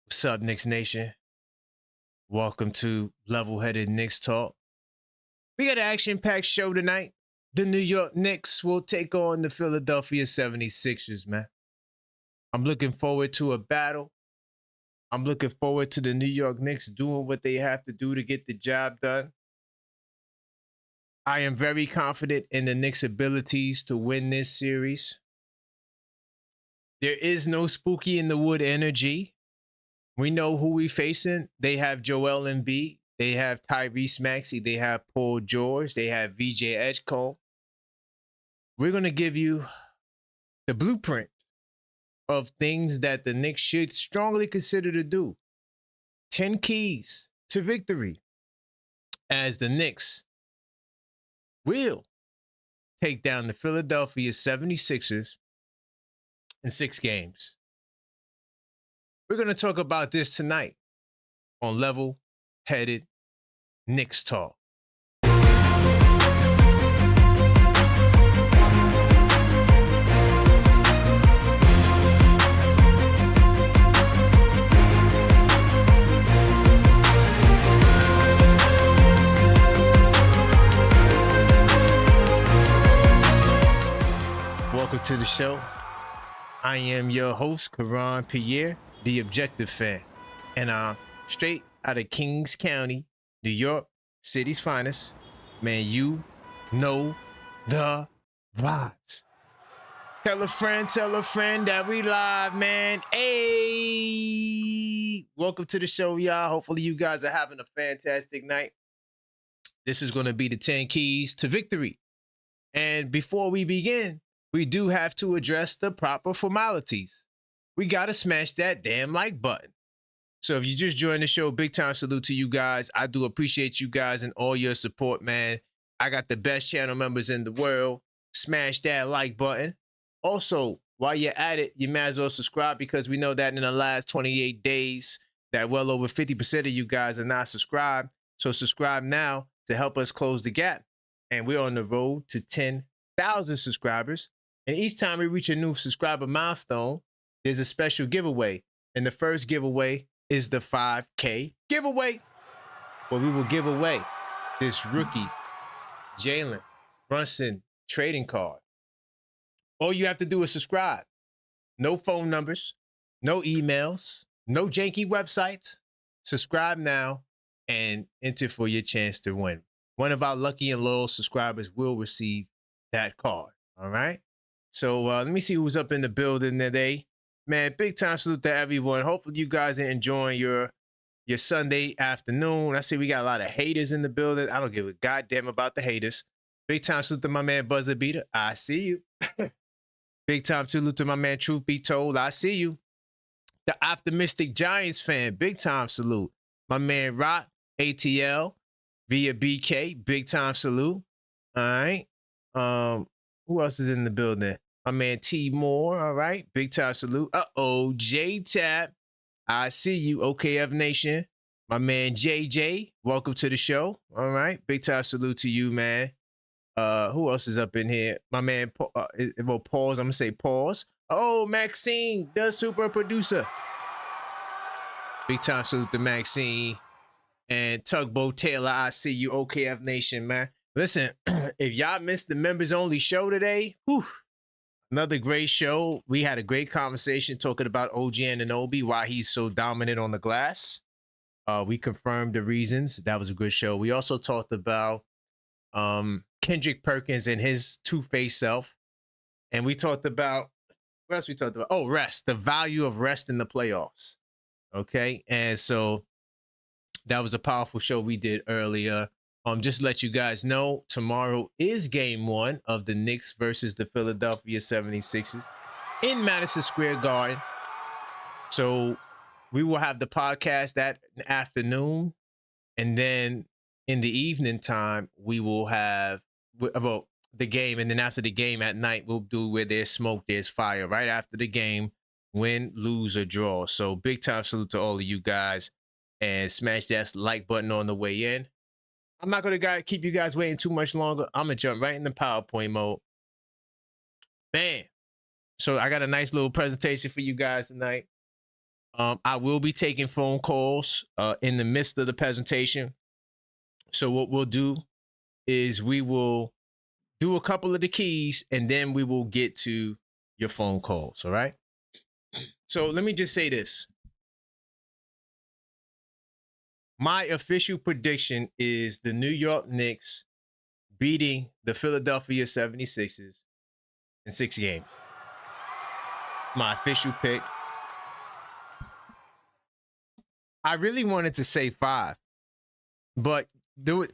What's up, Knicks Nation? Welcome to Level-Headed Knicks Talk. We got an action-packed show tonight. The New York Knicks will take on the Philadelphia 76ers, man. I'm looking forward to a battle. I'm looking forward to the New York Knicks doing what they have to do to get the job done. I am very confident in the Knicks' abilities to win this series. There is no spooky in the wood energy. We know who we facing. They have Joel Embiid. They have Tyrese Maxey. They have Paul George. They have VJ Edgecombe. We're going to give you the blueprint of things that the Knicks should strongly consider to do. 10 keys to victory as the Knicks will take down the Philadelphia 76ers in 6 games. We're going to talk about this tonight on Level-Headed Knicks Talk. Welcome to the show. I am your host, Karan Pierre, the Objective Fan, and I'm straight out of Kings County, New York, city's finest. Man, you know the vibes. Tell a friend that we live, man. Hey, welcome to the show, y'all. Hopefully you guys are having a fantastic night. This is going to be the 10 keys to victory. And before we begin, we do have to address the proper formalities. We got to smash that damn like button. So if you just joined the show, big time salute to you guys. I do appreciate you guys and all your support, man. I got the best channel members in the world. Smash that like button. Also, while you're at it, you might as well subscribe, because we know that in the last 28 days that well over 50% of you guys are not subscribed. So subscribe now to help us close the gap. And we're on the road to 10,000 subscribers. And each time we reach a new subscriber milestone, there's a special giveaway. And the first giveaway is the 5K giveaway, where we will give away this rookie Jalen Brunson trading card. All you have to do is subscribe. No phone numbers, no emails, no janky websites. Subscribe now and enter for your chance to win. One of our lucky and loyal subscribers will receive that card. All right. So let me see who's up in the building today. Man, big time salute to everyone. Hopefully you guys are enjoying your Sunday afternoon. I see we got a lot of haters in the building. I don't give a goddamn about the haters. Big time salute to my man Buzzer Beater. I see you. Big time salute to my man Truth Be Told. I see you. The Optimistic Giants fan. Big time salute. My man Rock ATL via BK. Big time salute. All right. Who else is in the building? My man T Moore, all right. Big time salute. J-Tap. I see you, OKF Nation. My man JJ, welcome to the show. All right. Big time salute to you, man. Who else is up in here? My man, well, pause. I'm going to say pause. Oh, Maxine, the super producer. Big time salute to Maxine. And Tugboat Taylor, I see you, OKF Nation, man. Listen, if y'all missed the members only show today, another great show. We had a great conversation talking about OG Anunoby, why he's so dominant on the glass. We confirmed the reasons. That was a good show. We also talked about Kendrick Perkins and his two-faced self. And we talked about, what else we talked about? Oh, rest, the value of rest in the playoffs. Okay. And so that was a powerful show we did earlier. Just to let you guys know, tomorrow is game 1 of the Knicks versus the Philadelphia 76ers in Madison Square Garden. So we will have the podcast that afternoon. And then in the evening time, we will have the game. And then after the game at night, we'll do where there's smoke, there's fire. Right after the game, win, lose, or draw. So big time salute to all of you guys. And smash that like button on the way in. I'm not going to keep you guys waiting too much longer. I'm going to jump right into PowerPoint mode. Man. So I got a nice little presentation for you guys tonight. I will be taking phone calls in the midst of the presentation. So what we'll do is we will do a couple of the keys and then we will get to your phone calls. All right. So let me just say this. My official prediction is the New York Knicks beating the Philadelphia 76ers in 6 games. My official pick. I really wanted to say 5, but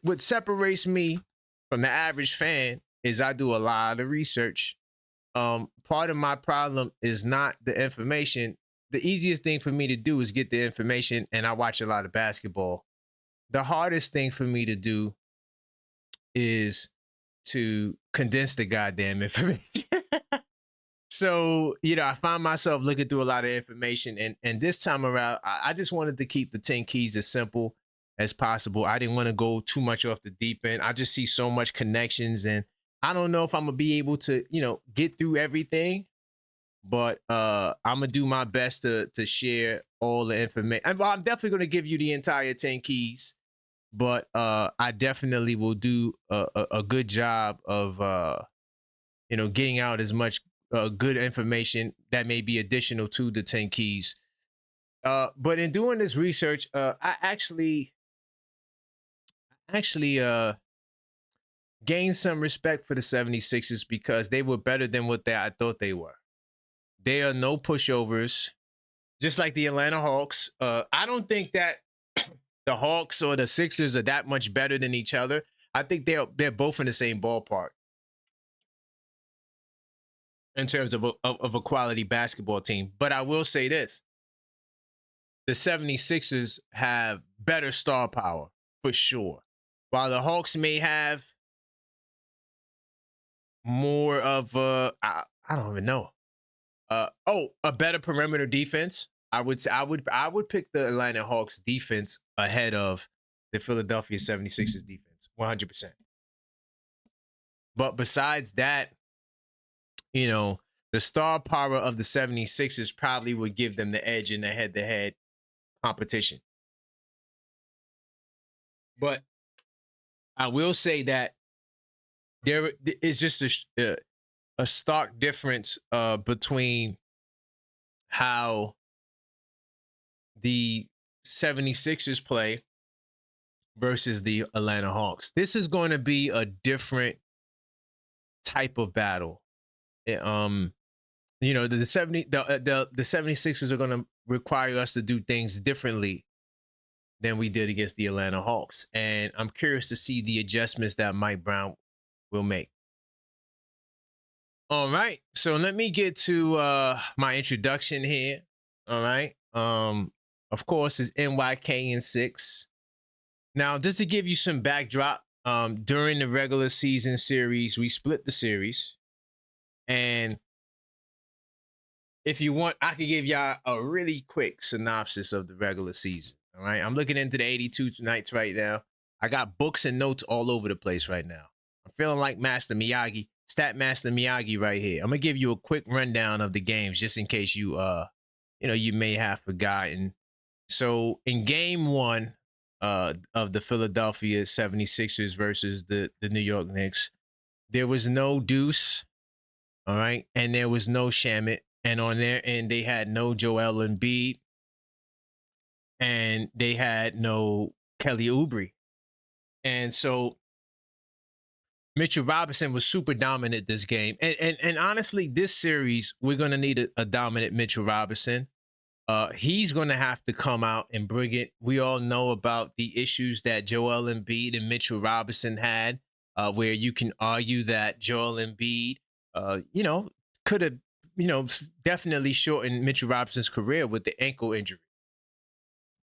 what separates me from the average fan is I do a lot of research. Part of my problem is not the information. The easiest thing for me to do is get the information, and I watch a lot of basketball. The hardest thing for me to do is to condense the goddamn information. So, I find myself looking through a lot of information, and this time around, I just wanted to keep the 10 keys as simple as possible. I didn't want to go too much off the deep end. I just see so much connections, and I don't know if I'm gonna be able to, get through everything, but I'm gonna do my best to share all the information. I'm definitely gonna give you the entire 10 keys, but I definitely will do a good job of getting out as much good information that may be additional to the 10 keys. But in doing this research, I actually gained some respect for the 76ers because they were better than what I thought they were. They are no pushovers, just like the Atlanta Hawks. I don't think that the Hawks or the Sixers are that much better than each other. I think they're both in the same ballpark in terms of a quality basketball team. But I will say this. The 76ers have better star power, for sure. While the Hawks may have more of I don't even know. A better perimeter defense. I would pick the Atlanta Hawks defense ahead of the Philadelphia 76ers defense, 100%. But besides that, the star power of the 76ers probably would give them the edge in the head-to-head competition. But I will say that there is just a stark difference between how the 76ers play versus the Atlanta Hawks. This is going to be a different type of battle. The 76ers are going to require us to do things differently than we did against the Atlanta Hawks. And I'm curious to see the adjustments that Mike Brown will make. All right. So let me get to my introduction here. All right. Of course, it's NYK in 6. Now, just to give you some backdrop, during the regular season series, we split the series. And if you want, I could give y'all a really quick synopsis of the regular season. All right. I'm looking into the 82 nights right now. I got books and notes all over the place right now. I'm feeling like Master Miyagi, Stat Master Miyagi right here. I'm going to give you a quick rundown of the games just in case you may have forgotten. So in game 1 of the Philadelphia 76ers versus the New York Knicks, there was no Deuce. All right. And there was no Shamit. And on their end, they had no Joel Embiid. And they had no Kelly Oubre. And so Mitchell Robinson was super dominant this game. And honestly, this series, we're going to need a dominant Mitchell Robinson. He's going to have to come out and bring it. We all know about the issues that Joel Embiid and Mitchell Robinson had, where you can argue that Joel Embiid, could have, definitely shortened Mitchell Robinson's career with the ankle injury.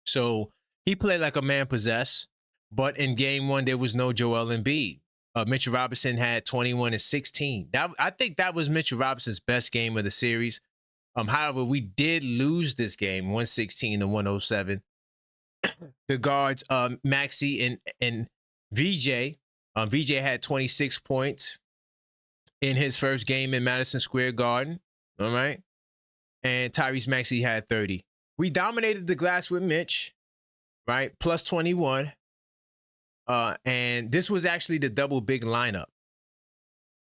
So he played like a man possessed, but in game 1, there was no Joel Embiid. Mitchell Robinson had 21 and 16. I think that was Mitchell Robinson's best game of the series. However, we did lose this game, 116 to 107. The guards, Maxey and VJ. VJ had 26 points in his first game in Madison Square Garden. All right. And Tyrese Maxey had 30. we dominated the glass with Mitch, right? Plus 21. And this was actually the double big lineup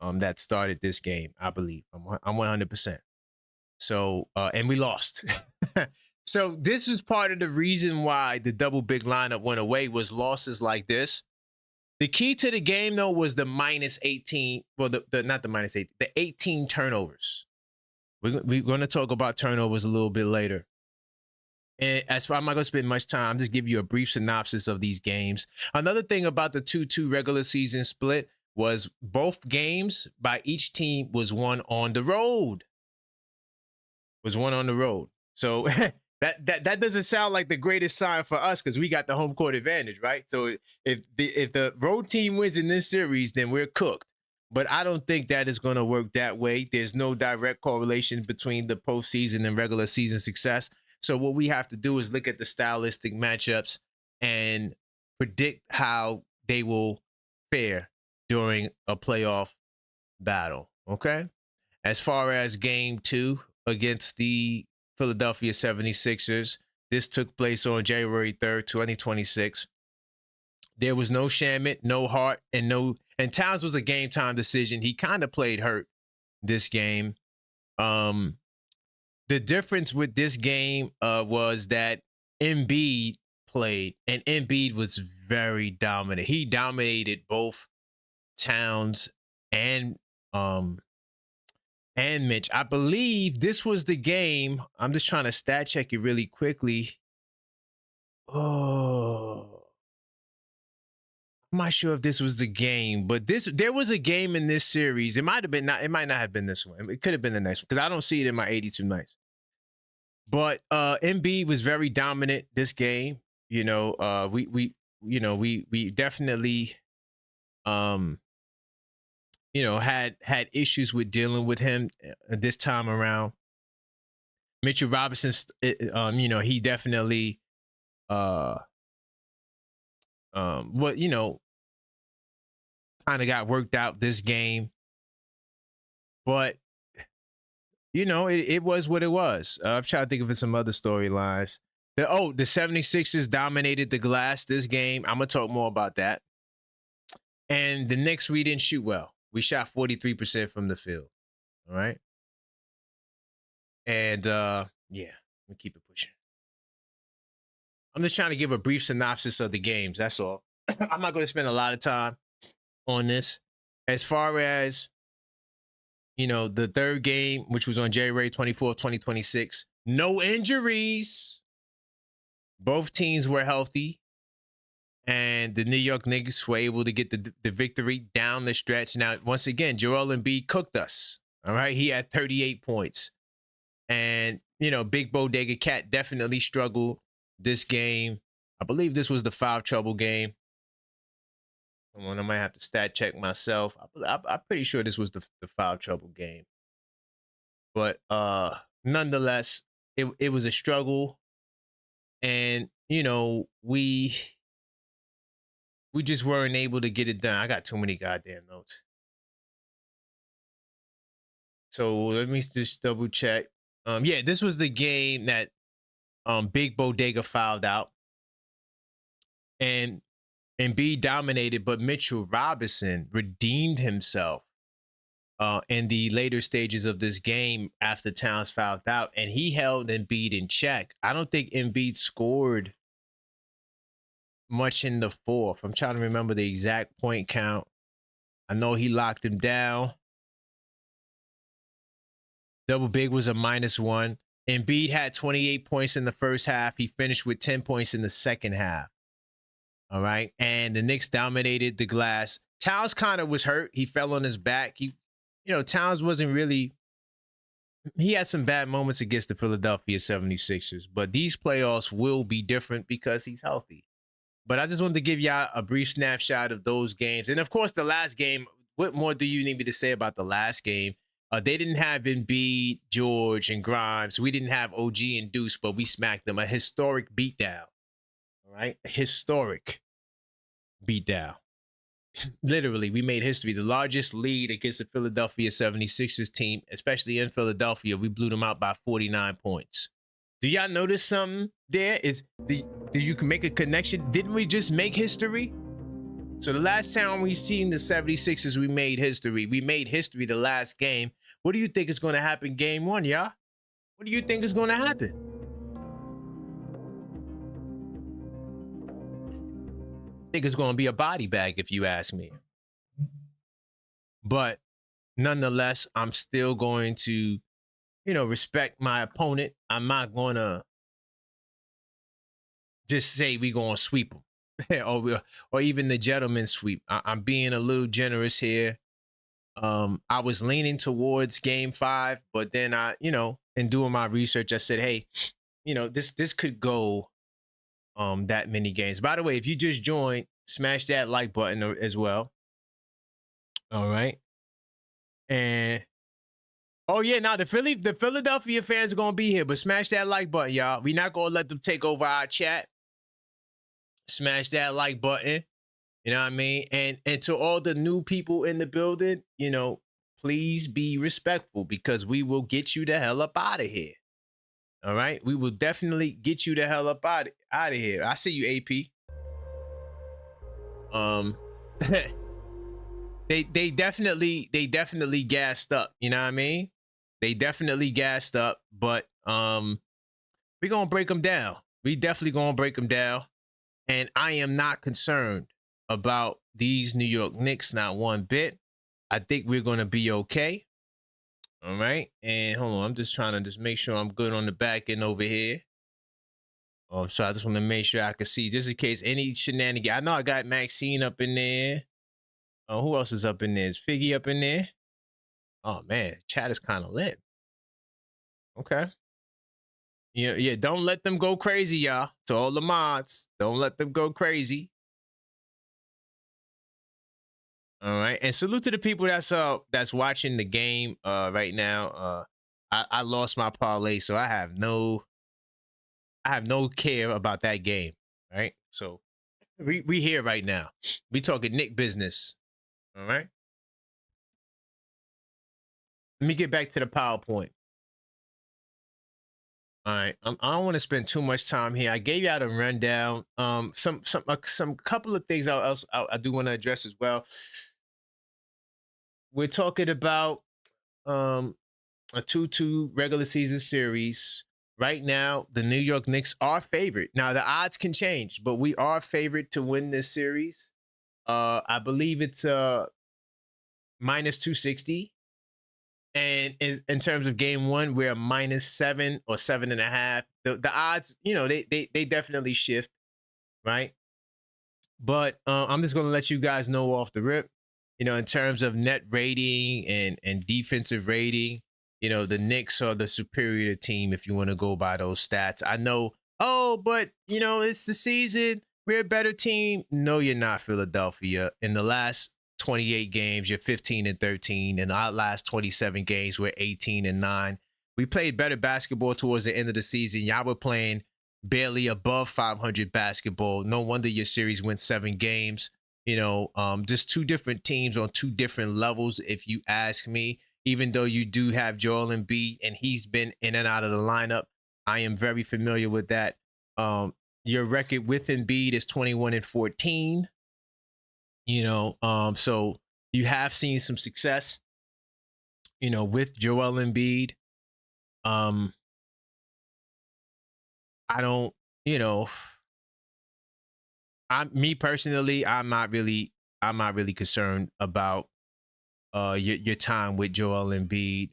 that started this game, I believe. I'm 100%. So, and we lost. So this is part of the reason why the double big lineup went away, was losses like this. The key to the game, though, was the minus 18. Well, not the minus 8, the 18 turnovers. We're going to talk about turnovers a little bit later. And as far, I'm not going to spend much time. I'm just give you a brief synopsis of these games. Another thing about the 2-2 regular season split was both games by each team was won on the road. So that doesn't sound like the greatest sign for us, because we got the home court advantage, right? So if the road team wins in this series, then we're cooked. But I don't think that is going to work that way. There's no direct correlation between the postseason and regular season success. So what we have to do is look at the stylistic matchups and predict how they will fare during a playoff battle, okay? As far as game 2 against the Philadelphia 76ers, this took place on January 3rd, 2026. There was no Shamet, no Hart, and Towns was a game time decision. He kind of played hurt this game. The difference with this game was that Embiid played, and Embiid was very dominant. He dominated both Towns and Mitch. I believe this was the game. I'm just trying to stat check it really quickly. Oh, I'm not sure if this was the game, but there was a game in this series. It might not have been this one. It could have been the next one, because I don't see it in my 82 nights. But Embiid was very dominant this game. We definitely had issues with dealing with him this time around. Mitchell Robinson, he definitely kind of got worked out this game. But it was what it was. I'm trying to think of some other storylines. The 76ers dominated the glass this game. I'm going to talk more about that. And the Knicks, we didn't shoot well. We shot 43% from the field. All right. And we keep it pushing. I'm just trying to give a brief synopsis of the games. That's all. I'm not going to spend a lot of time on this. As far as the third game, which was on January 24th, 2026, no injuries. Both teams were healthy. And the New York Knicks were able to get the victory down the stretch. Now, once again, Joel Embiid cooked us. All right. He had 38 points. And, Big Bodega Cat definitely struggled this game. I believe this was the foul trouble game. I might have to stat check myself. I'm pretty sure this was the foul trouble game. But nonetheless, it was a struggle. And, we just weren't able to get it done. I got too many goddamn notes. So let me just double check. This was the game that Big Bodega fouled out. And Embiid dominated, but Mitchell Robinson redeemed himself in the later stages of this game after Towns fouled out, and he held Embiid in check. I don't think Embiid scored much in the fourth. I'm trying to remember the exact point count. I know he locked him down. Double big was a -1. Embiid had 28 points in the first half. He finished with 10 points in the second half. All right. And the Knicks dominated the glass. Towns kind of was hurt. He fell on his back. Towns wasn't really, he had some bad moments against the Philadelphia 76ers, but these playoffs will be different because he's healthy. But I just wanted to give y'all a brief snapshot of those games. And of course, the last game, what more do you need me to say about the last game? They didn't have Embiid, George, and Grimes. We didn't have OG and Deuce, but we smacked them. A historic beatdown. All right? A historic beatdown. Literally, we made history. The largest lead against the Philadelphia 76ers team, especially in Philadelphia, we blew them out by 49 points. Do y'all notice something there? Do you can make a connection? Didn't we just make history? So the last time we seen the 76ers, we made history. We made history the last game. What do you think is going to happen game one, y'all? What do you think is going to happen? I think it's going to be a body bag, if you ask me. But nonetheless, I'm still going to, respect my opponent. I'm not going to just say we're going to sweep them or even the gentleman sweep. I'm being a little generous here. I was leaning towards game 5, but then in doing my research, I said, hey, this could go that many games. By the way, if you just joined, smash that like button as well. All right. And oh yeah, now the Philadelphia fans are gonna be here, but smash that like button, y'all. We're not gonna let them take over our chat. Smash that like button. You know what I mean? And to all the new people in the building, please be respectful because we will get you the hell up out of here. All right, we will definitely get you the hell up out of here. I see you, AP. they definitely gassed up. You know what I mean? They definitely gassed up, but we're gonna break them down. We definitely gonna break them down, and I am not concerned about these New York Knicks, not one bit. I think we're gonna be okay. All right, and hold on, I'm just trying to make sure I'm good on the back end over here. So I just want to make sure I can see, just in case any shenanigans. I know I got Maxine up in there. Who else is up in there? Is Figgy up in there? Oh man, chat is kind of lit. Okay. Yeah, don't let them go crazy, y'all. To all the mods, don't let them go crazy. All right, and salute to the people that's watching the game right now. I lost my parlay, so I have no care about that game. Right, so we here right now. We talking Knick business. All right. Let me get back to the PowerPoint. All right, I don't want to spend too much time here. I gave you out a rundown. Some couple of things I do want to address as well. We're talking about a 2-2 regular season series. Right now, the New York Knicks are favored. Now the odds can change, but we are favored to win this series. I believe it's minus 260. And in terms of game 1, we're -7 or 7.5. The odds, they definitely shift, right? But I'm just gonna let you guys know off the rip, in terms of net rating and defensive rating, the Knicks are the superior team if you want to go by those stats. I know, but it's the season. We're a better team. No, you're not, Philadelphia. In the last 28 games, you're 15-13. In our last 27 games, we're 18-9. We played better basketball towards the end of the season. Y'all were playing barely above 500 basketball. No wonder your series went 7 games. Just two different teams on two different levels, if you ask me. Even though you do have Joel Embiid and he's been in and out of the lineup, I am very familiar with that. Your record with Embiid is 21-14. So you have seen some success, with Joel Embiid. I don't, me personally, I'm not really concerned about your time with Joel Embiid.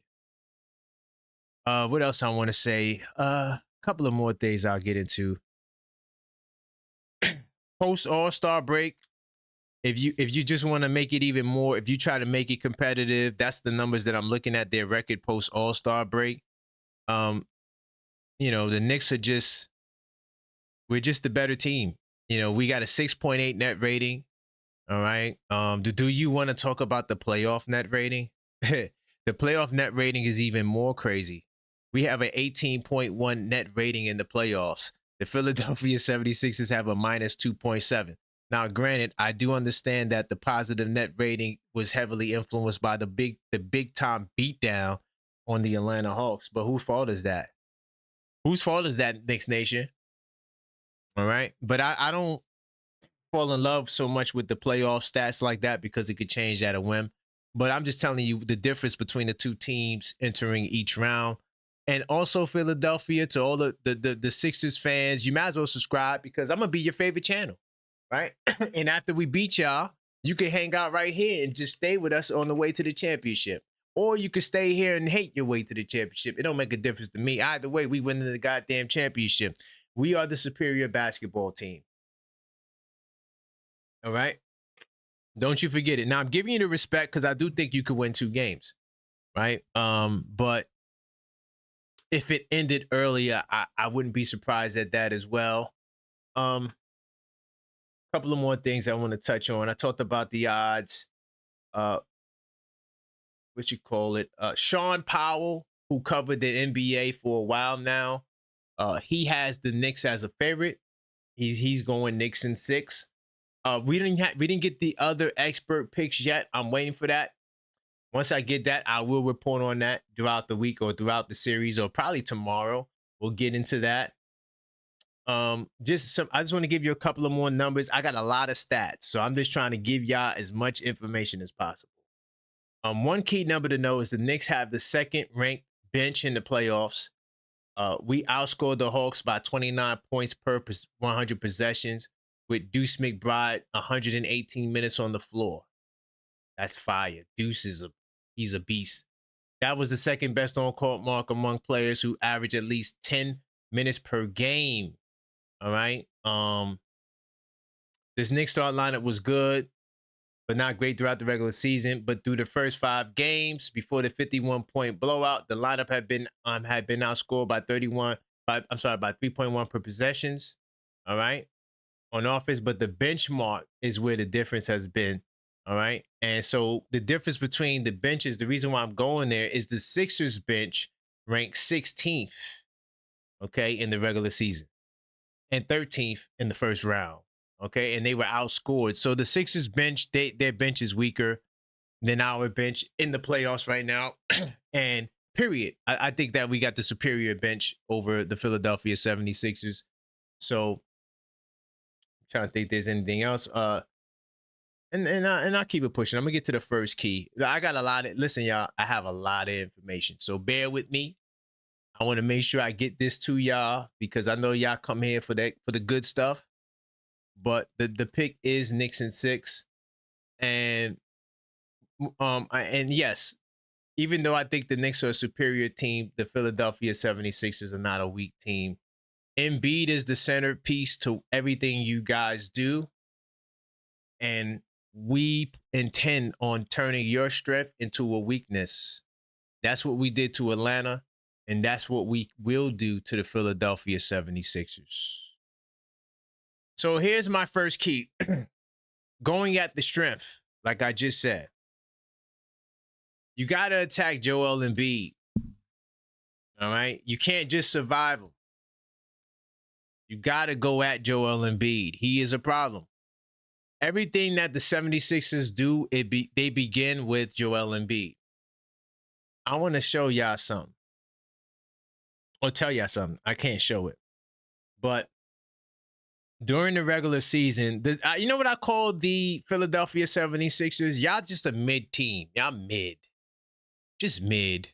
What else I want to say? A couple of more things I'll get into. Post All-Star break. If you just want to make it even more, if you try to make it competitive, that's the numbers that I'm looking at. Their record post All-Star break. The Knicks we're just the better team. We got a 6.8 net rating. All right. Do you want to talk about the playoff net rating? The playoff net rating is even more crazy. We have an 18.1 net rating in the playoffs. The Philadelphia 76ers have a -2.7. Now, granted, I do understand that the positive net rating was heavily influenced by the big time beatdown on the Atlanta Hawks. But whose fault is that? Whose fault is that, Knicks Nation? All right. But I don't fall in love so much with the playoff stats like that because it could change at a whim. But I'm just telling you the difference between the two teams entering each round. And also Philadelphia, to all the Sixers fans, you might as well subscribe because I'm gonna be your favorite channel, right? And after we beat y'all, you can hang out right here and just stay with us on the way to the championship. Or you can stay here and hate your way to the championship. It don't make a difference to me. Either way, we win the goddamn championship. We are the superior basketball team. All right? Don't you forget it. Now, I'm giving you the respect because I do think you could win 2 games, right? But if it ended earlier, I wouldn't be surprised at that as well. A couple of more things I want to touch on. I talked about the odds. What you call it? Sean Powell, who covered the NBA for a while now, he has the Knicks as a favorite. He's going Knicks in 6. We didn't get the other expert picks yet. I'm waiting for that. Once I get that, I will report on that throughout the week or throughout the series, or probably tomorrow. We'll get into that. I just want to give you a couple of more numbers. I got a lot of stats, so I'm just trying to give y'all as much information as possible. One key number to know is the Knicks have the 2nd ranked bench in the playoffs. We outscored the Hawks by 29 points per 100 possessions, with Deuce McBride 118 minutes on the floor. That's fire. Deuce he's a beast. That was the 2nd best on-court mark among players who average at least 10 minutes per game. All right. This Knicks start lineup was good, but not great throughout the regular season. But through the first 5 games before the 51-point blowout, the lineup had been outscored by 3.1 per possessions. All right, on offense. But the benchmark is where the difference has been. All right, and so the difference between the benches, the reason why I'm going there is the Sixers bench ranked 16th, okay, in the regular season, and 13th in the first round. Okay, and they were outscored. So the Sixers bench, their bench is weaker than our bench in the playoffs right now. And period. I think that we got the superior bench over the Philadelphia 76ers. So I'm trying to think if there's anything else. And I'll keep it pushing. I'm gonna get to the first key. I got a lot of listen, y'all. I have a lot of information, so bear with me. I want to make sure I get this to y'all because I know y'all come here for the good stuff. But the pick is Knicks in 6, and yes, even though I think the Knicks are a superior team, the Philadelphia 76ers are not a weak team. Embiid is the centerpiece to everything you guys do, and we intend on turning your strength into a weakness. That's what we did to Atlanta, and that's what we will do to the Philadelphia 76ers. So here's my first key. Going at the strength, like I just said. You got to attack Joel Embiid. All right? You can't just survive him. You got to go at Joel Embiid. He is a problem. Everything that the 76ers do, they begin with Joel Embiid. I want to show y'all something. Or tell y'all something. I can't show it. But during the regular season, you know what I call the Philadelphia 76ers? Y'all just a mid team. Y'all mid. Just mid.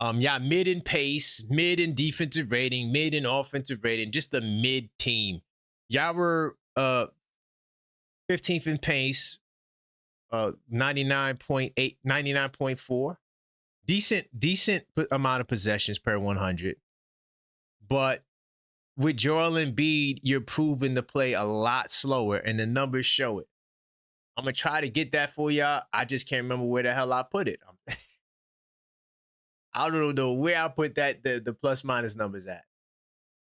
Y'all mid in pace, mid in defensive rating, mid in offensive rating, just a mid team. Y'all were 15th in pace, 99.8, 99.4. Decent amount of possessions per 100. But with Joel Embiid, you're proving to play a lot slower, and the numbers show it. I'm going to try to get that for y'all. I just can't remember where the hell I put it. I don't know where I put that, the plus minus numbers at.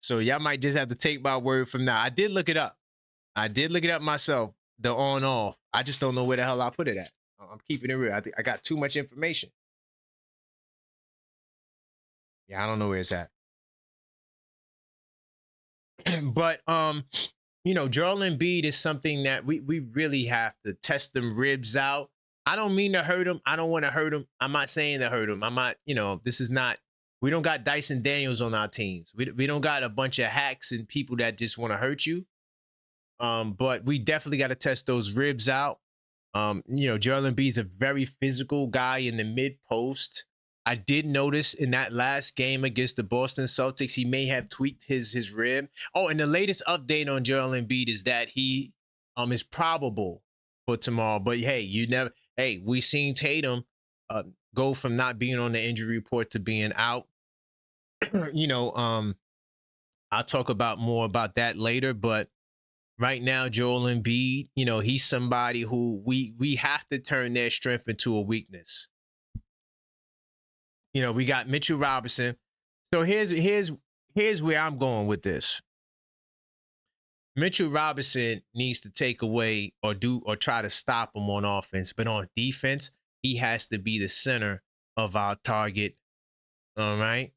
So y'all might just have to take my word from now. I did look it up. I did look it up myself, the on off. I just don't know where the hell I put it at. I'm keeping it real. I think I got too much information. Yeah, I don't know where it's at. But you know, Joel Embiid is something that we really have to test them ribs out. I don't mean to hurt him. I don't want to hurt him. I'm not saying to hurt him. I'm not, you know, this is not We don't got Dyson Daniels on our teams. We don't got a bunch of hacks and people that just want to hurt you. But we definitely got to test those ribs out. Joel Embiid's a very physical guy in the mid post. I did notice in that last game against the Boston Celtics, he may have tweaked his rib. Oh, and the latest update on Joel Embiid is that he is probable for tomorrow. But hey, we seen Tatum go from not being on the injury report to being out. I'll talk about more about that later, but right now, Joel Embiid, he's somebody who we have to turn their strength into a weakness. We got Mitchell Robinson. So here's where I'm going with this. Mitchell Robinson needs to take away or try to stop him on offense, but on defense, he has to be the center of our target. All right.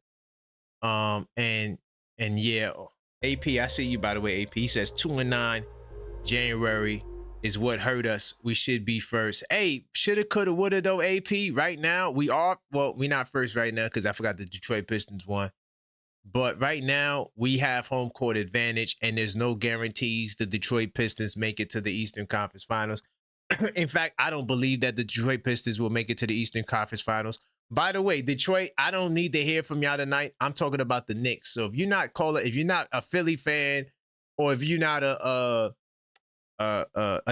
And yeah, AP, I see you, by the way. AP says 2-9 January is what hurt us. We should be first. Hey, shoulda, coulda, woulda though, AP. Right now, we're not first right now because I forgot the Detroit Pistons won. But right now, we have home court advantage, and there's no guarantees the Detroit Pistons make it to the Eastern Conference Finals. In fact, I don't believe that the Detroit Pistons will make it to the Eastern Conference Finals. By the way, Detroit, I don't need to hear from y'all tonight. I'm talking about the Knicks. So if you're not a Philly fan, or if you're not a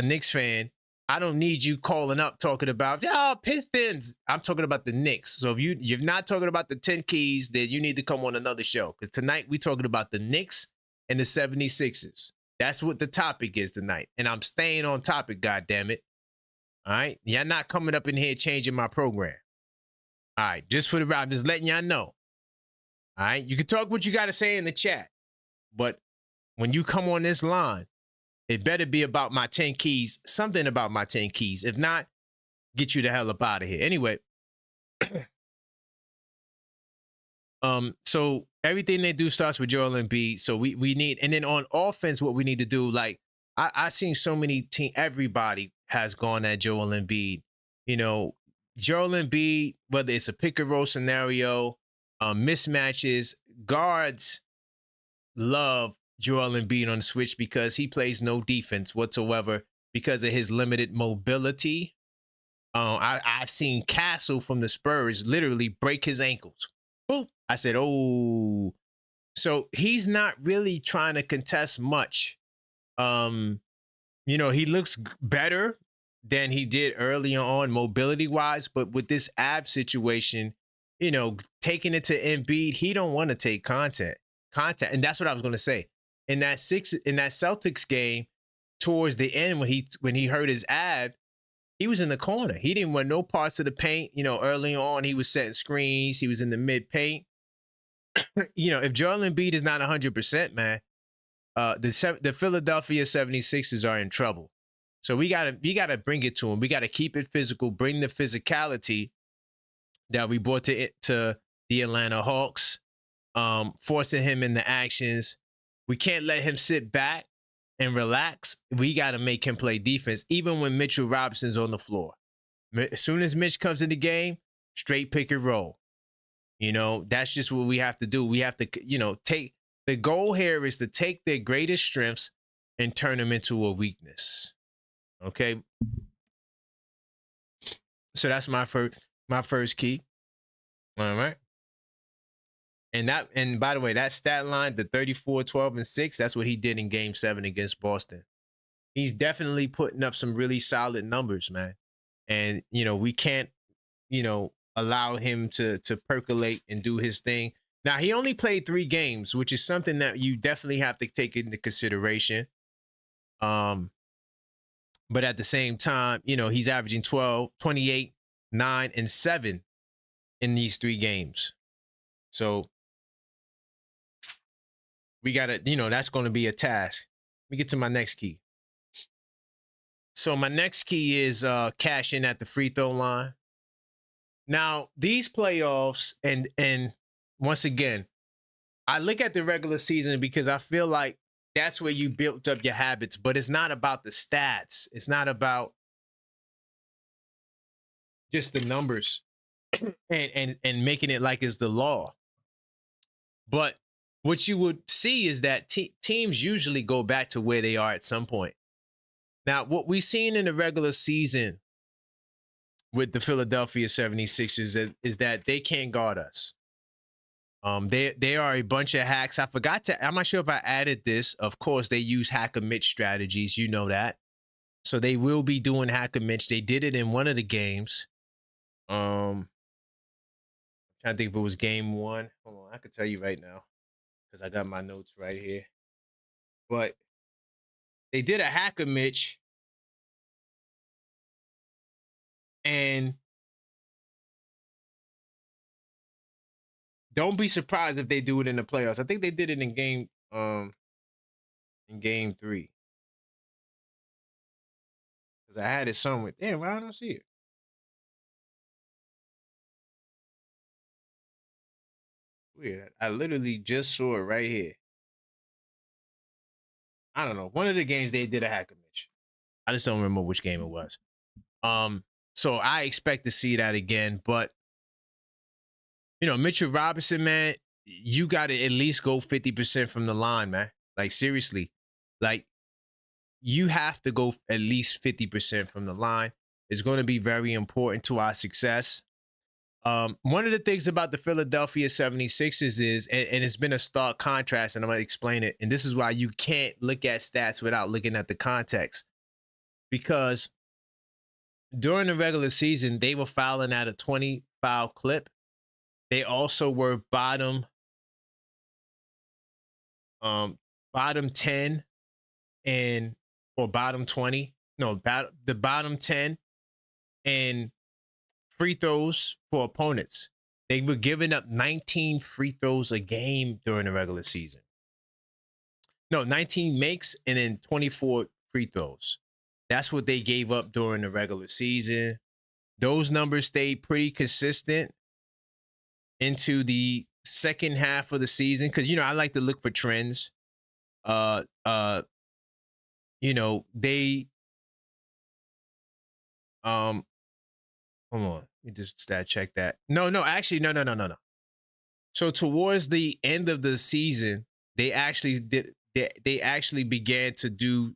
Knicks fan, I don't need you calling up talking about Pistons. I'm talking about the Knicks. So if you're not talking about the 10 keys, then you need to come on another show. Because tonight we're talking about the Knicks and the 76ers. That's what the topic is tonight. And I'm staying on topic, goddammit. All right. Y'all not coming up in here changing my program. All right. Just for the round, just letting y'all know. All right. You can talk what you got to say in the chat. But when you come on this line, it better be about my 10 keys, something about my 10 keys. If not, get you the hell up out of here. Anyway, so everything they do starts with Joel Embiid. So we need, and then on offense, what we need to do, like I seen so many everybody has gone at Joel Embiid. Joel Embiid, whether it's a pick and roll scenario, mismatches, guards love Joel Embiid on the switch because he plays no defense whatsoever because of his limited mobility. I've seen Castle from the Spurs literally break his ankles. Boop. I said, oh. So he's not really trying to contest much. He looks better than he did early on mobility-wise, but with this ab situation, taking it to Embiid, he don't want to take contact. And that's what I was going to say. In that Celtics game, towards the end when he hurt his ab, he was in the corner. He didn't want no parts of the paint. Early on he was setting screens. He was in the mid paint. If Joel Embiid is not 100%, man, the Philadelphia 76ers are in trouble. So we gotta bring it to him. We gotta keep it physical. Bring the physicality that we brought to the Atlanta Hawks, forcing him into actions. We can't let him sit back and relax. We got to make him play defense, even when Mitchell Robinson's on the floor. As soon as Mitch comes in the game, straight pick and roll. That's just what we have to do. We have to, take the goal here is to take their greatest strengths and turn them into a weakness. Okay. So that's my first key. All right. And by the way, that stat line, the 34, 12, and 6, that's what he did in Game 7 against Boston. He's definitely putting up some really solid numbers, man. And, we can't, allow him to percolate and do his thing. Now, he only played 3 games, which is something that you definitely have to take into consideration. But at the same time, he's averaging 12, 28, 9, and 7 in these 3 games. So we got to, that's going to be a task. Let me get to my next key. So my next key is cash in at the free throw line. Now, these playoffs, and once again, I look at the regular season because I feel like that's where you built up your habits, but it's not about the stats. It's not about just the numbers and making it like it's the law. But what you would see is that teams usually go back to where they are at some point. Now, what we've seen in the regular season with the Philadelphia 76ers is that they can't guard us. They are a bunch of hacks. I'm not sure if I added this. Of course, they use hacker Mitch strategies. You know that. So they will be doing hacker Mitch. They did it in one of the games. Trying to think if it was game one. Hold on, I could tell you right now because I got my notes right here. But they did a hacker Mitch, and don't be surprised if they do it in the playoffs. I think they did it in game 3. Because I had it somewhere. Damn, well, I don't see it. Weird. I literally just saw it right here. I don't know. One of the games they did a hacker Mitch. I just don't remember which game it was. So I expect to see that again. But Mitchell Robinson, man, you got to at least go 50% from the line, man. Like seriously, like you have to go at least 50% from the line. It's going to be very important to our success. One of the things about the Philadelphia 76ers is, and it's been a stark contrast, and I'm going to explain it. And this is why you can't look at stats without looking at the context. Because during the regular season, they were fouling at a 20 foul clip. They also were bottom 10 or bottom 20. No, the bottom 10 and free throws for opponents. They were giving up 19 free throws a game during the regular season. No, 19 makes and then 24 free throws. That's what they gave up during the regular season. Those numbers stayed pretty consistent into the second half of the season because I like to look for trends. They hold on, let me just stat check that. No, actually, no. So towards the end of the season, they actually began to do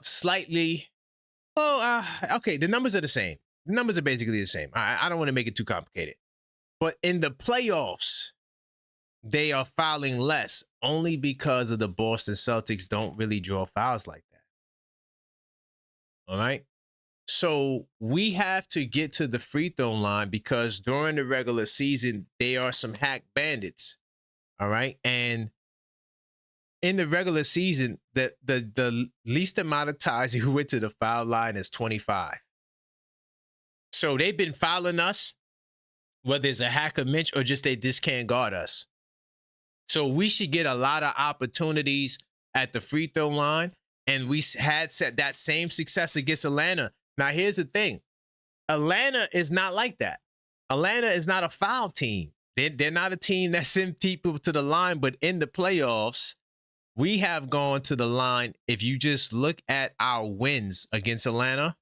slightly. Okay, the numbers are the same. The numbers are basically the same. I don't want to make it too complicated. But in the playoffs, they are fouling less only because of the Boston Celtics don't really draw fouls like that. All right. So we have to get to the free throw line because during the regular season, they are some hack bandits. All right. And in the regular season, the least amount of times you went to the foul line is 25. So they've been fouling us, whether it's a hacker Mitch or just they just can't guard us. So we should get a lot of opportunities at the free throw line. And we had set that same success against Atlanta. Now, here's the thing. Atlanta is not like that. Atlanta is not a foul team. They're not a team that sends people to the line. But in the playoffs, we have gone to the line. If you just look at our wins against Atlanta,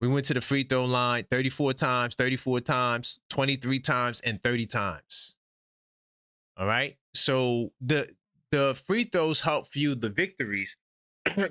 we went to the free throw line 34 times, 23 times, and 30 times. All right. So the free throws help fuel the victories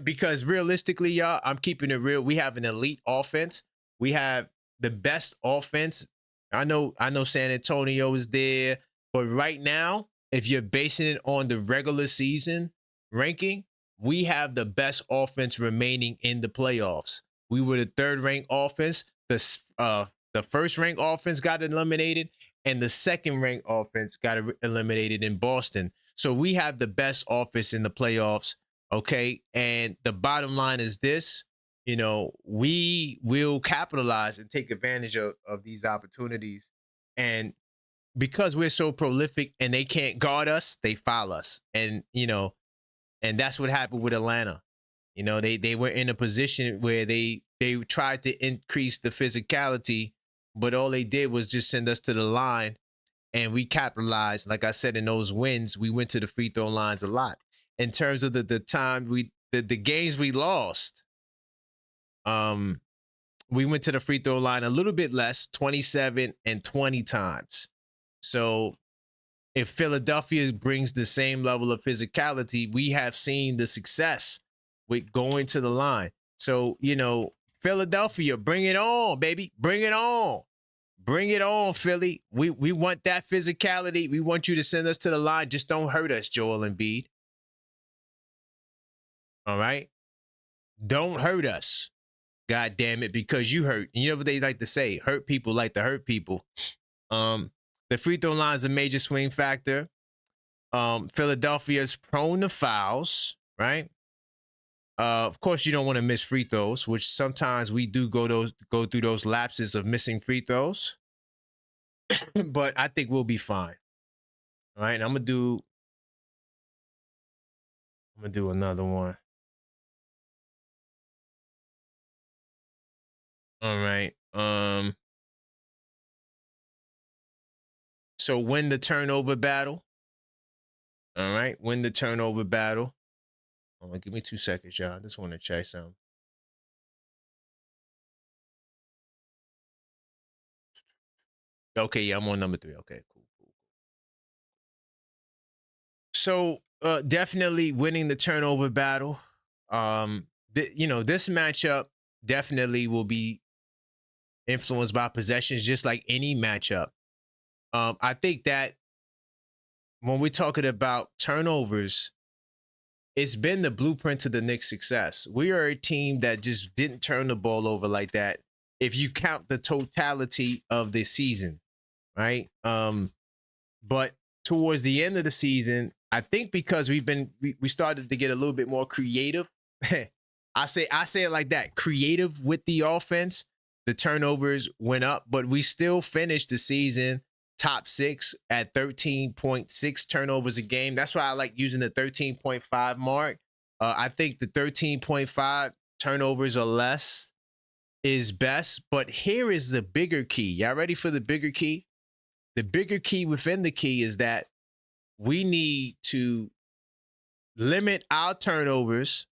because realistically, y'all, I'm keeping it real. We have an elite offense. We have the best offense. I know San Antonio is there, but right now, if you're basing it on the regular season ranking, we have the best offense remaining in the playoffs. We were the third-ranked offense. The first-ranked offense got eliminated, and the second-ranked offense got eliminated in Boston. So we have the best offense in the playoffs, okay? And the bottom line is this. We will capitalize and take advantage of these opportunities. And because we're so prolific and they can't guard us, they foul us. And, and that's what happened with Atlanta. They were in a position where they tried to increase the physicality, but all they did was just send us to the line, and we capitalized. Like I said, in those wins, we went to the free throw lines a lot. In terms of the time the games we lost, we went to the free throw line a little bit less, 27 and 20 times. So if Philadelphia brings the same level of physicality, we have seen the success with going to the line. So, Philadelphia, bring it on, baby. Bring it on. Bring it on, Philly. We want that physicality. We want you to send us to the line. Just don't hurt us, Joel Embiid. All right? Don't hurt us. God damn it, because you hurt. You know what they like to say? Hurt people like to hurt people. The free throw line is a major swing factor. Philadelphia's prone to fouls, right? Of course, you don't want to miss free throws, which sometimes we do go through those lapses of missing free throws. But I think we'll be fine. All right, and I'm gonna do another one. All right. So win the turnover battle. All right, win the turnover battle. Give me 2 seconds, y'all. I just want to check something. Okay, yeah, I'm on number 3. Okay, cool. So definitely winning the turnover battle. This matchup definitely will be influenced by possessions, just like any matchup. I think that when we're talking about turnovers, it's been the blueprint to the Knicks' success. We are a team that just didn't turn the ball over like that, if you count the totality of the season, right? But towards the end of the season, I think because we started to get a little bit more creative. I say it like that, creative with the offense. The turnovers went up, but we still finished the season top 6 at 13.6 turnovers a game. That's why I like using the 13.5 mark. I think the 13.5 turnovers or less is best. But here is the bigger key. Y'all ready for the bigger key? The bigger key within the key is that we need to limit our turnovers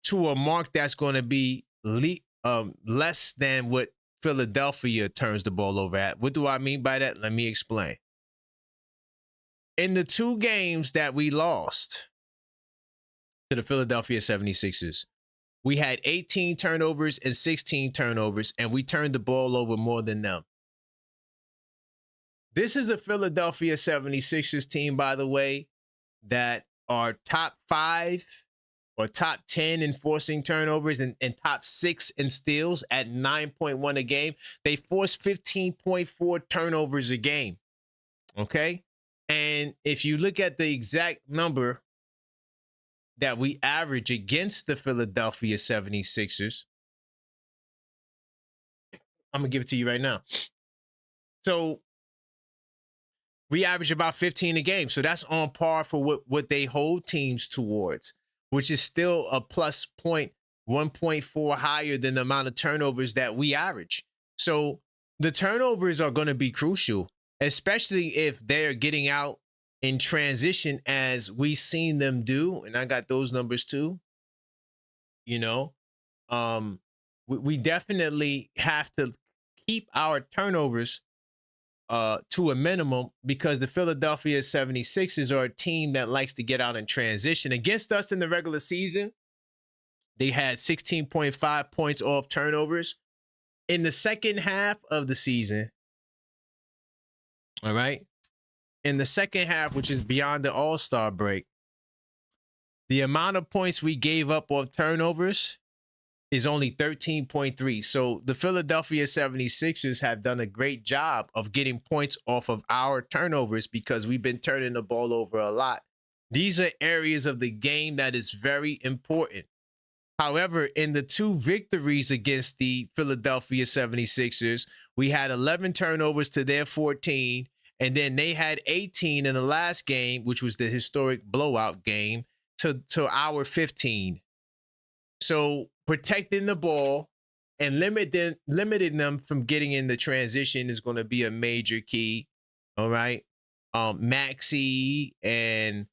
to a mark that's going to be less than what Philadelphia turns the ball over at. What do I mean by that? Let me explain. In the 2 games that we lost to the Philadelphia 76ers, we had 18 turnovers and 16 turnovers, and we turned the ball over more than them. This is a Philadelphia 76ers team, by the way, that are top 5 or top 10 in forcing turnovers and top 6 in steals at 9.1 a game. They force 15.4 turnovers a game. Okay? And if you look at the exact number that we average against the Philadelphia 76ers, I'm going to give it to you right now. So we average about 15 a game. So that's on par for what they hold teams towards, which is still a plus point 1.4 higher than the amount of turnovers that we average. So the turnovers are going to be crucial, especially if they're getting out in transition as we've seen them do. And I got those numbers too. We definitely have to keep our turnovers to a minimum, because the Philadelphia 76ers are a team that likes to get out in transition. Against us in the regular season, they had 16.5 points off turnovers. In the second half of the season, all right, in the second half, which is beyond the All-Star break, the amount of points we gave up on turnovers is only 13.3. So the Philadelphia 76ers have done a great job of getting points off of our turnovers because we've been turning the ball over a lot. These are areas of the game that is very important. However, in the 2 victories against the Philadelphia 76ers, we had 11 turnovers to their 14, and then they had 18 in the last game, which was the historic blowout game, to our 15. So protecting the ball and limiting them from getting in the transition is going to be a major key. All right. Maxey and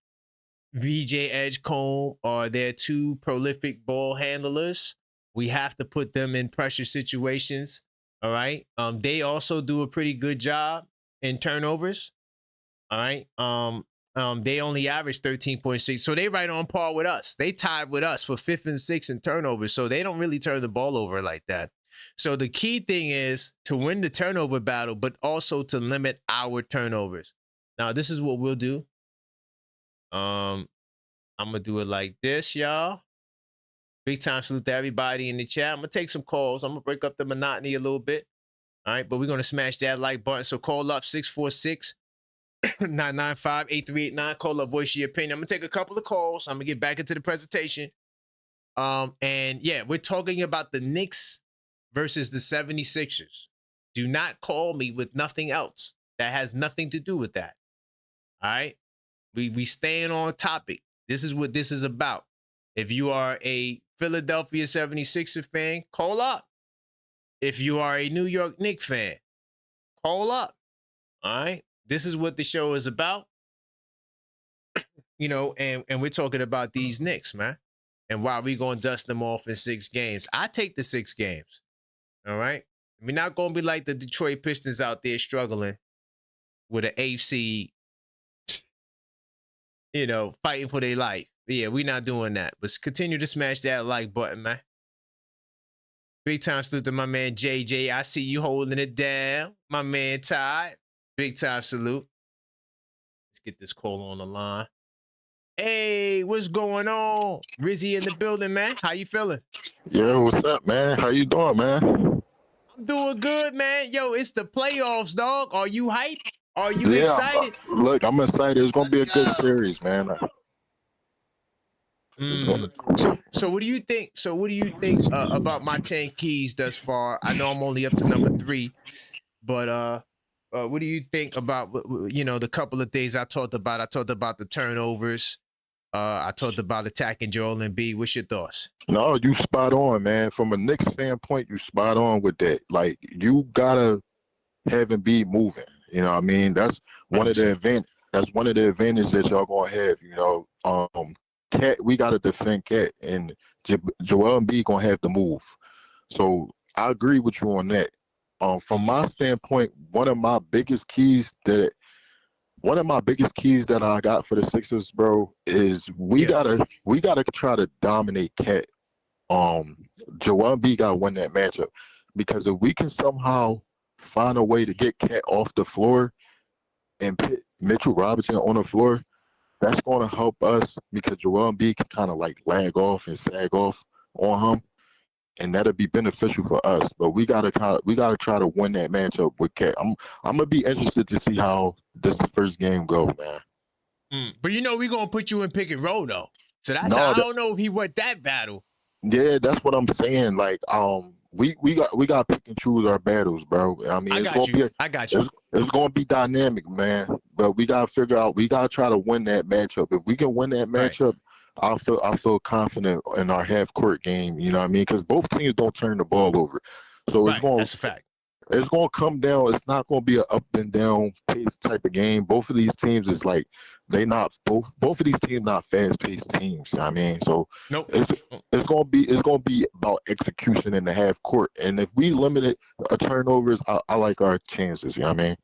VJ Edgecombe are their 2 prolific ball handlers. We have to put them in pressure situations. All right. They also do a pretty good job. in turnovers. All right. They only average 13.6. So they right on par with us. They tied with us for 5th and 6th in turnovers. So they don't really turn the ball over like that. So the key thing is to win the turnover battle, but also to limit our turnovers. Now, this is what we'll do. I'm gonna do it like this, y'all. Big time salute to everybody in the chat. I'm gonna take some calls. I'm gonna break up the monotony a little bit. All right, but we're gonna smash that like button. So call up 646 995 8389. Call up, voice your opinion. I'm gonna take a couple of calls. I'm gonna get back into the presentation. And yeah, we're talking about the Knicks versus the 76ers. Do not call me with nothing else. That has nothing to do with that. All right. We staying on topic. This is what this is about. If you are a Philadelphia 76er fan, call up. If you are a New York Knicks fan, call up. All right. This is what the show is about. And we're talking about these Knicks, man. And why we gonna dust them off in 6 games. I take the 6 games. All right. We're not gonna be like the Detroit Pistons out there struggling with an AFC, fighting for their life. But yeah, we're not doing that. But continue to smash that like button, man. Big time salute to my man JJ. I see you holding it down. My man Todd. Big time salute. Let's get this call on the line. Hey, what's going on? Rizzy in the building, man. How you feeling? Yo, what's up, man? How you doing, man? I'm doing good, man. Yo, it's the playoffs, dog. Are you hyped? Are you excited? Look, I'm excited. It's gonna be a good series, man. So what do you think? So what do you think about my 10 keys thus far? I know I'm only up to number 3, but what do you think about the couple of things I talked about? I talked about the turnovers. I talked about attacking Joel Embiid. What's your thoughts? No, you spot on, man. From a Knicks standpoint, you spot on with that. Like, you gotta have Embiid moving. You know what I mean? That's one 100%. of the advantages that y'all gonna have. Cat, we gotta defend Cat, and Joel Embiid gonna have to move. So I agree with you on that. From my standpoint, one of my biggest keys that I got for the Sixers, bro, is we gotta try to dominate Cat. Joel Embiid gotta win that matchup, because if we can somehow find a way to get Cat off the floor and put Mitchell Robinson on the floor, that's going to help us, because Joel Embiid can kind of like lag off and sag off on him, and that'll be beneficial for us. But we gotta try to win that matchup with Cat. I'm gonna be interested to see how this first game go, man. But we're gonna put you in pick and roll though. So that's I don't know if he won that battle. Yeah, that's what I'm saying. Like, we got pick and choose our battles, bro. I mean, I got you. It's gonna be dynamic, man. But we gotta figure out. We gotta try to win that matchup. If we can win that matchup, right, I feel confident in our half court game. You know what I mean? Because both teams don't turn the ball over, so that's a fact. It's gonna come down. It's not gonna be an up and down pace type of game. Both of these teams is like both of these teams not fast paced teams. You know what I mean? So nope. It's gonna be about execution in the half court. And if we limit turnovers, I like our chances. You know what I mean?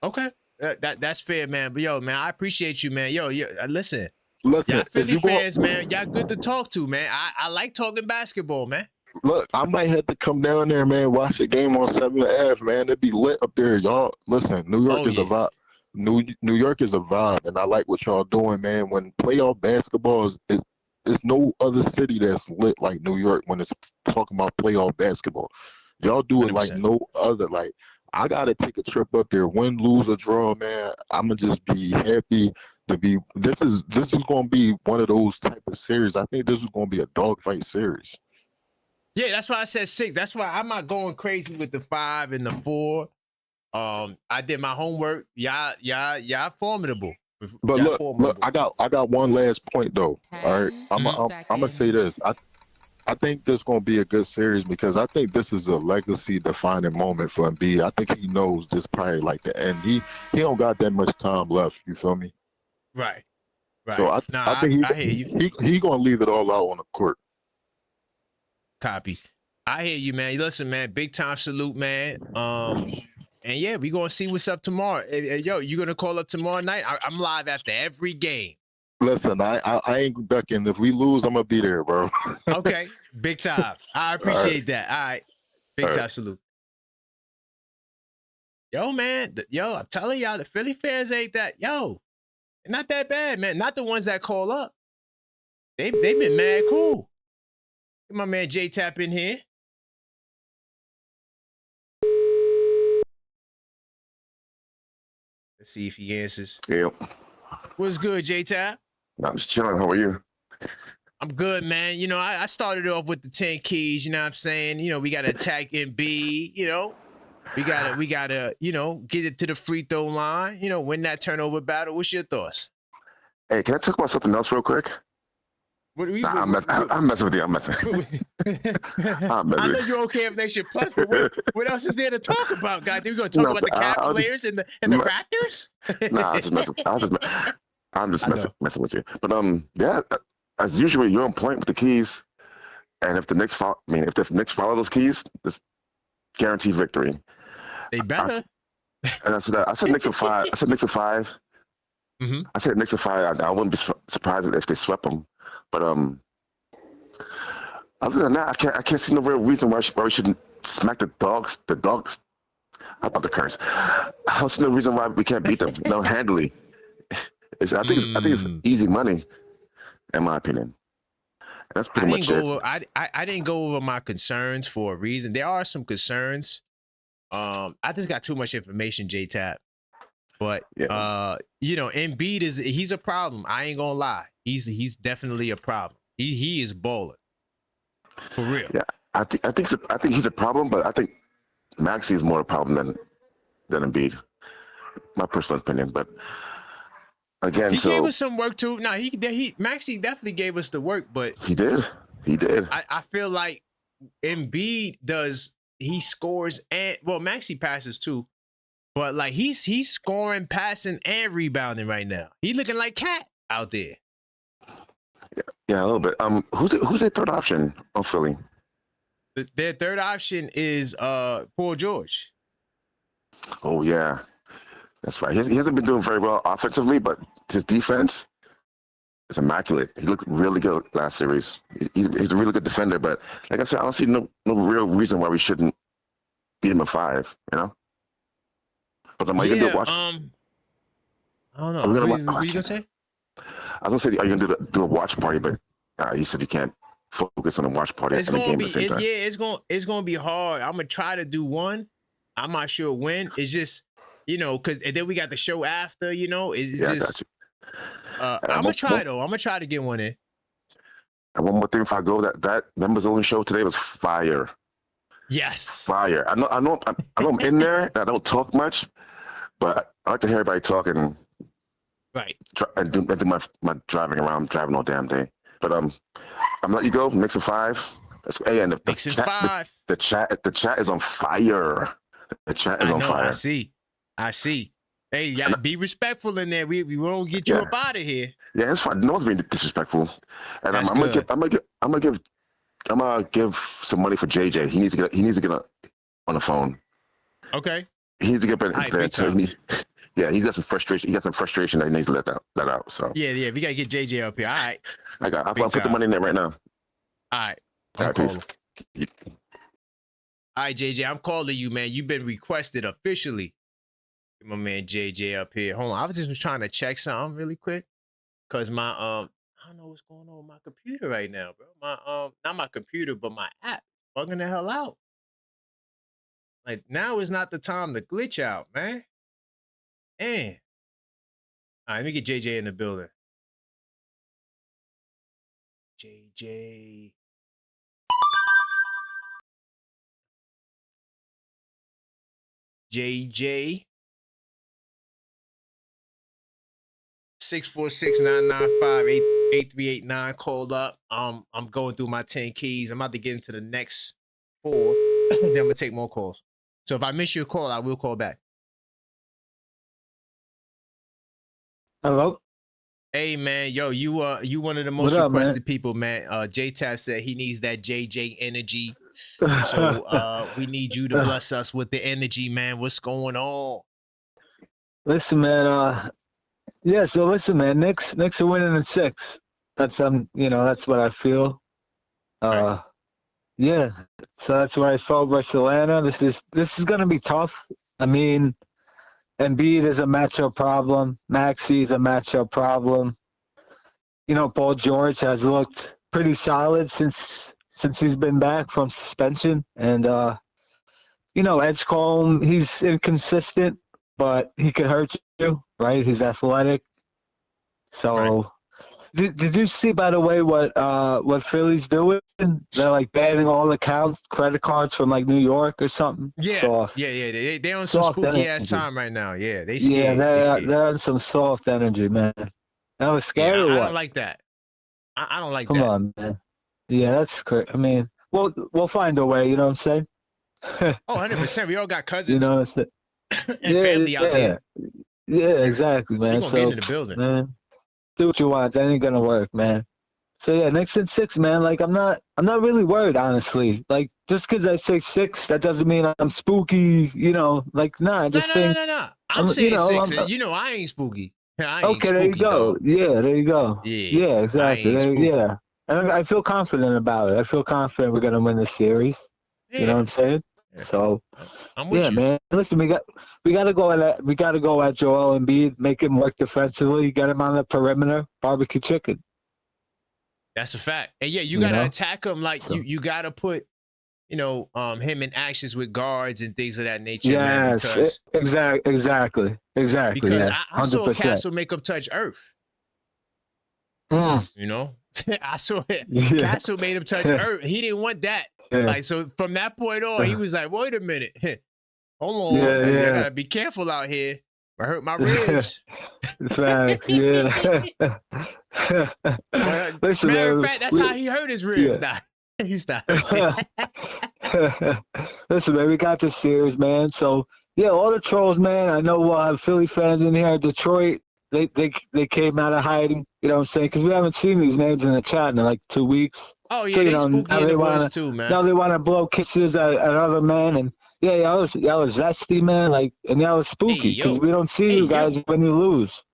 Okay, that's fair, man. But yo, man, I appreciate you, man. Yo, listen, y'all Philly fans, man, y'all good to talk to, man. I like talking basketball, man. Look, I might have to come down there, man. Watch the game on 7th Ave, man. It'd be lit up there, y'all. Listen, New York is a vibe. New York is a vibe, and I like what y'all doing, man. When playoff basketball there's no other city that's lit like New York when it's talking about playoff basketball. Y'all do it 100%. Like no other. Like, I gotta take a trip up there, win, lose, or draw, man. I'ma just be happy to be. This is gonna be one of those type of series. I think this is gonna be a dogfight series. Yeah, that's why I said 6. That's why I'm not going crazy with the 5 and the 4. I did my homework. Y'all formidable. But look, I got one last point though. All right, I'm gonna say this. I think this is gonna be a good series, because I think this is a legacy defining moment for Embiid. I think he knows this probably like the end. He don't got that much time left. You feel me? Right. So I think I hear you. He gonna leave it all out on the court. Copy. I hear you, man. Listen, man, big time salute, man. And yeah, we gonna see what's up tomorrow. Yo, you gonna call up tomorrow night? I'm live after every game. Listen, I ain't ducking. If we lose, I'm gonna be there, bro. Okay, big time. I All right, appreciate that. All right, big all right. time salute. Yo, man, yo, I'm telling y'all, the Philly fans ain't that. Yo, they're not that bad, man. Not the ones that call up. They've been mad cool. Get my man J Tap in here. Let's see if he answers. Yep. What's good, J Tap? I'm just chilling. How are you? I'm good, man. You know, I started off with the 10 keys, you know what I'm saying? You know, we gotta attack Embiid, you know. We gotta, you know, get it to the free throw line, you know, win that turnover battle. What's your thoughts? Hey, can I talk about something else real quick? I'm messing with you. I'm messing. I know you're okay if Nation Plus, but what else is there to talk about, guys? We're gonna talk about the Cavaliers and the Raptors? Nah, I'm just messing with you. But yeah, as usual, you're on point with the keys. And if the Knicks follow those keys, it's guaranteed victory. They better. And I said Knicks of 5. I said Knicks of 5. Mm-hmm. I said Knicks of 5. I wouldn't be surprised if they swept them. But other than that, I can't see no real reason why we shouldn't smack the dogs. The dogs. I thought the curse. I don't see no reason why we can't beat them. No, handily. I think it's easy money, in my opinion. That's pretty much it. I didn't go over my concerns for a reason. There are some concerns. I just got too much information, J Tap. But Yeah. you know, Embiid he's a problem. I ain't gonna lie. He's definitely a problem. He is balling. For real. Yeah. I think he's a problem, but I think Maxey is more a problem than Embiid. My personal opinion, but again, he gave us some work too. No, Maxey definitely gave us the work, but he did. I feel like Embiid he scores and Maxey passes too. But like he's scoring, passing, and rebounding right now. He looking like Cat out there. Yeah, a little bit. Who's their third option of Philly? Their third option is Paul George. Oh yeah, that's right. He hasn't been doing very well offensively, but his defense is immaculate. He looked really good last series. He's a really good defender, but like I said, I don't see no real reason why we shouldn't beat him at 5. You know. But are you gonna do a watch? I don't know. What are you gonna say? I was gonna say, are you gonna do a watch party? But you said you can't focus on a watch party. It's gonna be hard. I'm gonna try to do one. I'm not sure when. It's just, you know, and then we got the show after. You know, it's just. I'm gonna try though. I'm gonna try to get one in. And one more thing, if I go, that members only show today was fire. Yes. Fire. I know I'm in there and I don't talk much, but I like to hear everybody talking. Right. And do my driving around, driving all damn day. But I'm gonna let you go. Knicks of 5. And the chat is on fire. The chat is on fire. I see. Hey, you gotta be respectful in there. We won't get you up out of here. Yeah, it's fine. No one's being disrespectful. And I'm gonna give some money for JJ. He needs to get on the phone. Okay. He needs to get there. Yeah, he got some frustration. He got some frustration that he needs to let out. So yeah, we gotta get JJ up here. All right. I'll put the money in there right now. All right. All right, peace. All right, JJ, I'm calling you, man. You've been requested officially. Get my man JJ up here. Hold on. I was just trying to check something really quick. Cause my I don't know what's going on with my computer right now, bro. My not my computer, but my app bugging the hell out. Like now is not the time to glitch out, man. Man. All right, let me get JJ in the building. JJ. JJ. 646-995-8389 called up. I'm going through my 10 keys. I'm about to get into the next 4. Then I'm gonna take more calls. So if I miss your call, I will call back. Hello. Hey man, yo, you one of the most requested people, man. J Tap said he needs that JJ energy So we need you to bless us with the energy, man. What's going on? Listen, man. Yeah. So listen, man. Knicks are winning in 6. That's that's what I feel. Right. Yeah. So that's what I felt versus Atlanta. This is gonna be tough. I mean, Embiid is a matchup problem. Maxey is a matchup problem. Paul George has looked pretty solid since he's been back from suspension, and Edgecombe, he's inconsistent, but he could hurt you, right? He's athletic. So, Right. did you see, by the way, what Philly's doing? They're like banning all accounts, credit cards from like New York or something. Yeah, Soft. yeah. They on some Soft spooky ass energy. time right now. Yeah, they Yeah, scared. they're on some soft energy, man. That was scary Yeah, or I what? don't like that. I don't like Come that. on, man. Yeah, that's great. I mean, we'll find a way. You know what I'm saying? Oh, 100%. We all got cousins You know what I'm saying? and family out there. Yeah, exactly, We're man. gonna So, get in the building. man, do what you want. That ain't gonna work, man. So yeah, Knicks in 6, man. Like I'm not really worried, honestly. Like just because I say 6, that doesn't mean I'm spooky. Like nah, I just think. No. I'm saying 6. I ain't spooky. I ain't Okay, there you spooky, go. dog. Yeah, there you go. Yeah, Yeah, exactly. I ain't spooky. Yeah, and I feel confident about it. I feel confident we're gonna win the series. Yeah. You know what I'm saying? Yeah. So, I'm with you, man. Listen, we gotta go at Joel Embiid, make him work defensively, get him on the perimeter, barbecue chicken. That's a fact. And yeah, you gotta attack him like you gotta put, him in actions with guards and things of that nature. Yes, man, exactly. Because yeah, I saw Castle make him touch Earth. I saw it. Yeah. Castle made him touch Earth. He didn't want that. Yeah. Like, so from that point on, he was like, wait a minute. Hold on. Yeah, I gotta be careful out here. I hurt my ribs. Facts, yeah. Listen, matter man, of fact, that's how he hurt his ribs. Yeah. Nah, he's not. Listen, man, we got this series, man. So, yeah, all the trolls, man. I know we'll have Philly fans in here. Detroit, they came out of hiding. You know what I'm saying? Because we haven't seen these names in the chat in like 2 weeks. Oh, yeah, So, they spooky in the woods too, man. Now they want to blow kisses at other men. And, yeah, y'all was zesty, man. Like, and y'all was spooky because we don't see you guys when you lose.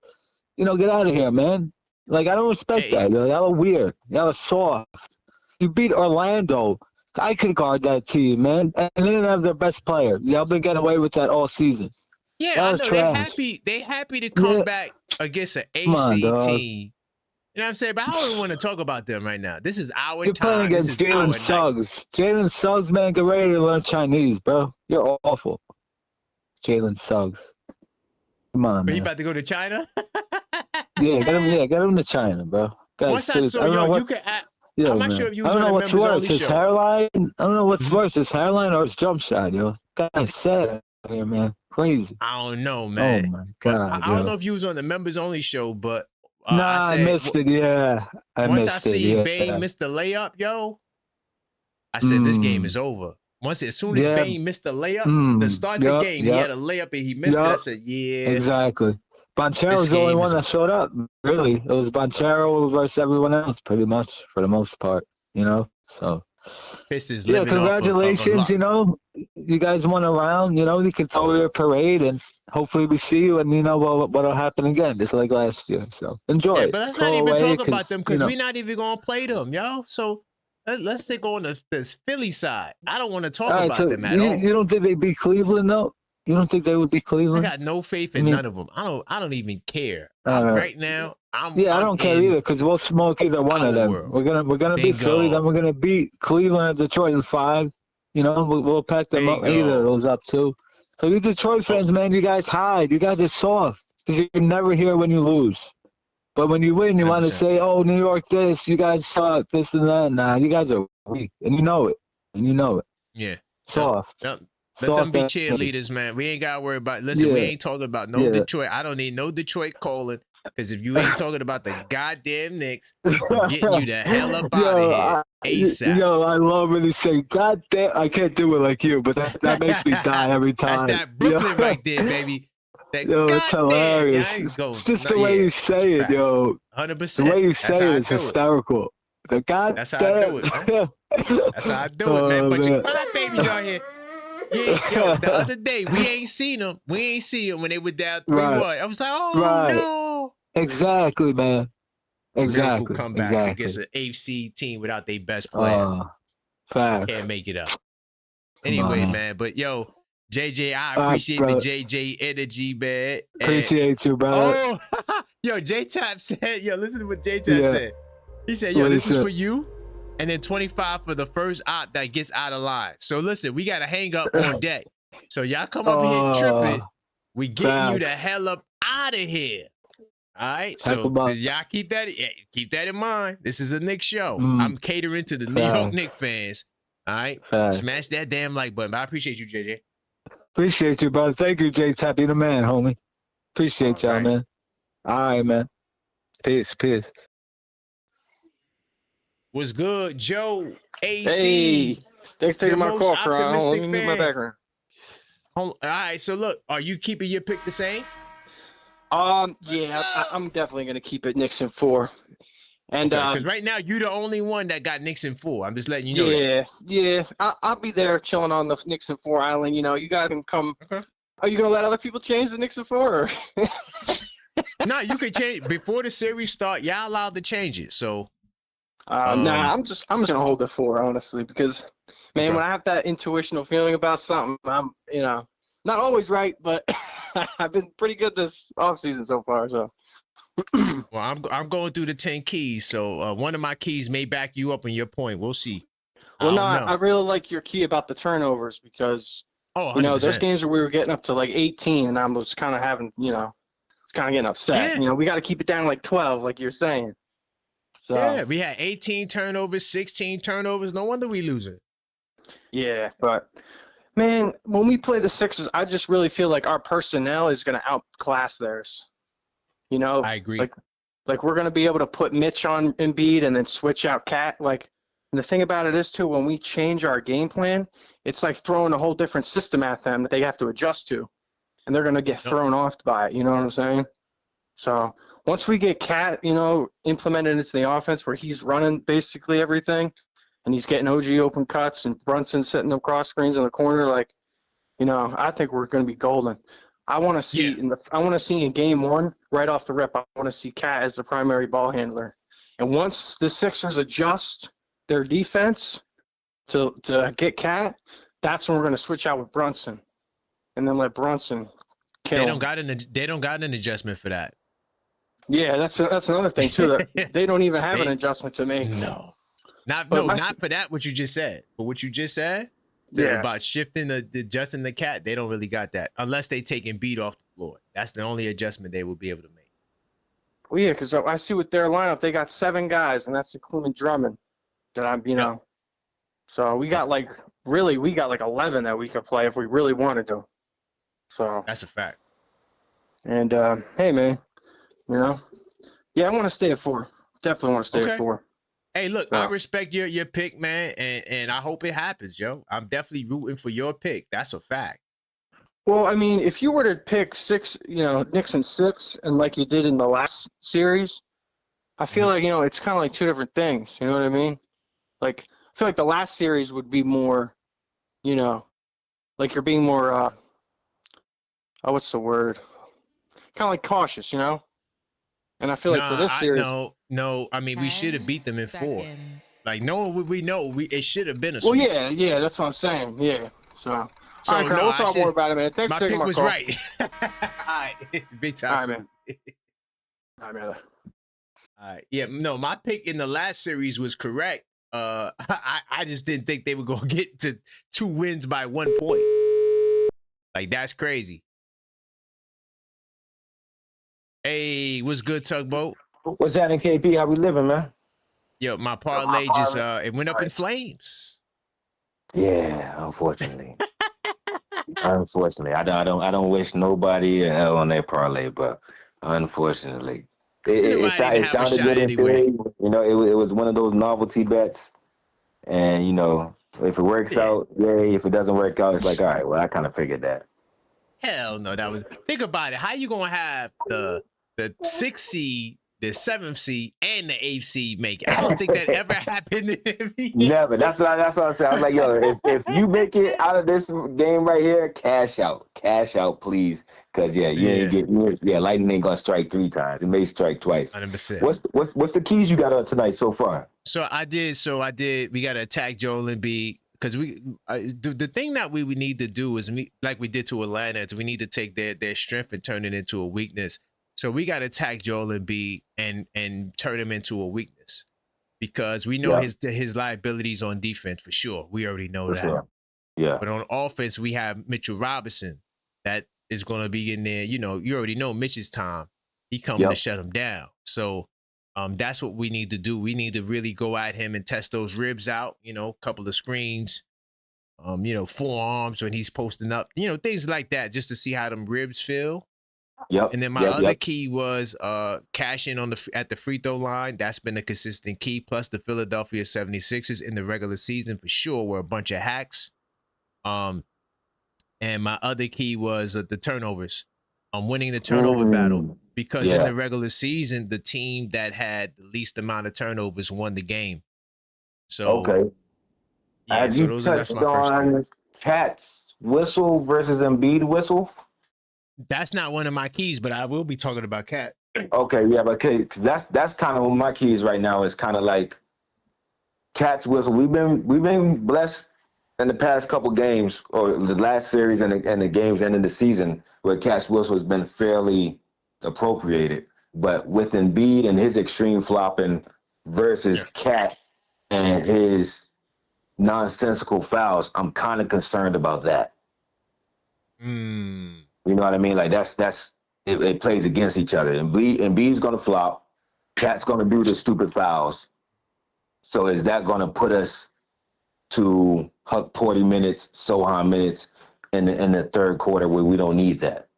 Get out of here, man. Like, I don't respect that. Y'all are weird. Y'all are soft. You beat Orlando. I could guard that team, man. And they didn't have their best player. Y'all been getting away with that all season. Yeah, I know. They happy to come back against an AC team. You know what I'm saying? But I don't even want to talk about them right now. This is our You're time. playing against Jalen Suggs. Jalen Suggs, man, get ready to learn Chinese, bro. You're awful. Jalen Suggs. Come on, man. Are you about to go to China? Yeah, get him to China, bro. Once I saw you can act. Yeah, I'm not man. sure if you was I don't on know the what's members worse, only his show. hairline. I don't know what's worse, his hairline or his jump shot, yo. Guy's sad out here, man. Crazy. I don't know, man. Oh my god. I don't know if you was on the members only show, but I missed it. Yeah, once I see Bane missed the layup, yo, I said this game is over. As soon as Bane missed the layup, to start the game, he had a layup and he missed it. I said, yeah, exactly. Banchero was the only one that showed up. Really, it was Banchero versus everyone else, pretty much for the most part. So. Pistons Yeah, congratulations. You guys won a round. You can throw your parade, and hopefully we see you. And what'll happen again, just like last year. So enjoy. Yeah, but let's not even talk about them because we're not even gonna play them, yo. So let's take on this Philly side. I don't want to talk about them at all. You don't think they beat Cleveland though? You don't think they would beat Cleveland? I got no faith in none of them. I don't even care. Right now, I don't care either because we'll smoke either one of them. We're gonna beat Philly, then we're gonna beat Cleveland and Detroit in 5. We'll pack them up, either of those up too. So you Detroit fans, man, you guys hide. You guys are soft because you're never here when you lose. But when you win, you want to say, "Oh, New York, this. You guys suck, this and that." Nah, you guys are weak, and you know it. Yeah, soft. Let them be cheerleaders, man. We ain't got to worry about. Listen, we ain't talking about no Detroit. I don't need no Detroit calling because if you ain't talking about the goddamn Knicks, I'm getting you the hell up out of here ASAP. I love when you say, "God damn," I can't do it like you, but that makes me die every time. That's that Brooklyn right there, baby. It's hilarious. It's just the way you say it, yo. 100%. The way you say it is hysterical. That's how I do it, man. That's how I do it, man. Bunch of cry babies out here. Yeah, yo, the other day we ain't seen them. We ain't see them when they were down 3-1. I was like, oh no. Exactly, man. Exactly. Miracle comebacks against an AFC team without their best player. Facts. Can't make it up. Anyway, man. But yo, JJ, I appreciate the JJ energy, man. Appreciate you, brother. Oh, yo, J-Tap said, yo, listen to what J-Tap said. He said, yo, this is for you. And then 25 for the first op that gets out of line. So listen, we got to hang up on deck. So y'all come up here tripping. We getting you the hell up out of here. All right. So y'all keep that in mind. This is a Knicks show. I'm catering to the New York Knicks fans. All right. Smash that damn like button. But I appreciate you, JJ. Appreciate you, brother. Thank you, J-Tap. You the man, homie. Appreciate y'all, man. All right, man. Peace. What's good, Joe? AC. Hey, thanks for taking my call, Carl. Let me mute my background. All right, so look, are you keeping your pick the same? Yeah, I'm definitely gonna keep it Knicks in 4. And because right now you're the only one that got Knicks in 4. I'm just letting you know. Yeah. I'll be there chilling on the Knicks in 4 island. You know, you guys can come. Okay. Are you gonna let other people change the Knicks in 4? Or? No, you can change before the series start. Y'all allowed to change it. So. Nah, I'm just gonna hold it 4, honestly, because man, when I have that intuitional feeling about something, I'm not always right, but I've been pretty good this offseason so far. So well, I'm going through the 10 keys, so one of my keys may back you up on your point. We'll see. Well, I really like your key about the turnovers because there's games where we were getting up to like 18, and I was kind of having it's kind of getting upset. We got to keep it down like 12, like you're saying. So, yeah, we had 18 turnovers, 16 turnovers. No wonder we losing. Yeah, but man, when we play the Sixers, I just really feel like our personnel is going to outclass theirs. I agree. Like we're going to be able to put Mitch on Embiid and then switch out Cat. Like, and the thing about it is too, when we change our game plan, it's like throwing a whole different system at them that they have to adjust to, and they're going to get thrown off by it. You know what I'm saying? So. Once we get Cat, implemented into the offense where he's running basically everything, and he's getting OG open cuts and Brunson setting them cross screens in the corner, I think we're going to be golden. I want to see in game 1 right off the rip. I want to see Cat as the primary ball handler, and once the Sixers adjust their defense to get Cat, that's when we're going to switch out with Brunson, and then let Brunson kill. They don't got an adjustment for that. Yeah, that's another thing too. That they don't even have an adjustment to make. No, not for that. What you just said, but what you just said about adjusting the Cat, they don't really got that unless they take Embiid off the floor. That's the only adjustment they will be able to make. Well, yeah, because I see with their lineup, they got 7 guys, and that's including Drummond. That so we got like 11 that we could play if we really wanted to. So that's a fact. And hey, man. I want to stay at 4. Definitely want to stay at 4. Hey, look, I respect your pick, man, and I hope it happens, Joe. I'm definitely rooting for your pick. That's a fact. Well, I mean, if you were to pick 6, Knicks in 6, and like you did in the last series, I feel like it's kind of like 2 different things. You know what I mean? Like I feel like the last series would be more, like you're being more. What's the word? Kind of like cautious, And I feel like for this series, no. I mean, we should have beat them in 4. Like, we know it should have been a sweep. Well, yeah, that's what I'm saying. Yeah, so all right, we'll talk more about it, man. Thanks for taking my call. My pick was right. All right, big time. All right, man. All right, man. All right, yeah, no, my pick in the last series was correct. I just didn't think they were gonna get to 2 wins by 1 point. Like, that's crazy. Hey, what's good, Tugboat? What's happening, KP? How we living, man? Yo, my parlay just it went up in flames. Yeah, unfortunately. Unfortunately, I don't wish nobody a hell on their parlay, but unfortunately, it sounded good anyway. It was one of those novelty bets, and if it works out, yay. If it doesn't work out, it's like, all right, well, I kind of figured that. Hell no, think about it. How you gonna have the 6 seed the 7th seed and the 8th seed make it. I don't think that ever happened in the NBA. Never. That's what I said. I was like, yo, if you make it out of this game right here, cash out, please, because you ain't getting. Lightning ain't gonna strike 3 times. It may strike twice. 100%. What's the keys you got on tonight so far? So I did. We got to attack Joel Embiid because the thing that we need to do is like we did to Atlanta. Is we need to take their strength and turn it into a weakness. So we got to attack Joel Embiid and turn him into a weakness because we know his liabilities on defense for sure. We already know that. Sure. Yeah. But on offense, we have Mitchell Robinson that is going to be in there. You know, you already know Mitch's time. He coming to shut him down. So that's what we need to do. We need to really go at him and test those ribs out. You know, a couple of screens. Forearms when he's posting up. You know, things like that just to see how them ribs feel. Yep. And then my other key was cashing at the free throw line. That's been a consistent key. Plus the Philadelphia 76ers in the regular season for sure were a bunch of hacks. And my other key was the turnovers. Winning the turnover battle because in the regular season, the team that had the least amount of turnovers won the game. So have you touched on Cat's whistle versus Embiid whistle? That's not one of my keys, but I will be talking about Cat. Okay, yeah, but that's kind of my keys right now. Is kind of like Cat's whistle. We've been blessed in the past couple games, or the last series and the games ending the season, where Cat's whistle has been fairly appropriated. But with Embiid and his extreme flopping versus Cat and his nonsensical fouls, I'm kind of concerned about that. You know what I mean? Like it plays against each other. Embiid's gonna flop. Cat's gonna do the stupid fouls. So is that gonna put us to Huck 40 minutes, Sohan minutes in the third quarter where we don't need that?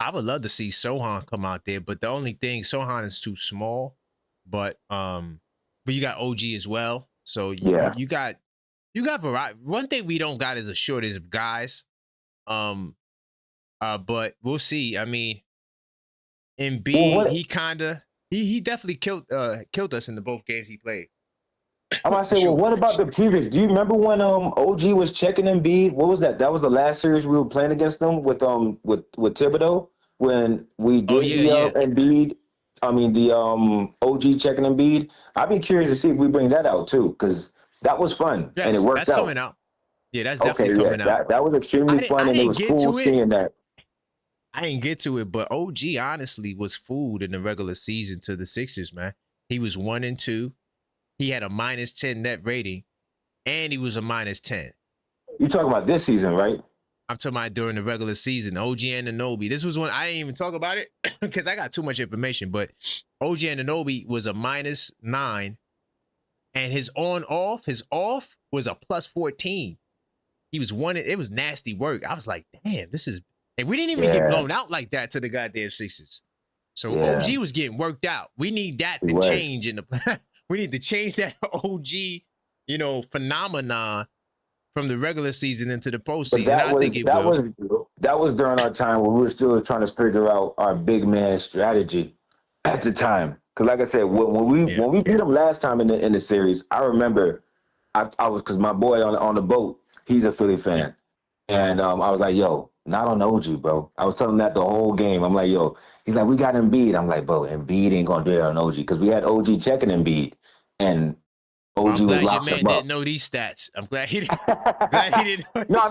I would love to see Sohan come out there, but the only thing, Sohan is too small. But you got OG as well. So you got variety. One thing we don't got is a shortage of guys. But we'll see. I mean, Embiid, he definitely killed us in the both games he played. I'm about to say, well, what about the previous? Do you remember when OG was checking Embiid? What was that? That was the last series we were playing against them with Thibodeau when we did Embiid. I mean the OG checking Embiid. I'd be curious to see if we bring that out too, because that was fun and it worked out. That's coming out. Yeah, that's definitely coming out. That was extremely fun, and it was cool seeing that. I didn't get to it, but OG honestly was fooled in the regular season to the Sixers, man. He was 1-2. He had a -10 net rating, and he was a -10. You talking about this season, right? I'm talking about during the regular season. OG Anunoby. This was one I didn't even talk about it because I got too much information. But OG Anunoby was a -9, and his off was a +14. He was it was nasty work. I was like, damn, this is. And we didn't even get blown out like that to the goddamn Sixers. So OG was getting worked out. We need that to change in the. We need to change that OG, phenomenon from the regular season into the postseason. That was during our time when we were still trying to figure out our big man strategy at the time. Because, like I said, when we beat them last time in the series, I remember I was, because my boy on the boat, he's a Philly fan, and I was like, yo. Not on OG, bro. I was telling him that the whole game. I'm like, yo. He's like, we got Embiid. I'm like, bro, Embiid ain't gonna do it on OG because we had OG checking Embiid, and OG was locking him up. I'm glad your man didn't know these stats. I'm glad he didn't. No.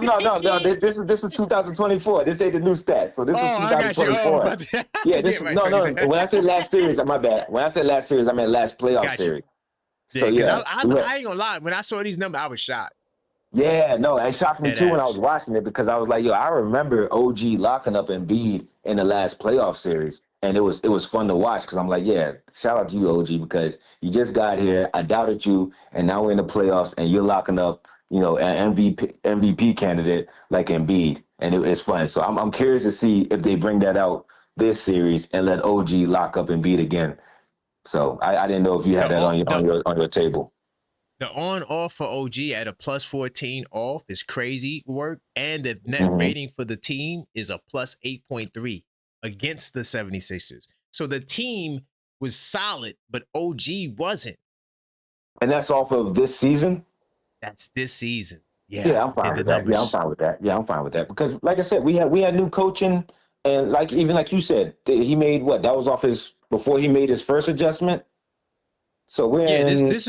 This is 2024. This ain't the new stats. So this is 2024. Yeah, this no. When I said last series, my bad. When I said last series, I meant last playoff series. So I ain't gonna lie. When I saw these numbers, I was shocked. Yeah, no, it shocked me too when I was watching it because I was like, yo, I remember OG locking up Embiid in the last playoff series, and it was fun to watch because I'm like, yeah, shout out to you, OG, because you just got here, I doubted you, and now we're in the playoffs, and you're locking up, an MVP candidate like Embiid, and it's fun. So I'm curious to see if they bring that out this series and let OG lock up Embiid again. So I didn't know if you had that on your table. The on-off for OG at a +14 off is crazy work, and the net rating for the team is a +8.3 against the 76ers. So the team was solid, but OG wasn't. And that's off of this season? That's this season. Yeah, I'm fine with that. Yeah, I'm fine with that. Yeah, I'm fine with that. Because like I said, we had new coaching, and like you said, he made what? That was off before he made his first adjustment. So this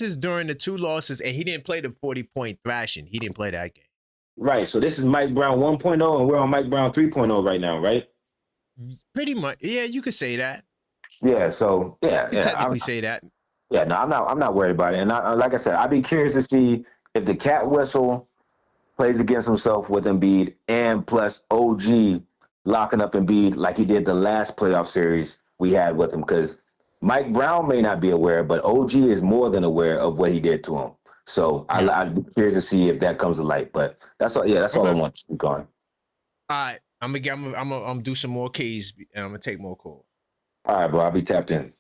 is during the 2 losses, and he didn't play the 40-point thrashing. He didn't play that game. Right. So this is Mike Brown 1.0, and we're on Mike Brown 3.0 right now, right? Pretty much. Yeah, you could say that. Yeah. So yeah, you could technically say that. Yeah. No, I'm not worried about it. And like I said, I'd be curious to see if the cat whistle plays against himself with Embiid, and plus OG locking up Embiid like he did the last playoff series we had with him. Because Mike Brown may not be aware, but OG is more than aware of what he did to him. So I'd be curious to see if that comes to light. But that's all. Yeah, that's all I want to speak on. All right, I'm gonna do some more keys, and I'm gonna take more calls. All right, bro. I'll be tapped in.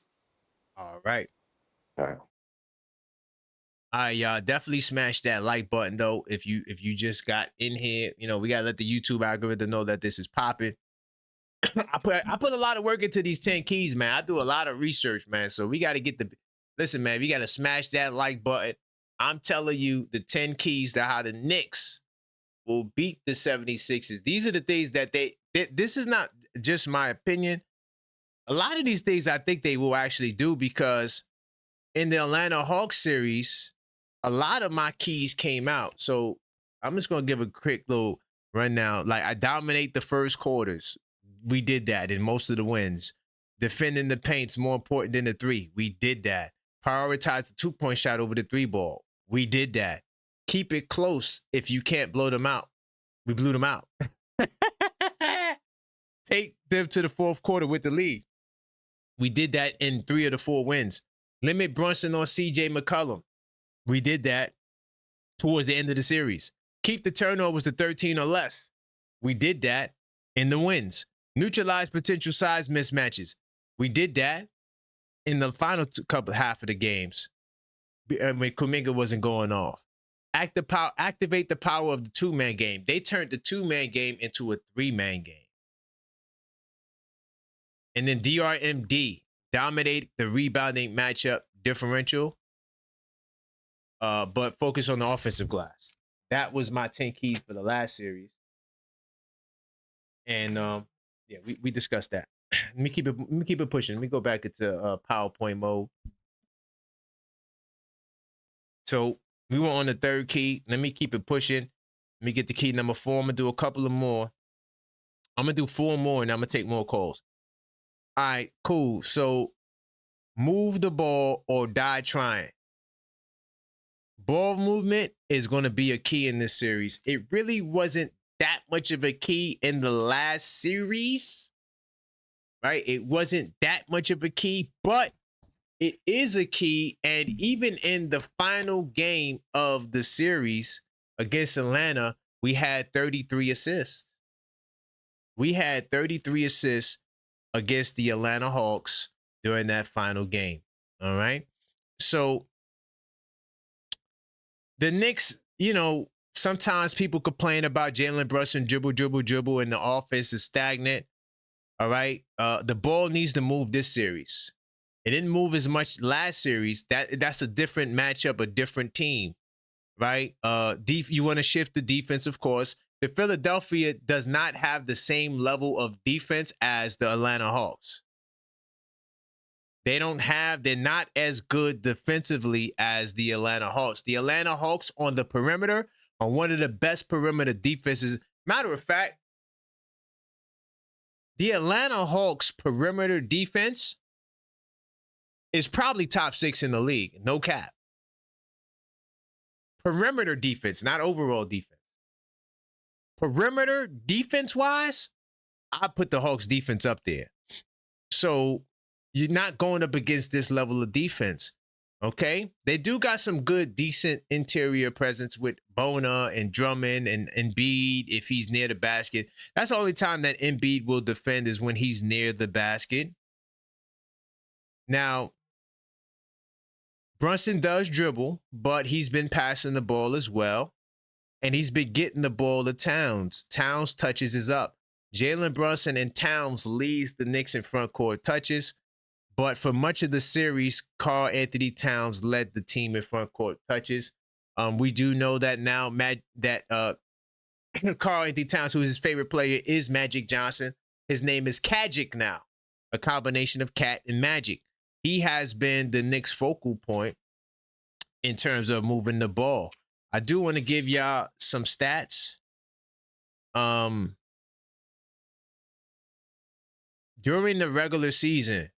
All right. All right. All right, y'all. Definitely smash that like button though. If you just got in here, we gotta let the YouTube algorithm know that this is popping. I put a lot of work into these 10 keys, man. I do a lot of research, man. So we gotta listen, man. We gotta smash that like button. I'm telling you the 10 keys to how the Knicks will beat the 76ers. These are the things that this is not just my opinion. A lot of these things I think they will actually do, because in the Atlanta Hawks series, a lot of my keys came out. So I'm just going to give a quick little rundown. Like, I dominate the first quarters. We did that in most of the wins. Defending the paint's more important than the 3. We did that. Prioritize the 2-point shot over the 3 ball. We did that. Keep it close if you can't blow them out. We blew them out. Take them to the 4th quarter with the lead. We did that in 3 of the 4 wins. Limit Brunson on CJ McCollum. We did that towards the end of the series. Keep the turnovers to 13 or less. We did that in the wins. Neutralize potential size mismatches. We did that in the final half of the games when Kuminga wasn't going off. Activate the power of the 2-man game. They turned the 2-man game into a 3-man game. And then DRMD, dominate the rebounding matchup differential, but focus on the offensive glass. That was my 10 keys for the last series. And yeah, we discussed that. Let me keep it pushing. Let me go back into PowerPoint mode. So we were on the 3rd key. Let me keep it pushing. Let me get the key number 4. I'm gonna do a couple of more. I'm gonna do 4 more, and I'm gonna take more calls. All right, cool. So move the ball or die trying. Ball movement is going to be a key in this series. It really wasn't that much of a key in the last series, right? It wasn't that much of a key, but it is a key. And even in the final game of the series against Atlanta, we had 33 assists. We had 33 assists against the Atlanta Hawks during that final game. All right. So the Knicks, sometimes people complain about Jalen Brunson dribble, and the offense is stagnant. All right. The ball needs to move this series. It didn't move as much last series. That's a different matchup, a different team, right? You want to shift the defense, of course. The Philadelphia does not have the same level of defense as the Atlanta Hawks. They're not as good defensively as the Atlanta Hawks. The Atlanta Hawks on the perimeter are one of the best perimeter defenses. Matter of fact, the Atlanta Hawks perimeter defense is probably top 6 in the league. No cap. Perimeter defense, not overall defense. Perimeter defense-wise, I put the Hawks defense up there. So you're not going up against this level of defense, okay? They do got some good, decent interior presence with Bona and Drummond and Embiid if he's near the basket. That's the only time that Embiid will defend is when he's near the basket. Now, Brunson does dribble, but he's been passing the ball as well. And he's been getting the ball to Towns. Towns touches is up. Jalen Brunson and Towns leads the Knicks in front court touches, but for much of the series, Karl Anthony Towns led the team in front court touches. We do know that now, Karl Anthony Towns, who his favorite player is Magic Johnson. His name is Kajic now, a combination of Cat and Magic. He has been the Knicks' focal point in terms of moving the ball. I do want to give y'all some stats. During the regular season,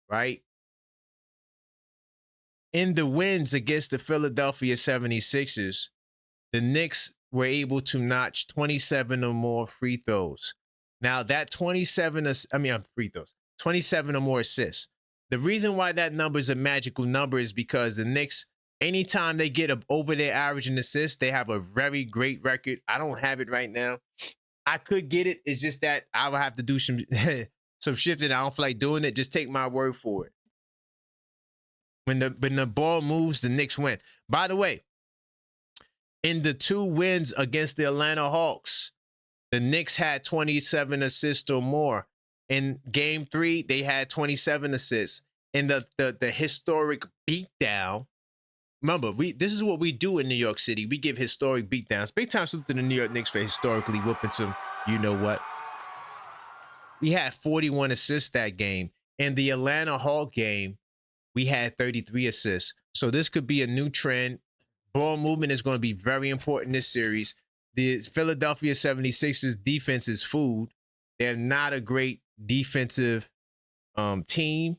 right? In the wins against the Philadelphia 76ers, the Knicks were able to notch 27 or more free throws. Now that 27 or more assists. The reason why that number is a magical number is because the Knicks, anytime they get over their average in assists, they have a very great record. I don't have it right now. I could get it. It's just that I will have to do some shifting. I don't feel like doing it. Just take my word for it. When the ball moves, the Knicks win. By the way, in the 2 wins against the Atlanta Hawks, the Knicks had 27 assists or more. In game 3, they had 27 assists. In the historic beatdown, remember, this is what we do in New York City. We give historic beatdowns. Big time salute to the New York Knicks for historically whooping some, you know what. We had 41 assists that game. In the Atlanta Hawk game, we had 33 assists. So this could be a new trend. Ball movement is going to be very important this series. The Philadelphia 76ers defense is food. They're not a great defensive team.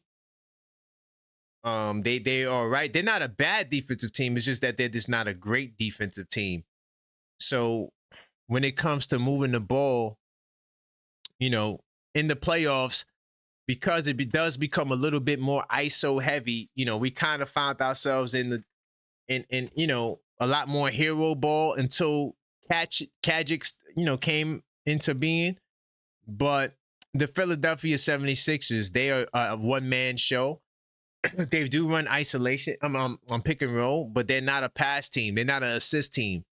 They are right. They're not a bad defensive team. It's just that they're just not a great defensive team. So when it comes to moving the ball, you know, in the playoffs, because it does become a little bit more ISO heavy, you know, we kind of found ourselves in you know, a lot more hero ball until Kajic, you know, came into being. But the Philadelphia 76ers, they are a one-man show. They do run isolation on pick and roll, but they're not a pass team. They're not an assist team.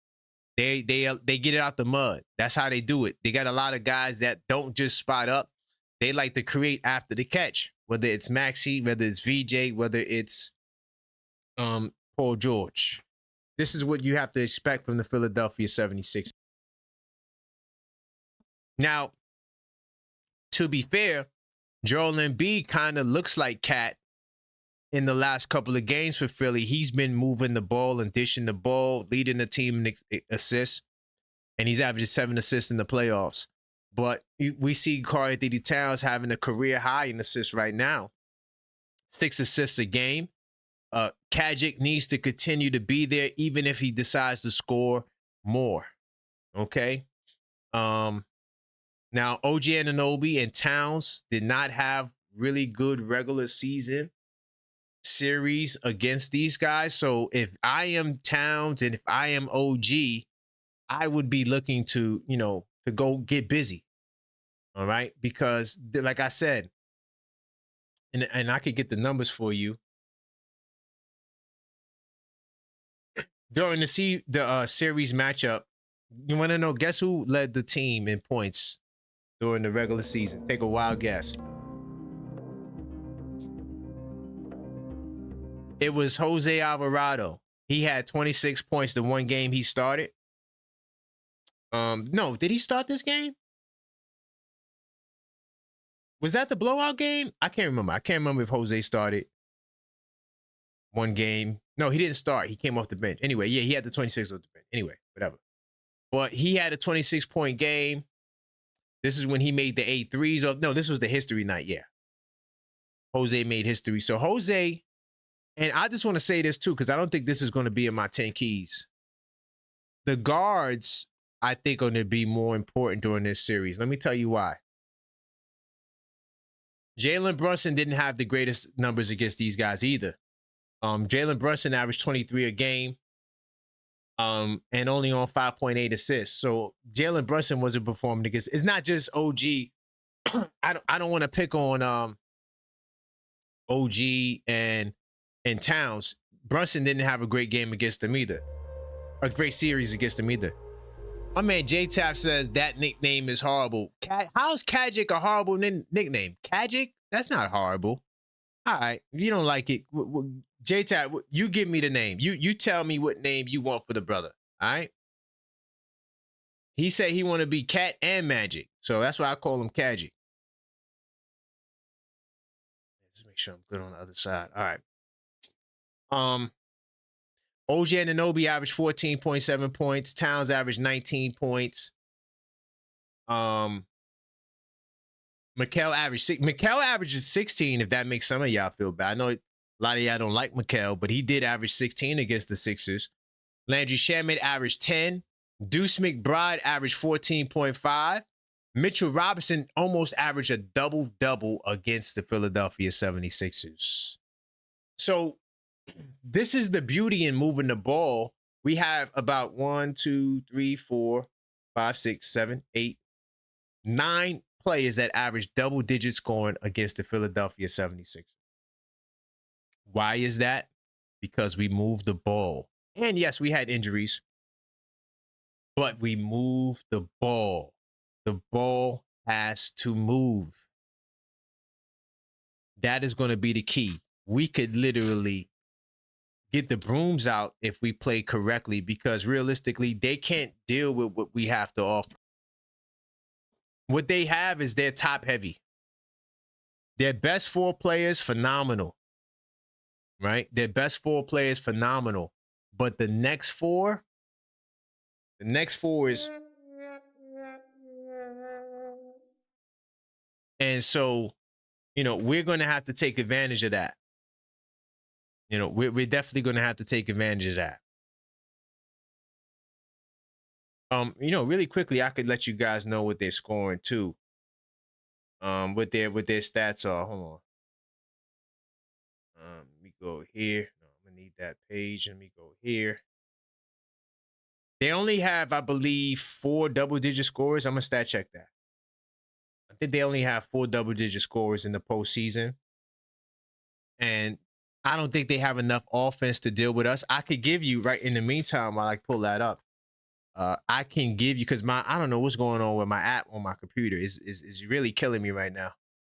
They get it out the mud. That's how they do it. They got a lot of guys that don't just spot up. They like to create after the catch, whether it's Maxey, whether it's VJ, whether it's Paul George. This is what you have to expect from the Philadelphia 76ers. Now, to be fair, Joel Embiid kind of looks like Cat in the last couple of games for Philly. He's been moving the ball and dishing the ball, leading the team in assists, and he's averaging 7 assists in the playoffs. But we see Karl Anthony Towns having a career high in assists right now. 6 assists a game. Kajic needs to continue to be there, even if he decides to score more. Okay. Now, OG Anunoby and Towns did not have really good regular season series against these guys. So if I am Towns and if I am OG, I would be looking to, you know, to go get busy. All right. Because like I said, and I could get the numbers for you. During the series matchup, you want to know, guess who led the team in points during the regular season? Take a wild guess. It was Jose Alvarado. He had 26 points the one game he started. No, did he start this game? Was that the blowout game? I can't remember. I can't remember if Jose started one game. No, he didn't start. He came off the bench. Anyway, yeah, he had the 26 off the bench. Anyway, whatever. But he had a 26-point game. This is when he made the 8 threes. No, this was the history night, yeah. Jose made history. So Jose, and I just want to say this too, because I don't think this is going to be in my 10 keys. The guards, I think, are going to be more important during this series. Let me tell you why. Jalen Brunson didn't have the greatest numbers against these guys either. Jalen Brunson averaged 23 a game and only on 5.8 assists. So Jalen Brunson wasn't performing against. It's not just OG. I don't want to pick on OG and Towns. Brunson didn't have a great game against them either. A great series against them either. My man J-Tap says that nickname is horrible. How's Kajic a horrible nickname? Kajic? That's not horrible. All right, if you don't like it, J-Tap, you give me the name. You tell me what name you want for the brother. All right. He said he want to be Cat and Magic, so that's why I call him Kajic. Let's make sure I'm good on the other side. All right. OG Anunoby averaged 14.7 points. Towns averaged 19 points. Mikal averages 16, if that makes some of y'all feel bad. I know a lot of y'all don't like Mikal, but he did average 16 against the Sixers. Landry Shamet averaged 10. Deuce McBride averaged 14.5. Mitchell Robinson almost averaged a double-double against the Philadelphia 76ers. So this is the beauty in moving the ball. We have about 1, 2, 3, 4, 5, 6, 7, 8, 9 players that average double-digit scoring against the Philadelphia 76ers. Why is that? Because we moved the ball. And yes, we had injuries, but we moved the ball. The ball has to move. That is going to be the key. We could literally get the brooms out if we play correctly, because realistically, they can't deal with what we have to offer. What they have is they're top heavy. Their best 4 players, phenomenal. Right? Their best 4 players, phenomenal. But the next 4 is... And so, we're going to have to take advantage of that. We're definitely going to have to take advantage of that. Really quickly, I could let you guys know what they're scoring too. What their stats are. Hold on. Let me go here. No, I'm gonna need that page. Let me go here. They only have, I believe, 4 double-digit scorers. I'm gonna stat check that. I think they only have 4 double-digit scorers in the postseason. And I don't think they have enough offense to deal with us. I could give you, right in the meantime, while I pull that up, I can give you, because I don't know what's going on with my app on my computer. Is really killing me right now.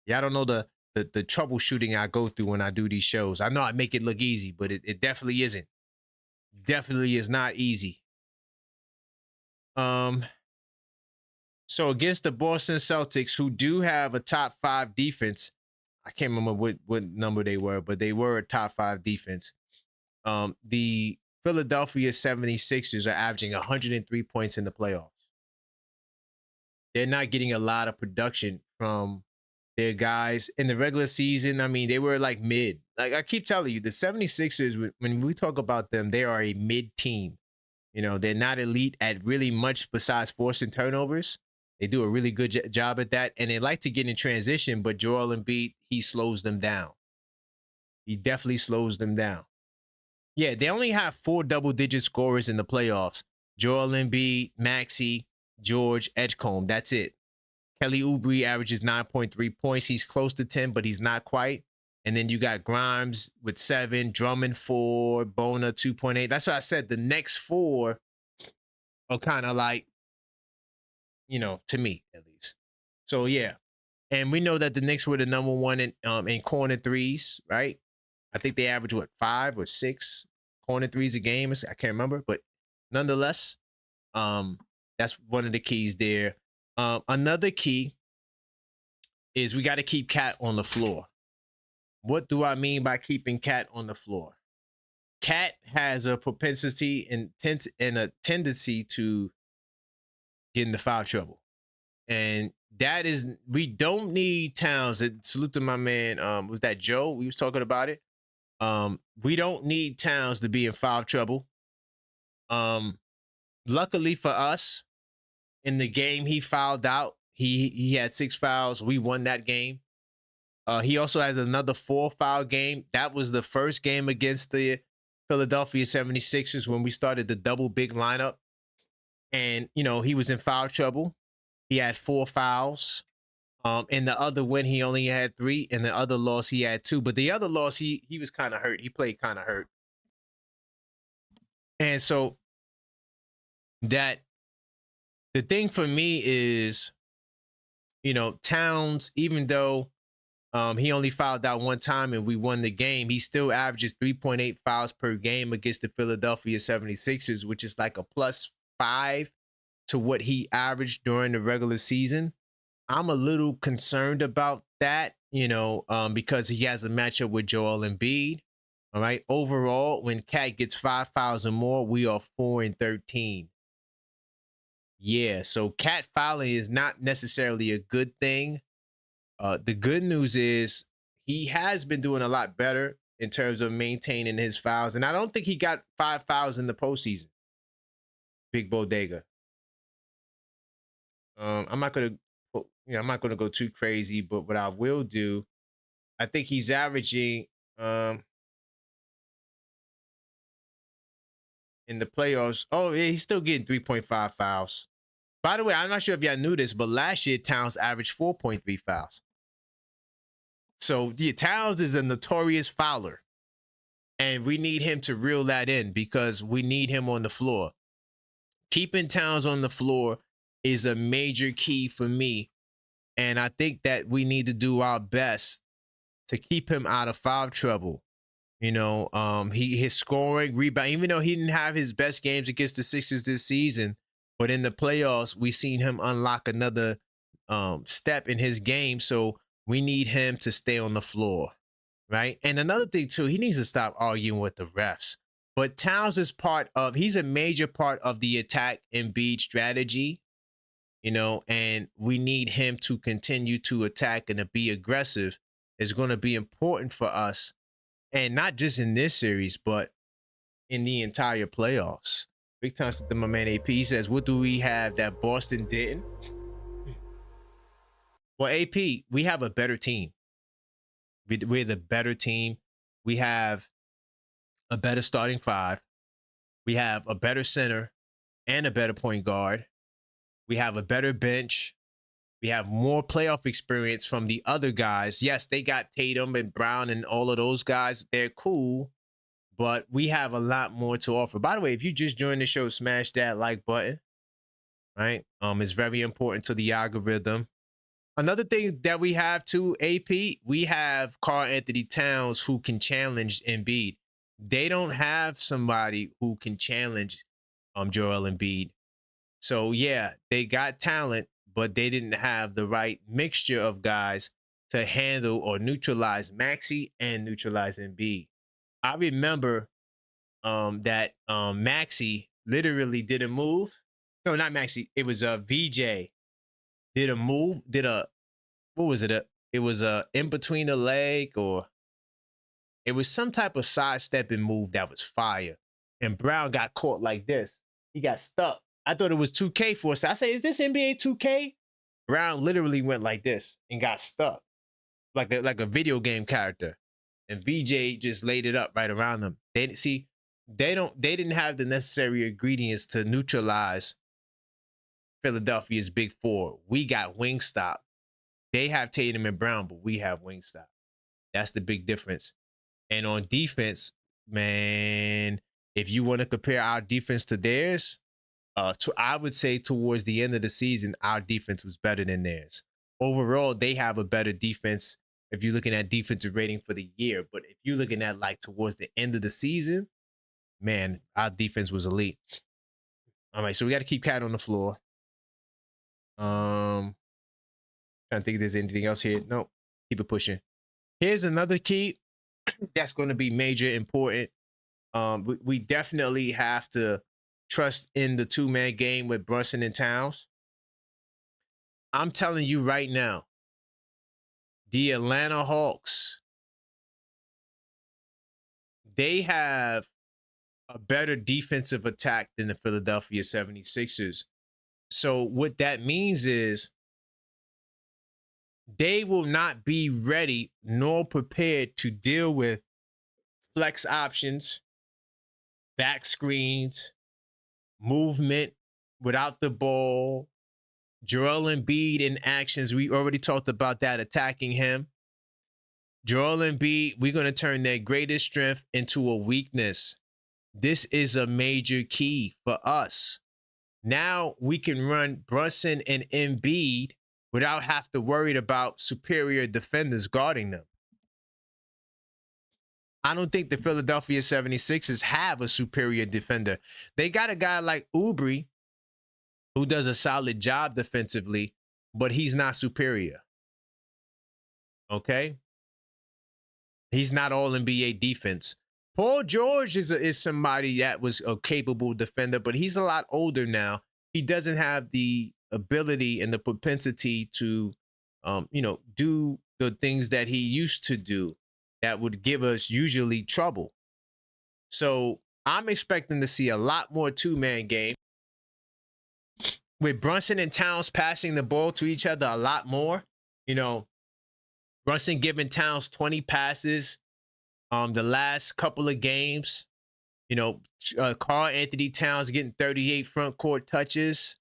Yeah, I don't know the troubleshooting I go through when I do these shows. I know I make it look easy, but it definitely isn't. Definitely is not easy. So against the Boston Celtics, who do have a top 5 defense, I can't remember what number they were, but they were a top 5 defense. The Philadelphia 76ers are averaging 103 points in the playoffs. They're not getting a lot of production from their guys in the regular season. I mean, they were like mid. Like I keep telling you, the 76ers, when we talk about them, they are a mid team. They're not elite at really much besides forcing turnovers. They do a really good job at that. And they like to get in transition, but Joel Embiid, he slows them down. He definitely slows them down. Yeah, they only have 4 double-digit scorers in the playoffs. Joel Embiid, Maxey, George, Edgecombe. That's it. Kelly Oubre averages 9.3 points. He's close to 10, but he's not quite. And then you got Grimes with 7, Drummond 4, Bona 2.8. That's why I said the next 4 are kind of like, to me at least. So yeah, and we know that the Knicks were the number 1 in corner threes, right? I think they average 5 or 6 corner threes a game. I can't remember, but nonetheless, that's one of the keys there. Another key is we got to keep Cat on the floor. What do I mean by keeping Cat on the floor? Cat has a propensity and a tendency to get into foul trouble. And that is, we don't need Towns. And salute to my man, was that Joe? We was talking about it. We don't need Towns to be in foul trouble. Luckily for us, in the game he fouled out, he had 6 fouls. We won that game. He also has another 4 foul game. That was the first game against the Philadelphia 76ers when we started the double big lineup. And, he was in foul trouble. He had 4 fouls. In the other win, he only had 3. In the other loss, he had 2. But the other loss, he was kind of hurt. He played kind of hurt. And so that the thing for me is, Towns, even though he only fouled out one time and we won the game, he still averages 3.8 fouls per game against the Philadelphia 76ers, which is like a +5 to what he averaged during the regular season. I'm a little concerned about that, because he has a matchup with Joel Embiid. All right. Overall, when Cat gets 5 fouls or more, we are 4-13. Yeah. So Cat fouling is not necessarily a good thing. The good news is he has been doing a lot better in terms of maintaining his fouls. And I don't think he got 5 fouls in the postseason. Big Bodega. I'm not gonna go too crazy, but what I will do, I think he's averaging in the playoffs. Oh yeah, he's still getting 3.5 fouls. By the way, I'm not sure if y'all knew this, but last year Towns averaged 4.3 fouls. So yeah, Towns is a notorious fouler, and we need him to reel that in because we need him on the floor. Keeping Towns on the floor is a major key for me, and I think that we need to do our best to keep him out of foul trouble. His scoring, rebound, even though he didn't have his best games against the Sixers this season, but in the playoffs, we seen him unlock another step in his game. So we need him to stay on the floor, right? And another thing too, he needs to stop arguing with the refs. But Towns is he's a major part of the attack Embiid strategy, and we need him to continue to attack and to be aggressive. Is going to be important for us, and not just in this series, but in the entire playoffs. Big time to my man AP. He says, what do we have that Boston didn't? Well, AP, we have a better team. We're the better team. We have a better starting 5. We have a better center and a better point guard. We have a better bench. We have more playoff experience from the other guys. Yes, they got Tatum and Brown and all of those guys. They're cool, but we have a lot more to offer. By the way, if you just joined the show, smash that like button, right? It's very important to the algorithm. Another thing that we have too, AP, we have Karl-Anthony Towns who can challenge Embiid. They don't have somebody who can challenge Joel Embiid. So yeah, they got talent, but they didn't have the right mixture of guys to handle or neutralize Maxey and neutralize Embiid. I remember that Maxey literally did a move. No, not Maxey. It was VJ. Did a move, what was it? It was in between the leg, or it was some type of sidestepping move that was fire. And Brown got caught like this. He got stuck. I thought it was 2K for us. I say, is this NBA 2K? Brown literally went like this and got stuck. Like a video game character. And VJ just laid it up right around them. They didn't have the necessary ingredients to neutralize Philadelphia's big 4. We got Wingstop. They have Tatum and Brown, but we have Wingstop. That's the big difference. And on defense, man, if you want to compare our defense to theirs, I would say towards the end of the season, our defense was better than theirs. Overall, they have a better defense if you're looking at defensive rating for the year. But if you're looking at like towards the end of the season, man, our defense was elite. All right, so we got to keep Cat on the floor. Trying to think if there's anything else here. Nope. Keep it pushing. Here's another key that's going to be major important. We definitely have to trust in the 2-man game with Brunson and Towns. I'm telling you right now, the Atlanta Hawks, they have a better defensive attack than the Philadelphia 76ers. So what that means is they will not be ready nor prepared to deal with flex options, back screens, movement without the ball, Joel Embiid in actions. We already talked about that, attacking him. Joel Embiid, we're going to turn their greatest strength into a weakness. This is a major key for us. Now we can run Brunson and Embiid without have to worry about superior defenders guarding them. I don't think the Philadelphia 76ers have a superior defender. They got a guy like Oubre who does a solid job defensively, but he's not superior. Okay? He's not all NBA defense. Paul George is somebody that was a capable defender, but he's a lot older now. He doesn't have the ability and the propensity to, do the things that he used to do that would give us usually trouble. So I'm expecting to see a lot more two-man game with Brunson and Towns passing the ball to each other a lot more. Brunson giving Towns 20 passes the last couple of games. Karl Anthony Towns getting 38 front court touches.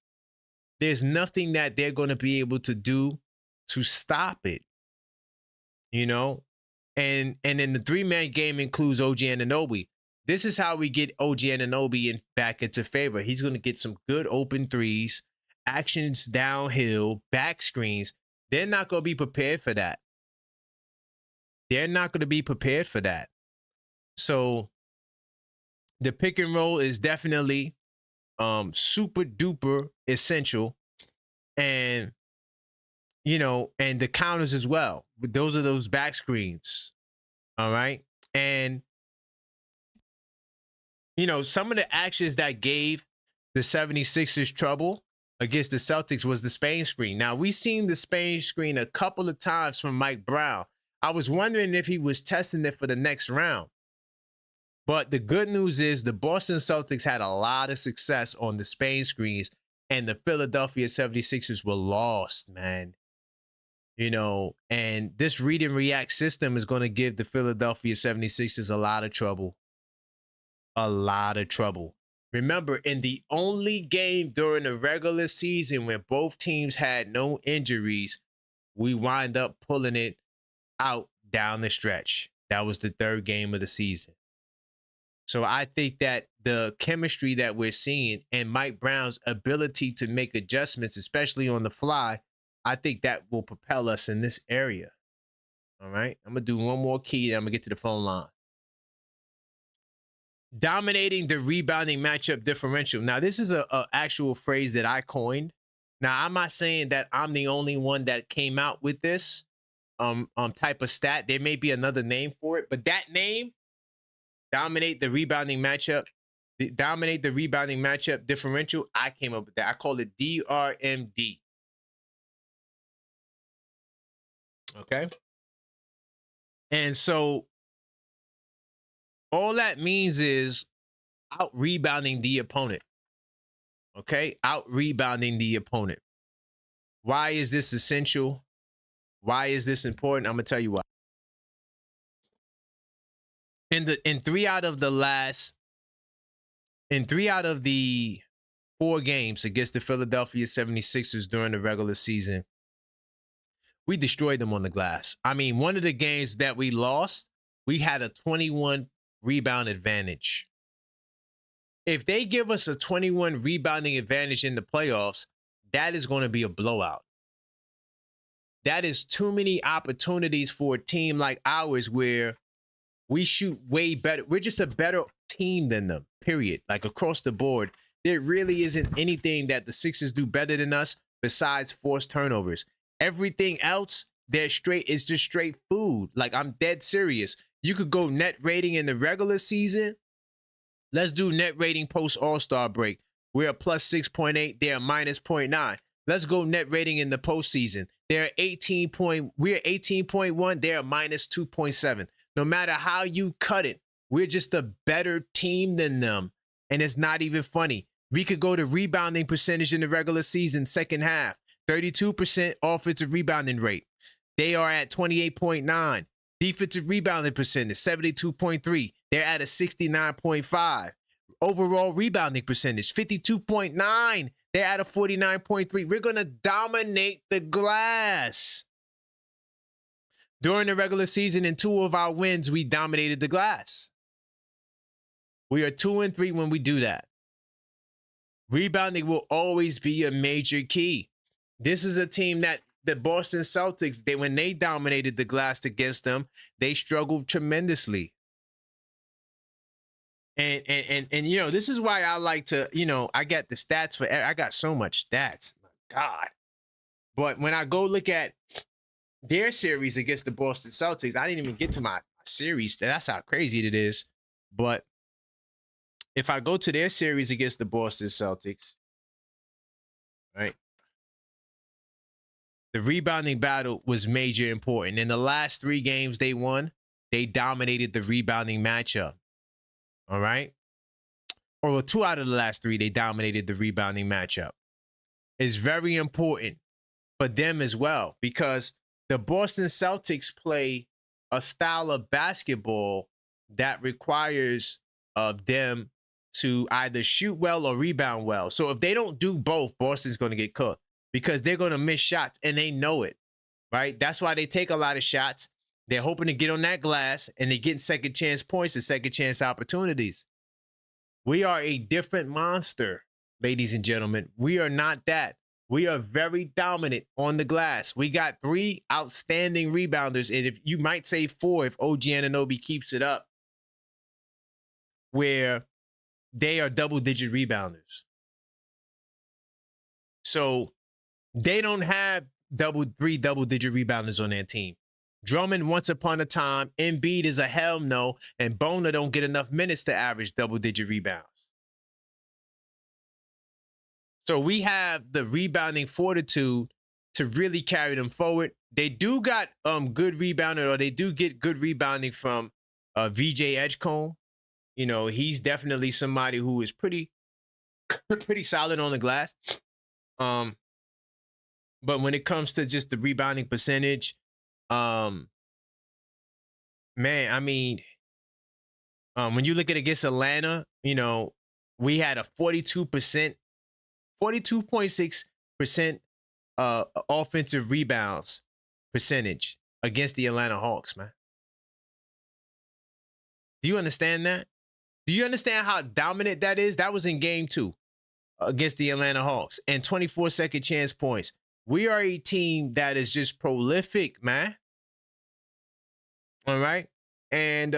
There's nothing that they're going to be able to do to stop it. And then the three-man game includes OG Anunoby. This is how we get OG Anunoby back into favor. He's going to get some good open threes, actions downhill, back screens. They're not going to be prepared for that. So the pick and roll is definitely super duper essential. And, and the counters as well. Those are those back screens. All right. And, some of the actions that gave the 76ers trouble against the Celtics was the Spain screen. Now, we've seen the Spain screen a couple of times from Mike Brown. I was wondering if he was testing it for the next round. But the good news is the Boston Celtics had a lot of success on the Spain screens, and the Philadelphia 76ers were lost, man. And this read and react system is going to give the Philadelphia 76ers a lot of trouble. Remember, in the only game during the regular season when both teams had no injuries, we wind up pulling it out down the stretch. That was the third game of the season. So I think that the chemistry that we're seeing and Mike Brown's ability to make adjustments, especially on the fly, I think that will propel us in this area. All right. I'm going to do one more key, then I'm going to get to the phone line. Dominating the rebounding matchup differential. Now, this is a actual phrase that I coined. Now, I'm not saying that I'm the only one that came out with this type of stat. There may be another name for it, but that name, dominate the rebounding matchup differential, I came up with that. I call it DRMD. Okay. And so all that means is out rebounding the opponent. Okay. Out rebounding the opponent. Why is this essential? Why is this important? I'm going to tell you why. In three out of the 4 games against the Philadelphia 76ers during the regular season, we destroyed them on the glass. I mean, one of the games that we lost, we had a 21 rebound advantage. If they give us a 21 rebounding advantage in the playoffs, that is going to be a blowout. That is too many opportunities for a team like ours where we shoot way better. We're just a better team than them, period. Like across the board, there really isn't anything that the Sixers do better than us besides forced turnovers. Everything else, it's just straight food. Like, I'm dead serious. You could go net rating in the regular season. Let's do net rating post All-Star break. We're a plus 6.8. They're a minus 0.9. Let's go net rating in the postseason. We're 18.1. They're a minus 2.7. No matter how you cut it, we're just a better team than them. And it's not even funny. We could go to rebounding percentage in the regular season, second half. 32% offensive rebounding rate. They are at 28.9. Defensive rebounding percentage, 72.3. They're at a 69.5. Overall rebounding percentage, 52.9. They're at a 49.3. We're going to dominate the glass. During the regular season, in 2 of our wins, we dominated the glass. We are 2-3 when we do that. Rebounding will always be a major key. This is a team that the Boston Celtics, when they dominated the glass against them, they struggled tremendously. And you know, this is why I like to, you know, I got the stats for, I got so much stats. My God. But when I go look at their series against the Boston Celtics, I didn't even get to my series. That's how crazy it is. But if I go to their series against the Boston Celtics, right, the rebounding battle was major important. In the last 3 games they won, they dominated the rebounding matchup. All right. Or 2 out of the last 3, they dominated the rebounding matchup. It's very important for them as well, because the Boston Celtics play a style of basketball that requires them to either shoot well or rebound well. So if they don't do both, Boston's going to get cooked because they're going to miss shots, and they know it, right? That's why they take a lot of shots. They're hoping to get on that glass, and they get second chance points and second chance opportunities. We are a different monster, ladies and gentlemen. We are not that. We are very dominant on the glass. We got 3 outstanding rebounders, and if you might say 4 if OG Anunoby keeps it up, where they are double-digit rebounders. So they don't have 3 double-digit rebounders on their team. Drummond, once upon a time, Embiid is a hell no, and Bona don't get enough minutes to average double-digit rebounds. So we have the rebounding fortitude to really carry them forward. They do got good rebounding, or they do get good rebounding from VJ Edgecombe. You know, he's definitely somebody who is pretty solid on the glass. But when it comes to just the rebounding percentage, man, I mean, when you look at against Atlanta, you know, we had a 42.6% offensive rebounds percentage against the Atlanta Hawks, man. Do you understand that? Do you understand how dominant that is? That was in game 2 against the Atlanta Hawks, and 24 second chance points. We are a team that is just prolific, man. All right. And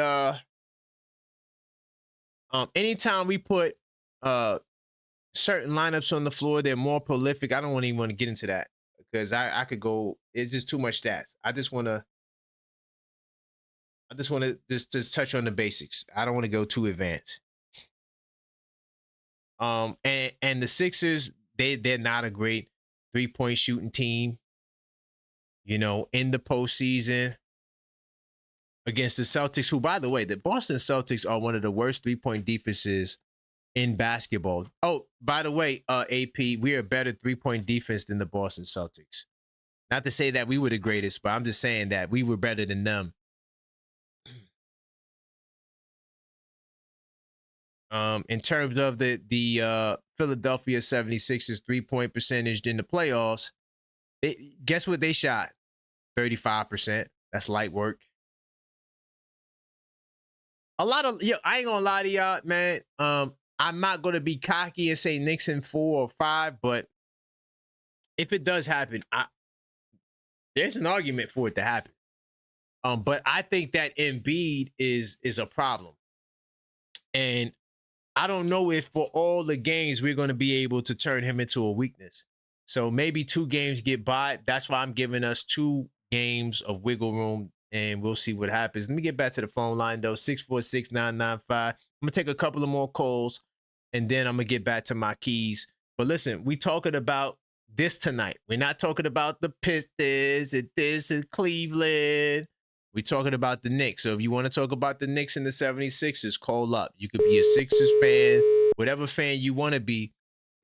anytime we put certain lineups on the floor, they're more prolific. I don't even want to get into that because I could go, it's just too much stats. I just want to just touch on the basics. I don't want to go too advanced. And the Sixers, they're not a great 3-point shooting team. You know, in the postseason against the Celtics, who, by the way, the Boston Celtics are one of the worst 3-point defenses in basketball. Oh, by the way, AP, we are a better 3-point defense than the Boston Celtics. Not to say that we were the greatest, but I'm just saying that we were better than them. In terms of the Philadelphia 76ers 3-point percentage in the playoffs, guess what they shot? 35%. That's light work. A lot of, I ain't gonna lie to y'all, man. I'm not gonna be cocky and say Knicks in 4 or 5, but if it does happen, there's an argument for it to happen. But I think that Embiid is a problem, and I don't know if for all the games we're going to be able to turn him into a weakness. So maybe 2 games get by. That's why I'm giving us 2 games of wiggle room, and we'll see what happens. Let me get back to the phone line, though, 646-995. I'm going to take a couple of more calls, and then I'm going to get back to my keys. But listen, we talking about this tonight. We're not talking about the Pistons and this and Cleveland. We're talking about the Knicks. So if you want to talk about the Knicks and the 76ers, call up. You could be a Sixers fan, whatever fan you want to be.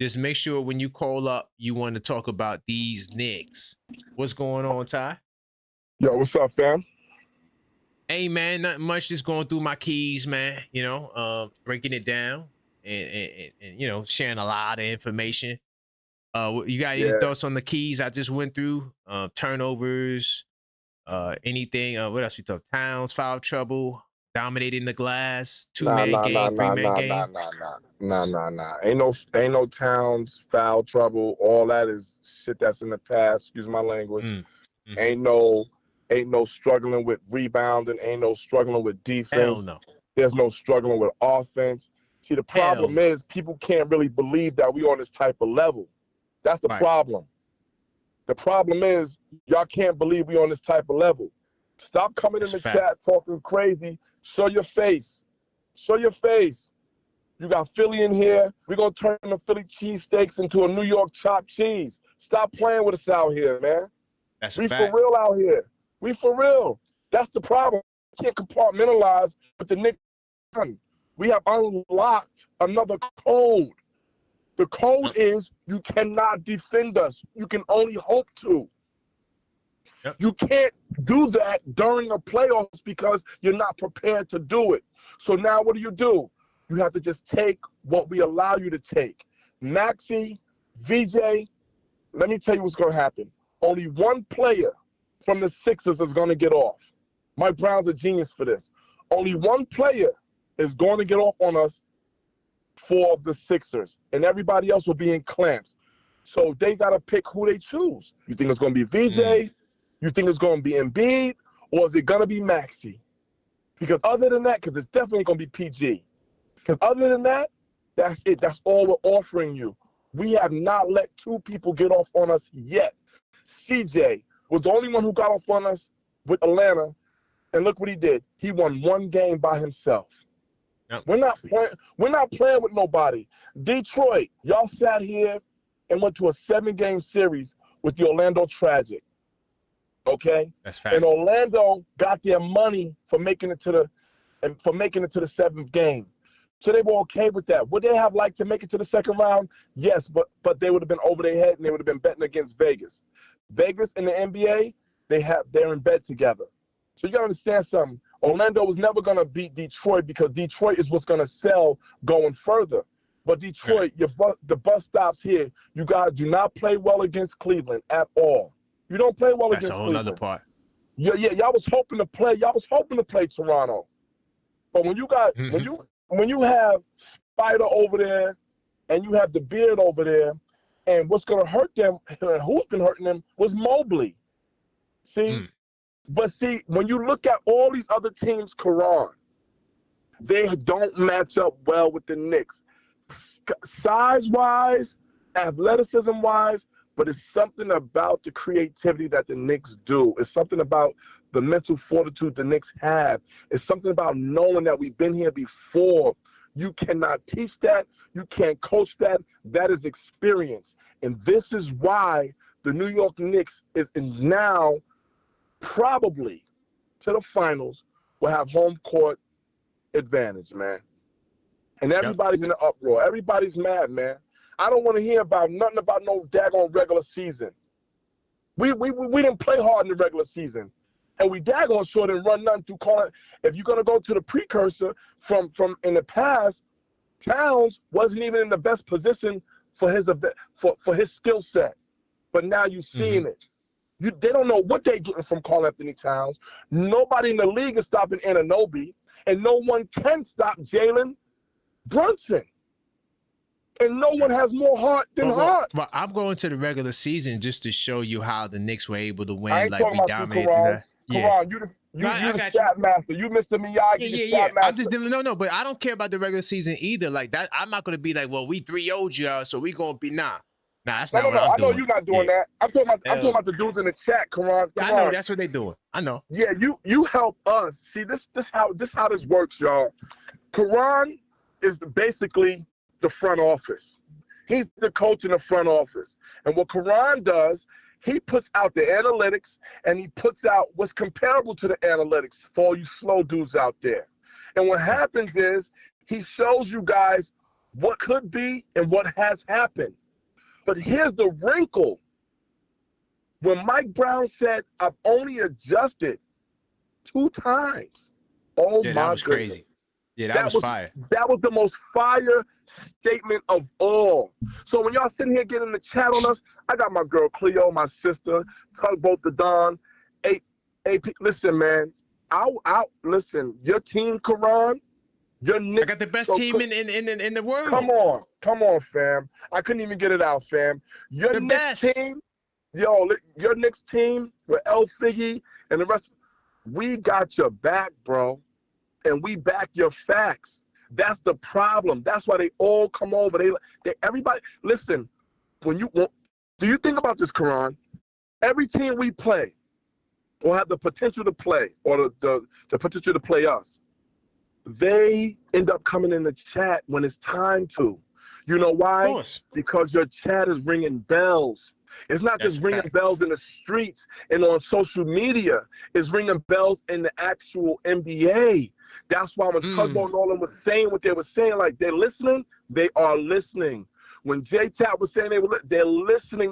Just make sure when you call up, you want to talk about these Knicks. What's going on, Ty? Yo, what's up, fam? Hey, man, nothing much. Just going through my keys, man. You know, breaking it down and you know, sharing a lot of information. You got any thoughts on the keys I just went through? Turnovers, anything? What else we talk? Towns, foul trouble. dominating the glass, two-man game, three-man game? Nah. Ain't no Towns, foul trouble. All that is shit that's in the past. Excuse my language. Mm-hmm. Ain't no struggling with rebounding. Ain't no struggling with defense. Hell no. There's no struggling with offense. See, the problem is people can't really believe that we on this type of level. That's the problem. The problem is y'all can't believe we on this type of level. Stop coming in the chat talking crazy. Show your face. Show your face. You got Philly in here. We're going to turn the Philly cheesesteaks into a New York chopped cheese. Stop playing with us out here, man. We for real out here. We for real. That's the problem. We can't compartmentalize with the Knicks. We have unlocked another code. The code is you cannot defend us. You can only hope to. Yep. You can't do that during the playoffs because you're not prepared to do it. So now what do? You have to just take what we allow you to take. Maxey, VJ, let me tell you what's going to happen. Only one player from the Sixers is going to get off. Mike Brown's a genius for this. Only one player is going to get off on us for the Sixers, and everybody else will be in clamps. So they got to pick who they choose. You think it's going to be VJ? You think it's going to be Embiid? Or is it going to be Maxey? Because other than that, because it's definitely going to be PG. Because other than that, that's it. That's all we're offering you. We have not let two people get off on us yet. CJ was the only one who got off on us with Atlanta, and look what he did. He won one game by himself. Yep. We're not playing with nobody. Detroit, y'all sat here and went to a 7-game series with the Orlando Tragic. Okay? That's fact. And Orlando got their money for making it to the 7th game. So they were okay with that. Would they have liked to make it to the second round? Yes, but they would have been over their head and they would have been betting against Vegas. Vegas and the NBA, they're in bed together. So you gotta understand something. Orlando was never gonna beat Detroit because Detroit is what's gonna sell going further. But Detroit, the bus stops here. You guys do not play well against Cleveland at all. You don't play well against Cleveland. That's a whole other part. Yeah, y'all was hoping to play Toronto. But when you got when you have Spider over there and you have the Beard over there, and what's gonna hurt them, who's been hurting them, was Mobley. See? But see, when you look at all these other teams, Karan, they don't match up well with the Knicks. Size-wise, athleticism-wise, but it's something about the creativity that the Knicks do. It's something about the mental fortitude the Knicks have. It's something about knowing that we've been here before. You cannot teach that. You can't coach that. That is experience. And this is why the New York Knicks is now probably to the finals will have home court advantage, man. And everybody's in the uproar. Everybody's mad, man. I don't want to hear about nothing about no daggone regular season. We didn't play hard in the regular season. And we daggone sure didn't run nothing through calling. If you're going to go to the precursor from in the past, Towns wasn't even in the best position for his skill set. But now you've seen it. They don't know what they're getting from Karl Anthony Towns. Nobody in the league is stopping Anunoby, and no one can stop Jalen Brunson. And no one has more heart than Hart. Well, I'm going to the regular season just to show you how the Knicks were able to win. I ain't like talking we about dominated. Karan, you the stat master. You Mr. Miyagi, the stat master. I'm just no, but I don't care about the regular season either. Like that, I'm not going to be like, well, we 3-0'd y'all, so we going to be Nah, that's not what I'm doing. I know you're not doing that. I'm talking about the dudes in the chat, Karan. I know that's what they're doing. I know. Yeah, you help us. See, this how this works, y'all. Karan is basically the front office. He's the coach in the front office. And what Karan does, he puts out the analytics and he puts out what's comparable to the analytics for all you slow dudes out there. And what happens is he shows you guys what could be and what has happened. But here's the wrinkle. When Mike Brown said, I've only adjusted 2 times. Oh, my that was goodness. Crazy. Yeah, that was fire. That was the most fire statement of all. So when y'all sitting here getting the chat on us, I got my girl Cleo, my sister, Tugboat the Don, AP. Listen, man, Listen, your team, Karan, your Knicks. I got the best team in the world. Come on, fam. I couldn't even get it out, fam. Your Knicks team, your Knicks team with El Figgy and the rest. We got your back, bro, and we back your facts. That's the problem. That's why they all come over. They everybody. Listen, do you think about this, Karan? Every team we play or have the potential to play, or the potential to play us, they end up coming in the chat when it's time to. You know why? Of course. Because your chat is ringing bells. It's not just ringing bells in the streets and on social media. It's ringing bells in the actual NBA. That's why when Tugboat and all them was saying what they were saying, like they're listening, they are listening. When J-Tap was saying they're listening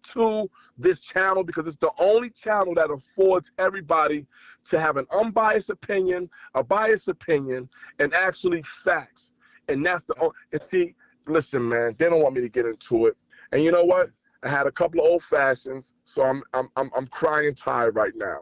to this channel, because it's the only channel that affords everybody to have an unbiased opinion, a biased opinion, and actually facts. And that's and see, listen, man, they don't want me to get into it. And you know what? I had a couple of old fashions, so I'm crying tired right now.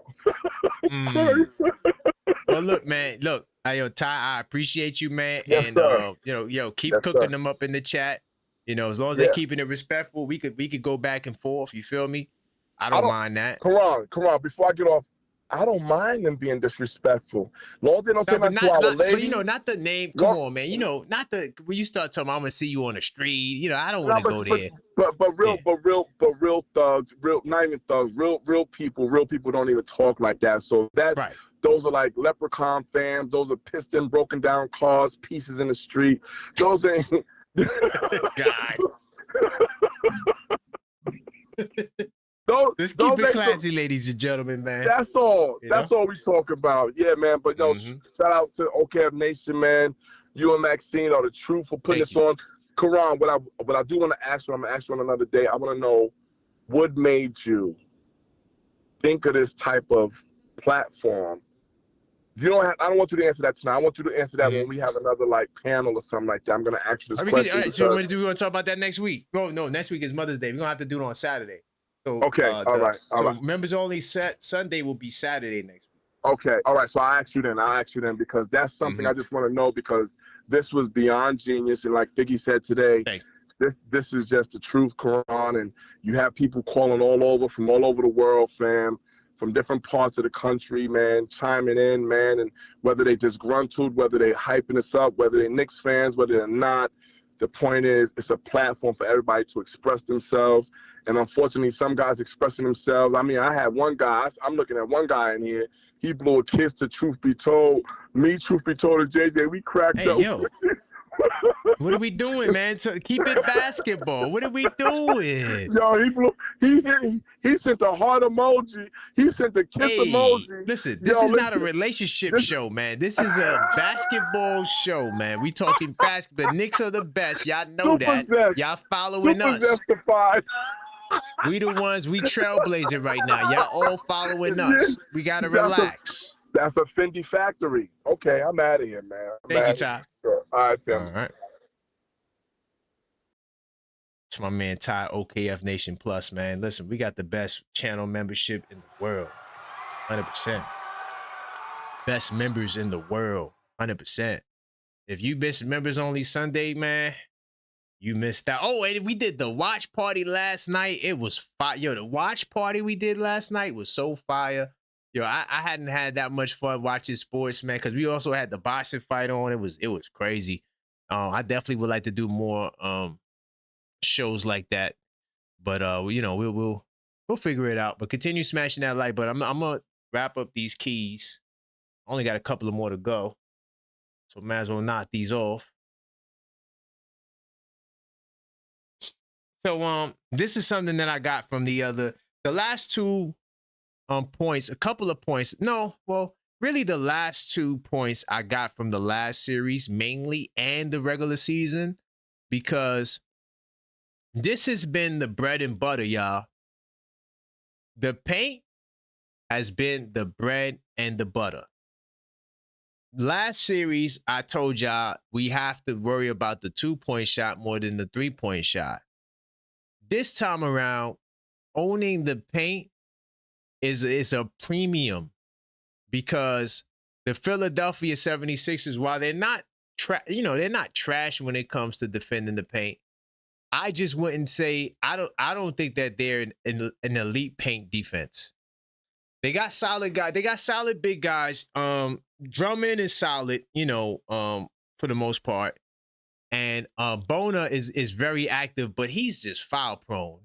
Well, look, man, yo, Ty, I appreciate you, man. Yes, and sir. Keep cooking them up in the chat. As long as they're keeping it respectful, we could go back and forth. You feel me? I don't mind that. Karan, before I get off, I don't mind them being disrespectful. As long as they don't say nothing to our lady. But not the name. Come on, man. Not the when you start talking, I'm gonna see you on the street. I don't want to go there. But real thugs, not even thugs, real people don't even talk like that. So those are like leprechaun fans. Those are piston, broken down cars, pieces in the street. Those ain't. God. Let's keep it classy, ladies and gentlemen, man. That's all. That's all we talk about. Yeah, man. But shout out to OKF Nation, man. You and Maxine are the truth for putting this on. Karan, what I do want to ask you, I'm gonna ask you on another day. I want to know what made you think of this type of platform. I don't want you to answer that tonight. I want you to answer that when we have another panel or something like that. I'm gonna ask you this question. All right, so we're gonna talk about that next week. Oh no, next week is Mother's Day. We're gonna have to do it on Saturday. So, okay, all right. Members only Sunday will be Saturday next week. Okay, all right. So I'll ask you then because that's something I just want to know, because this was beyond genius, and like Figgy said today, this is just the truth, Karan, and you have people calling from all over the world, fam, from different parts of the country, man, chiming in, man, and whether they just gruntled, whether they hyping us up, whether they're Knicks fans, whether they're not. The point is, it's a platform for everybody to express themselves. And unfortunately, some guys expressing themselves. I mean, I had one guy, I'm looking at one guy in here, he blew a kiss to Truth Be Told. Me, Truth Be Told, to JJ, we cracked up. Yo. What are we doing, man? So keep it basketball. What are we doing? Yo, he sent a heart emoji. He sent a kiss emoji. Listen, this is not a relationship show, man. This is a basketball show, man. We talking basketball. Knicks are the best. Y'all know that. Y'all following us. We the ones, we trailblazing right now. Y'all all following us. We gotta relax. That's a Fendi factory. Okay, I'm out of here, man. Thank you, Ty. All right, family. All right. It's my man Ty, OKF Nation Plus, man. Listen, we got the best channel membership in the world. 100%. Best members in the world. 100%. If you missed members only Sunday, man, you missed out. Oh, and we did the watch party last night. It was fire. Yo, the watch party we did last night was so fire. Yo, I hadn't had that much fun watching sports, man, because we also had the boxing fight on. It was crazy. I definitely would like to do more shows like that, but we'll figure it out. But continue smashing that like. But I'm gonna wrap up these keys. Only got a couple of more to go, so might as well knock these off. So this is something that I got from the last two points, a couple of points. No, well, really the last 2 points I got from the last series mainly and the regular season, because this has been the bread and butter, y'all. The paint has been the bread and the butter. Last series, I told y'all we have to worry about the 2-point shot more than the 3-point shot. This time around, owning the paint is a premium because the Philadelphia 76ers, while they're not they're not trash when it comes to defending the paint, I just wouldn't say I don't think that they're an elite paint defense. They got solid guys. They got solid big guys. Drummond is solid, for the most part. And Bona is very active, but he's just foul prone.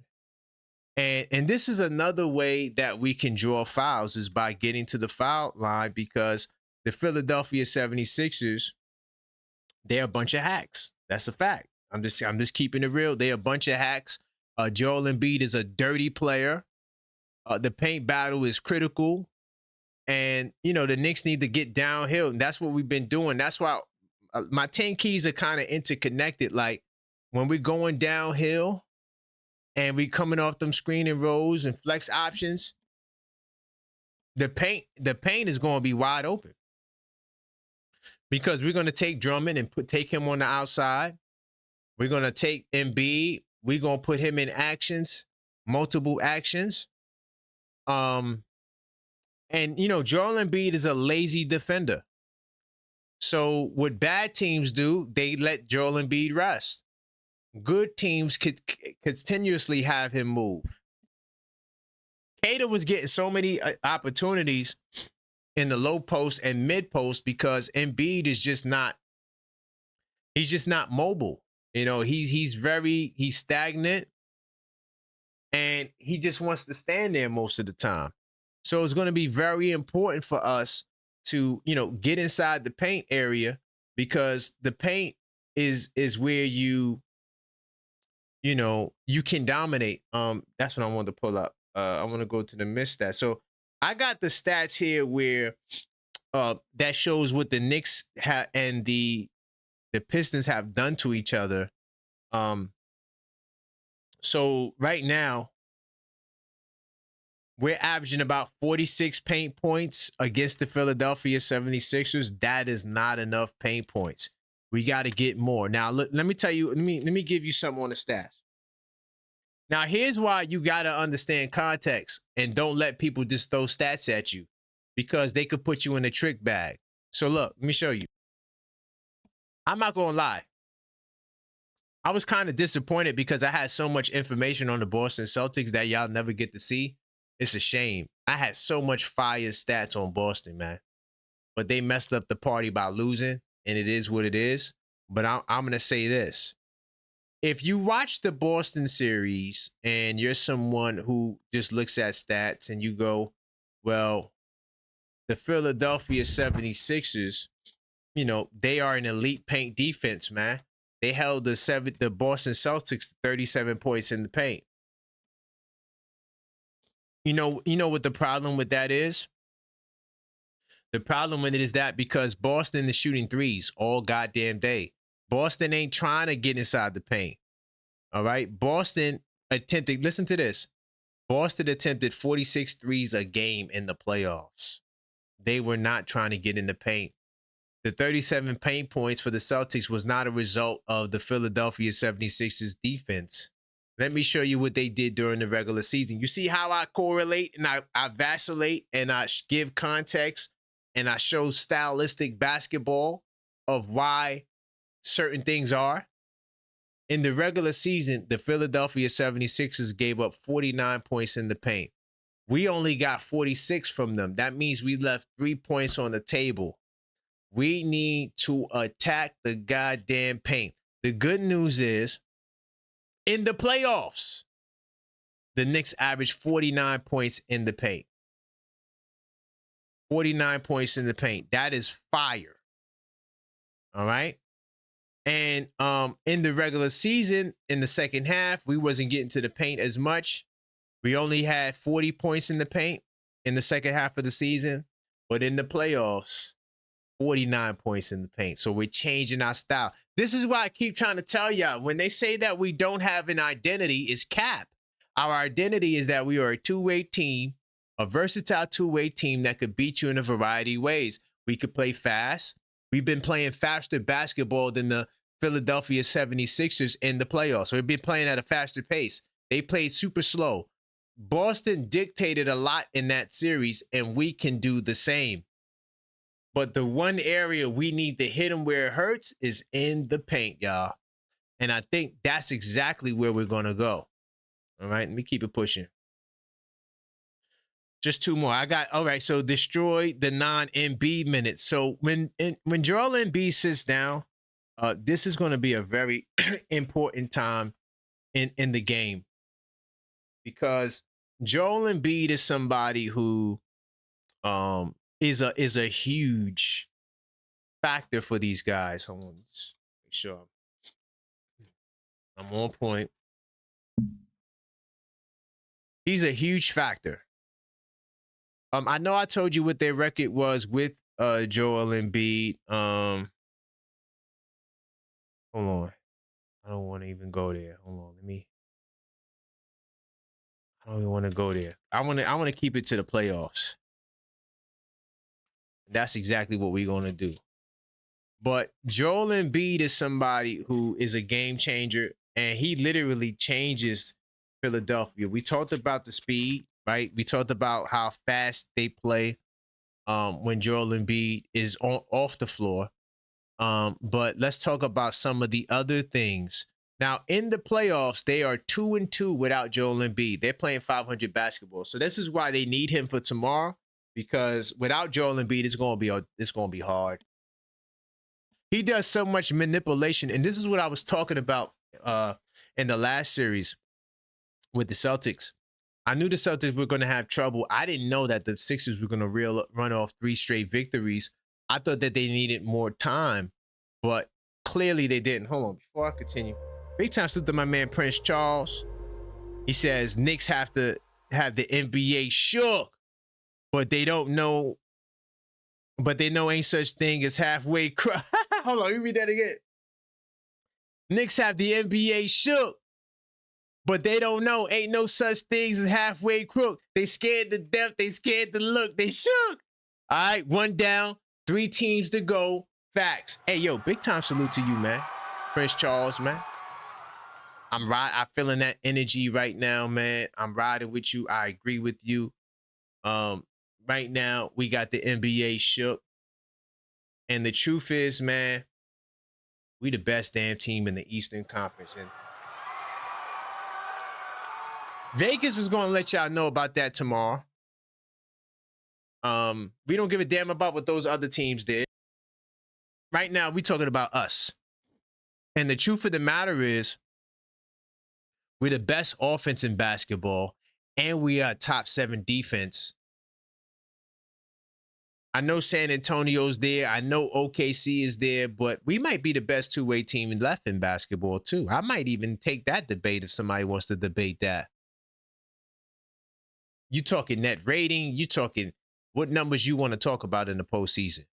And this is another way that we can draw fouls is by getting to the foul line, because the Philadelphia 76ers, they're a bunch of hacks. That's a fact. I'm just keeping it real. They're a bunch of hacks. Joel Embiid is a dirty player. The paint battle is critical. And, the Knicks need to get downhill. And that's what we've been doing. That's why my 10 keys are kind of interconnected. Like when we're going downhill and we coming off them screen and rolls and flex options, the paint is going to be wide open. Because we're going to take Drummond and take him on the outside. We're going to take Embiid. We're going to put him in actions, multiple actions. And, Joel Embiid is a lazy defender. So what bad teams do, they let Joel Embiid rest. Good teams could continuously have him move. Cater was getting so many opportunities in the low post and mid post because Embiid is just not mobile. He's stagnant and he just wants to stand there most of the time. So it's going to be very important for us to, get inside the paint area, because the paint is where you can dominate. That's what I wanted to pull up. I want to go to the missed stats. So I got the stats here where that shows what the Knicks and the Pistons have done to each other. So right now, we're averaging about 46 paint points against the Philadelphia 76ers. That is not enough paint points. We got to get more. Now, let me tell you, let me give you something on the stats. Now, here's why you got to understand context and don't let people just throw stats at you, because they could put you in a trick bag. So look, let me show you. I'm not going to lie. I was kind of disappointed because I had so much information on the Boston Celtics that y'all never get to see. It's a shame. I had so much fire stats on Boston, man. But they messed up the party by losing, and it is what it is. But I'm going to say this. If you watch the Boston series and you're someone who just looks at stats and you go, well, the Philadelphia 76ers, they are an elite paint defense, man. They held the Boston Celtics to 37 points in the paint. You know what the problem with that is? The problem with it is that because Boston is shooting threes all goddamn day. Boston ain't trying to get inside the paint. All right? Boston attempted, listen to this. Boston attempted 46 threes a game in the playoffs. They were not trying to get in the paint. The 37 paint points for the Celtics was not a result of the Philadelphia 76ers defense. Let me show you what they did during the regular season. You see how I correlate and I vacillate and I give context and I show stylistic basketball of why certain things are? In the regular season, the Philadelphia 76ers gave up 49 points in the paint. We only got 46 from them. That means we left 3 points on the table. We need to attack the goddamn paint. The good news is, in the playoffs, the Knicks averaged 49 points in the paint. 49 points in the paint. That is fire. All right? And in the regular season, in the second half, we wasn't getting to the paint as much. We only had 40 points in the paint in the second half of the season. But in the playoffs, 49 points in the paint. So we're changing our style. This is why I keep trying to tell y'all, when they say that we don't have an identity, it's cap. Our identity is that we are a two-way team, a versatile two-way team that could beat you in a variety of ways. We could play fast. We've been playing faster basketball than the Philadelphia 76ers in the playoffs. So we've been playing at a faster pace. They played super slow. Boston dictated a lot in that series, and we can do the same. But the one area we need to hit him where it hurts is in the paint, y'all. And I think that's exactly where we're going to go. All right, let me keep it pushing. Just two more. All right, so destroy the non-Embiid minutes. So when Joel Embiid sits down, this is going to be a very important time in the game, because Joel Embiid is somebody who is a huge factor for these guys. Hold on, just make sure I'm on point. He's a huge factor. I know I told you what their record was with Joel Embiid. Hold on. I don't want to even go there. Hold on. I don't even want to go there. I want to keep it to the playoffs. That's exactly what we're going to do. But Joel Embiid is somebody who is a game changer, and he literally changes Philadelphia. We talked about the speed, right? We talked about how fast they play when Joel Embiid is off the floor. But let's talk about some of the other things. Now, in the playoffs, they are 2-2 without Joel Embiid. They're playing 500 basketball. So this is why they need him for tomorrow, because without Joel Embiid, it's going to be hard. He does so much manipulation, and this is what I was talking about in the last series with the Celtics. I knew the Celtics were going to have trouble. I didn't know that the Sixers were going to run off 3 straight victories. I thought that they needed more time, but clearly they didn't. Hold on, before I continue. Big time salute to my man Prince Charles. He says Knicks have to have the NBA shook, but they don't know. But they know ain't such thing as halfway crook. Hold on, let me read that again. Knicks have the NBA shook, but they don't know ain't no such things as halfway crook. They scared to death. They scared to look. They shook. All right, 1 down, 3 teams to go. Facts. Hey, yo, big time salute to you, man. Prince Charles, man. I'm feeling that energy right now, man. I'm riding with you. I agree with you. Right now, we got the NBA shook. And the truth is, man, we the best damn team in the Eastern Conference. And Vegas is going to let y'all know about that tomorrow. We don't give a damn about what those other teams did. Right now, we talking about us. And the truth of the matter is, we're the best offense in basketball, and we are top 7 defense. I know San Antonio's there. I know OKC is there, but we might be the best two-way team left in basketball, too. I might even take that debate if somebody wants to debate that. You talking net rating. You talking what numbers you want to talk about in the postseason.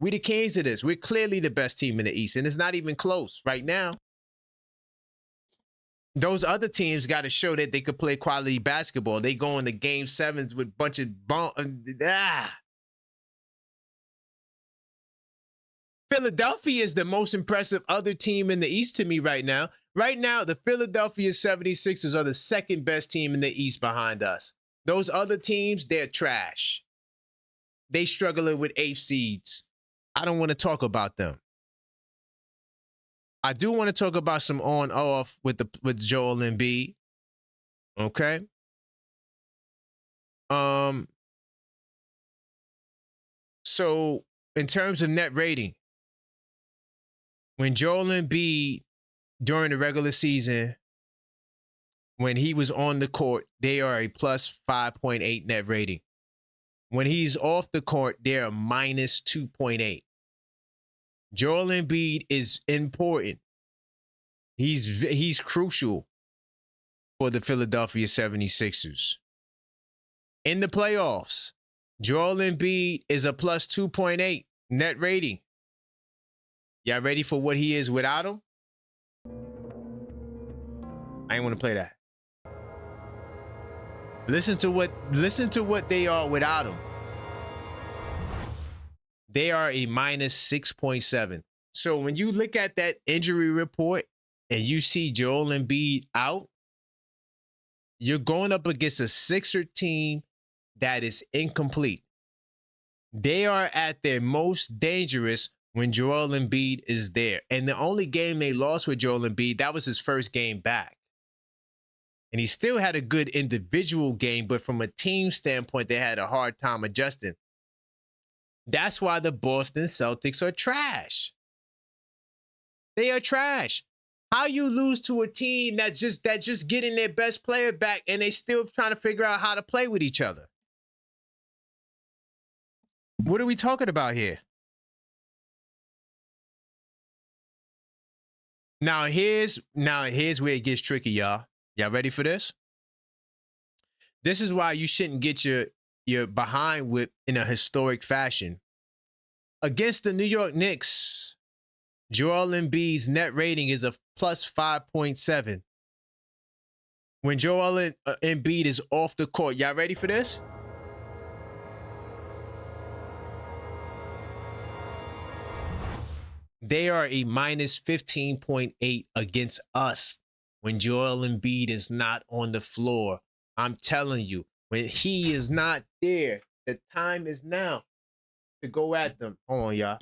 We the kings of this. We're clearly the best team in the East, and it's not even close right now. Those other teams got to show that they could play quality basketball. They go into game 7s with a bunch of Philadelphia is the most impressive other team in the East to me right now. Right now, the Philadelphia 76ers are the second best team in the East behind us. Those other teams, they're trash. They struggling with 8th seeds. I don't want to talk about them. I do want to talk about some on-off with Joel Embiid. Okay. So in terms of net rating, when Joel Embiid during the regular season, when he was on the court, they are a plus 5.8 net rating. When he's off the court, they're a minus 2.8. Joel Embiid is important. He's crucial for the Philadelphia 76ers. In the playoffs, Joel Embiid is a plus 2.8 net rating. Y'all ready for what he is without him? I ain't want to play that. Listen to what they are without him. They are a minus 6.7. So when you look at that injury report and you see Joel Embiid out, you're going up against a Sixer team that is incomplete. They are at their most dangerous when Joel Embiid is there. And the only game they lost with Joel Embiid, that was his first game back. And he still had a good individual game, but from a team standpoint, they had a hard time adjusting. That's why the Boston Celtics are trash. They are trash. How you lose to a team that's just getting their best player back and they still trying to figure out how to play with each other? What are we talking about here? Now here's where it gets tricky, y'all. Y'all ready for this? This is why you shouldn't get your behind whipped in a historic fashion. Against the New York Knicks, Joel Embiid's net rating is a plus 5.7. When Joel Embiid is off the court, y'all ready for this? They are a minus 15.8 against us when Joel Embiid is not on the floor. I'm telling you, when he is not there, the time is now to go at them. Hold on, y'all.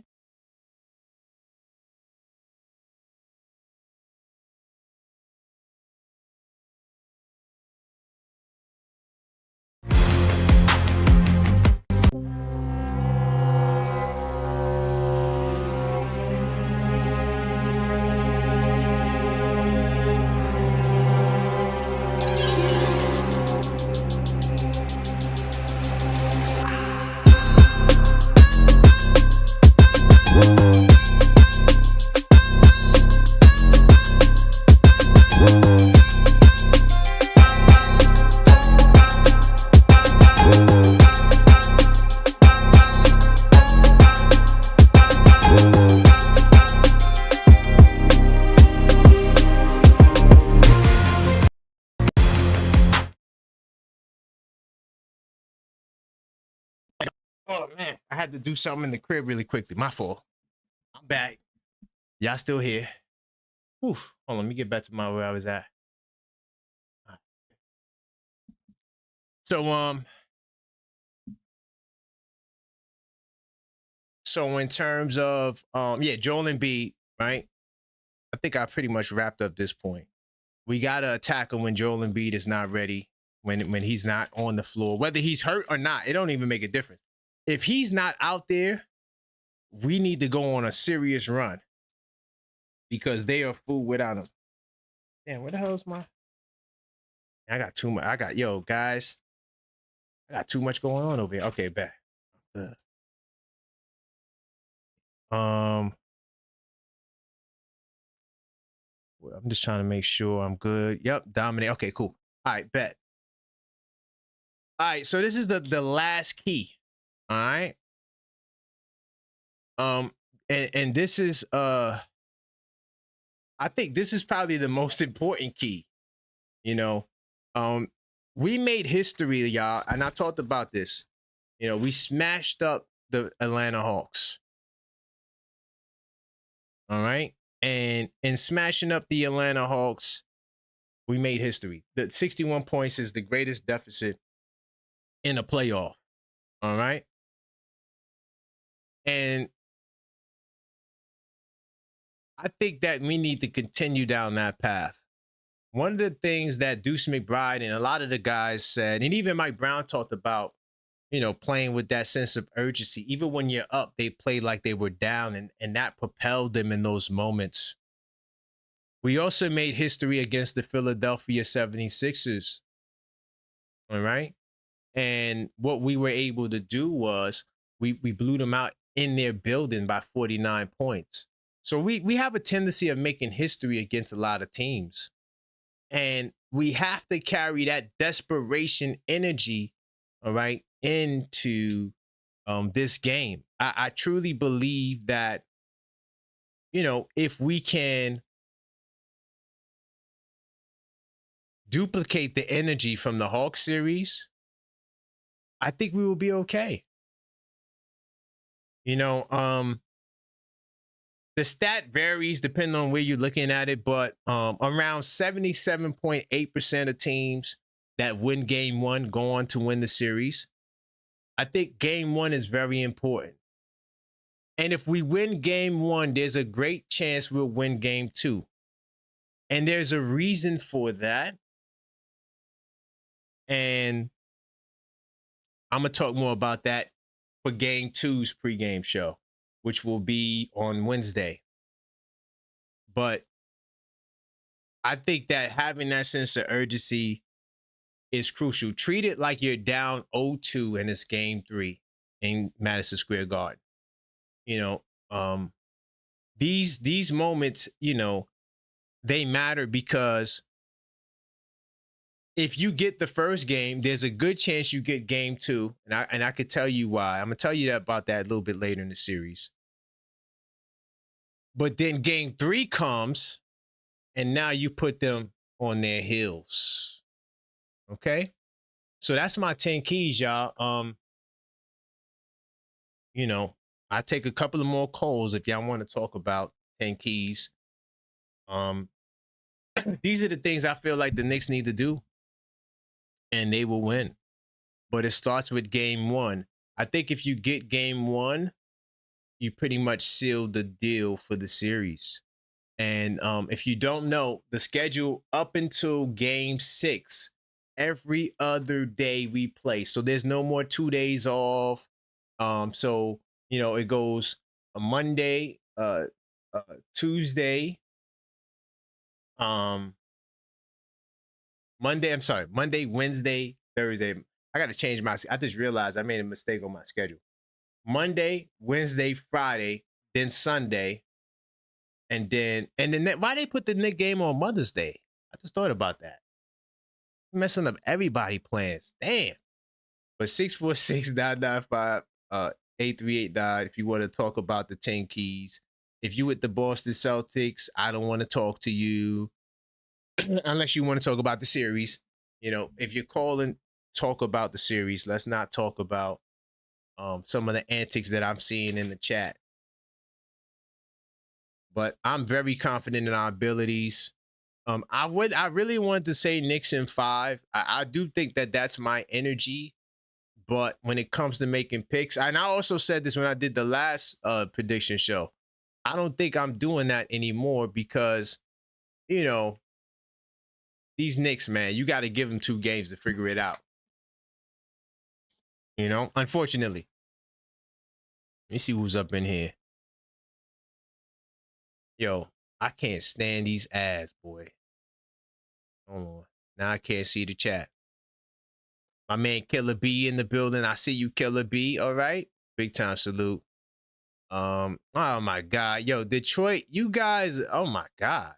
Oh, man. I had to do something in the crib really quickly. My fault. I'm back. Y'all still here. Whew. Hold on. Let me get back to where I was at. So in terms of, Joel Embiid, right? I think I pretty much wrapped up this point. We got to attack him when Joel Embiid is not ready, when he's not on the floor. Whether he's hurt or not, it don't even make a difference. If he's not out there, we need to go on a serious run because they are food without him. Damn, where the hell is my... I got too much. Guys, I got too much going on over here. Okay, back. I'm just trying to make sure I'm good. Yep, dominate. Okay, cool. All right, bet. All right, so this is the last key. All right. And this is I think this is probably the most important key. We made history, y'all, and I talked about this. We smashed up the Atlanta Hawks. All right. And in smashing up the Atlanta Hawks, we made history. The 61 points is the greatest deficit in a playoff. All right. And I think that we need to continue down that path. One of the things that Deuce McBride and a lot of the guys said, and even Mike Brown talked about, playing with that sense of urgency. Even when you're up, they played like they were down, and that propelled them in those moments. We also made history against the Philadelphia 76ers. All right. And what we were able to do was we blew them out in their building by 49 points. So we have a tendency of making history against a lot of teams. And we have to carry that desperation energy, all right, into this game. I truly believe that, if we can duplicate the energy from the Hawks series, I think we will be okay. The stat varies depending on where you're looking at it, but around 77.8% of teams that win game one go on to win the series. I think game 1 is very important. And if we win game 1, there's a great chance we'll win game 2. And there's a reason for that. And I'm going to talk more about that for game 2's pregame show, which will be on Wednesday. But I think that having that sense of urgency is crucial. Treat it like you're down 0-2 and it's game 3 in Madison Square Garden. You know, these moments, you know, they matter because if you get the first game, there's a good chance you get game 2. And I could tell you why. I'm going to tell you about that a little bit later in the series. But then game 3 comes, and now you put them on their heels. Okay? So that's my 10 keys, y'all. You know, I take a couple of more calls if y'all want to talk about 10 keys. These are the things I feel like the Knicks need to do, and they will win. But it starts with game 1. I think if you get game 1, you pretty much seal the deal for the series. And if you don't know, the schedule up until game 6, every other day we play. So there's no more 2 days off. So, you know, it goes a Monday, Tuesday, Monday, Wednesday, Thursday. I got to change I just realized I made a mistake on my schedule. Monday, Wednesday, Friday, then Sunday. And then why they put the Knicks game on Mother's Day? I just thought about that. Messing up everybody plans. Damn. But 646-995-8389 if you want to talk about the 10 keys. If you with the Boston Celtics, I don't want to talk to you unless you want to talk about the series. You know, if you're calling, talk about the series. Let's not talk about some of the antics that I'm seeing in the chat. But I'm very confident in our abilities. I really wanted to say Knicks in 5. I do think that that's my energy. But when it comes to making picks, and I also said this when I did the last prediction show, I don't think I'm doing that anymore because, you know, these Knicks, man, you got to give them 2 games to figure it out. You know, unfortunately. Let me see who's up in here. Yo, I can't stand these ads, boy. Hold on. Now I can't see the chat. My man Killer B in the building. I see you, Killer B. All right. Big time salute. Oh my God. Yo, Detroit, you guys, oh my God.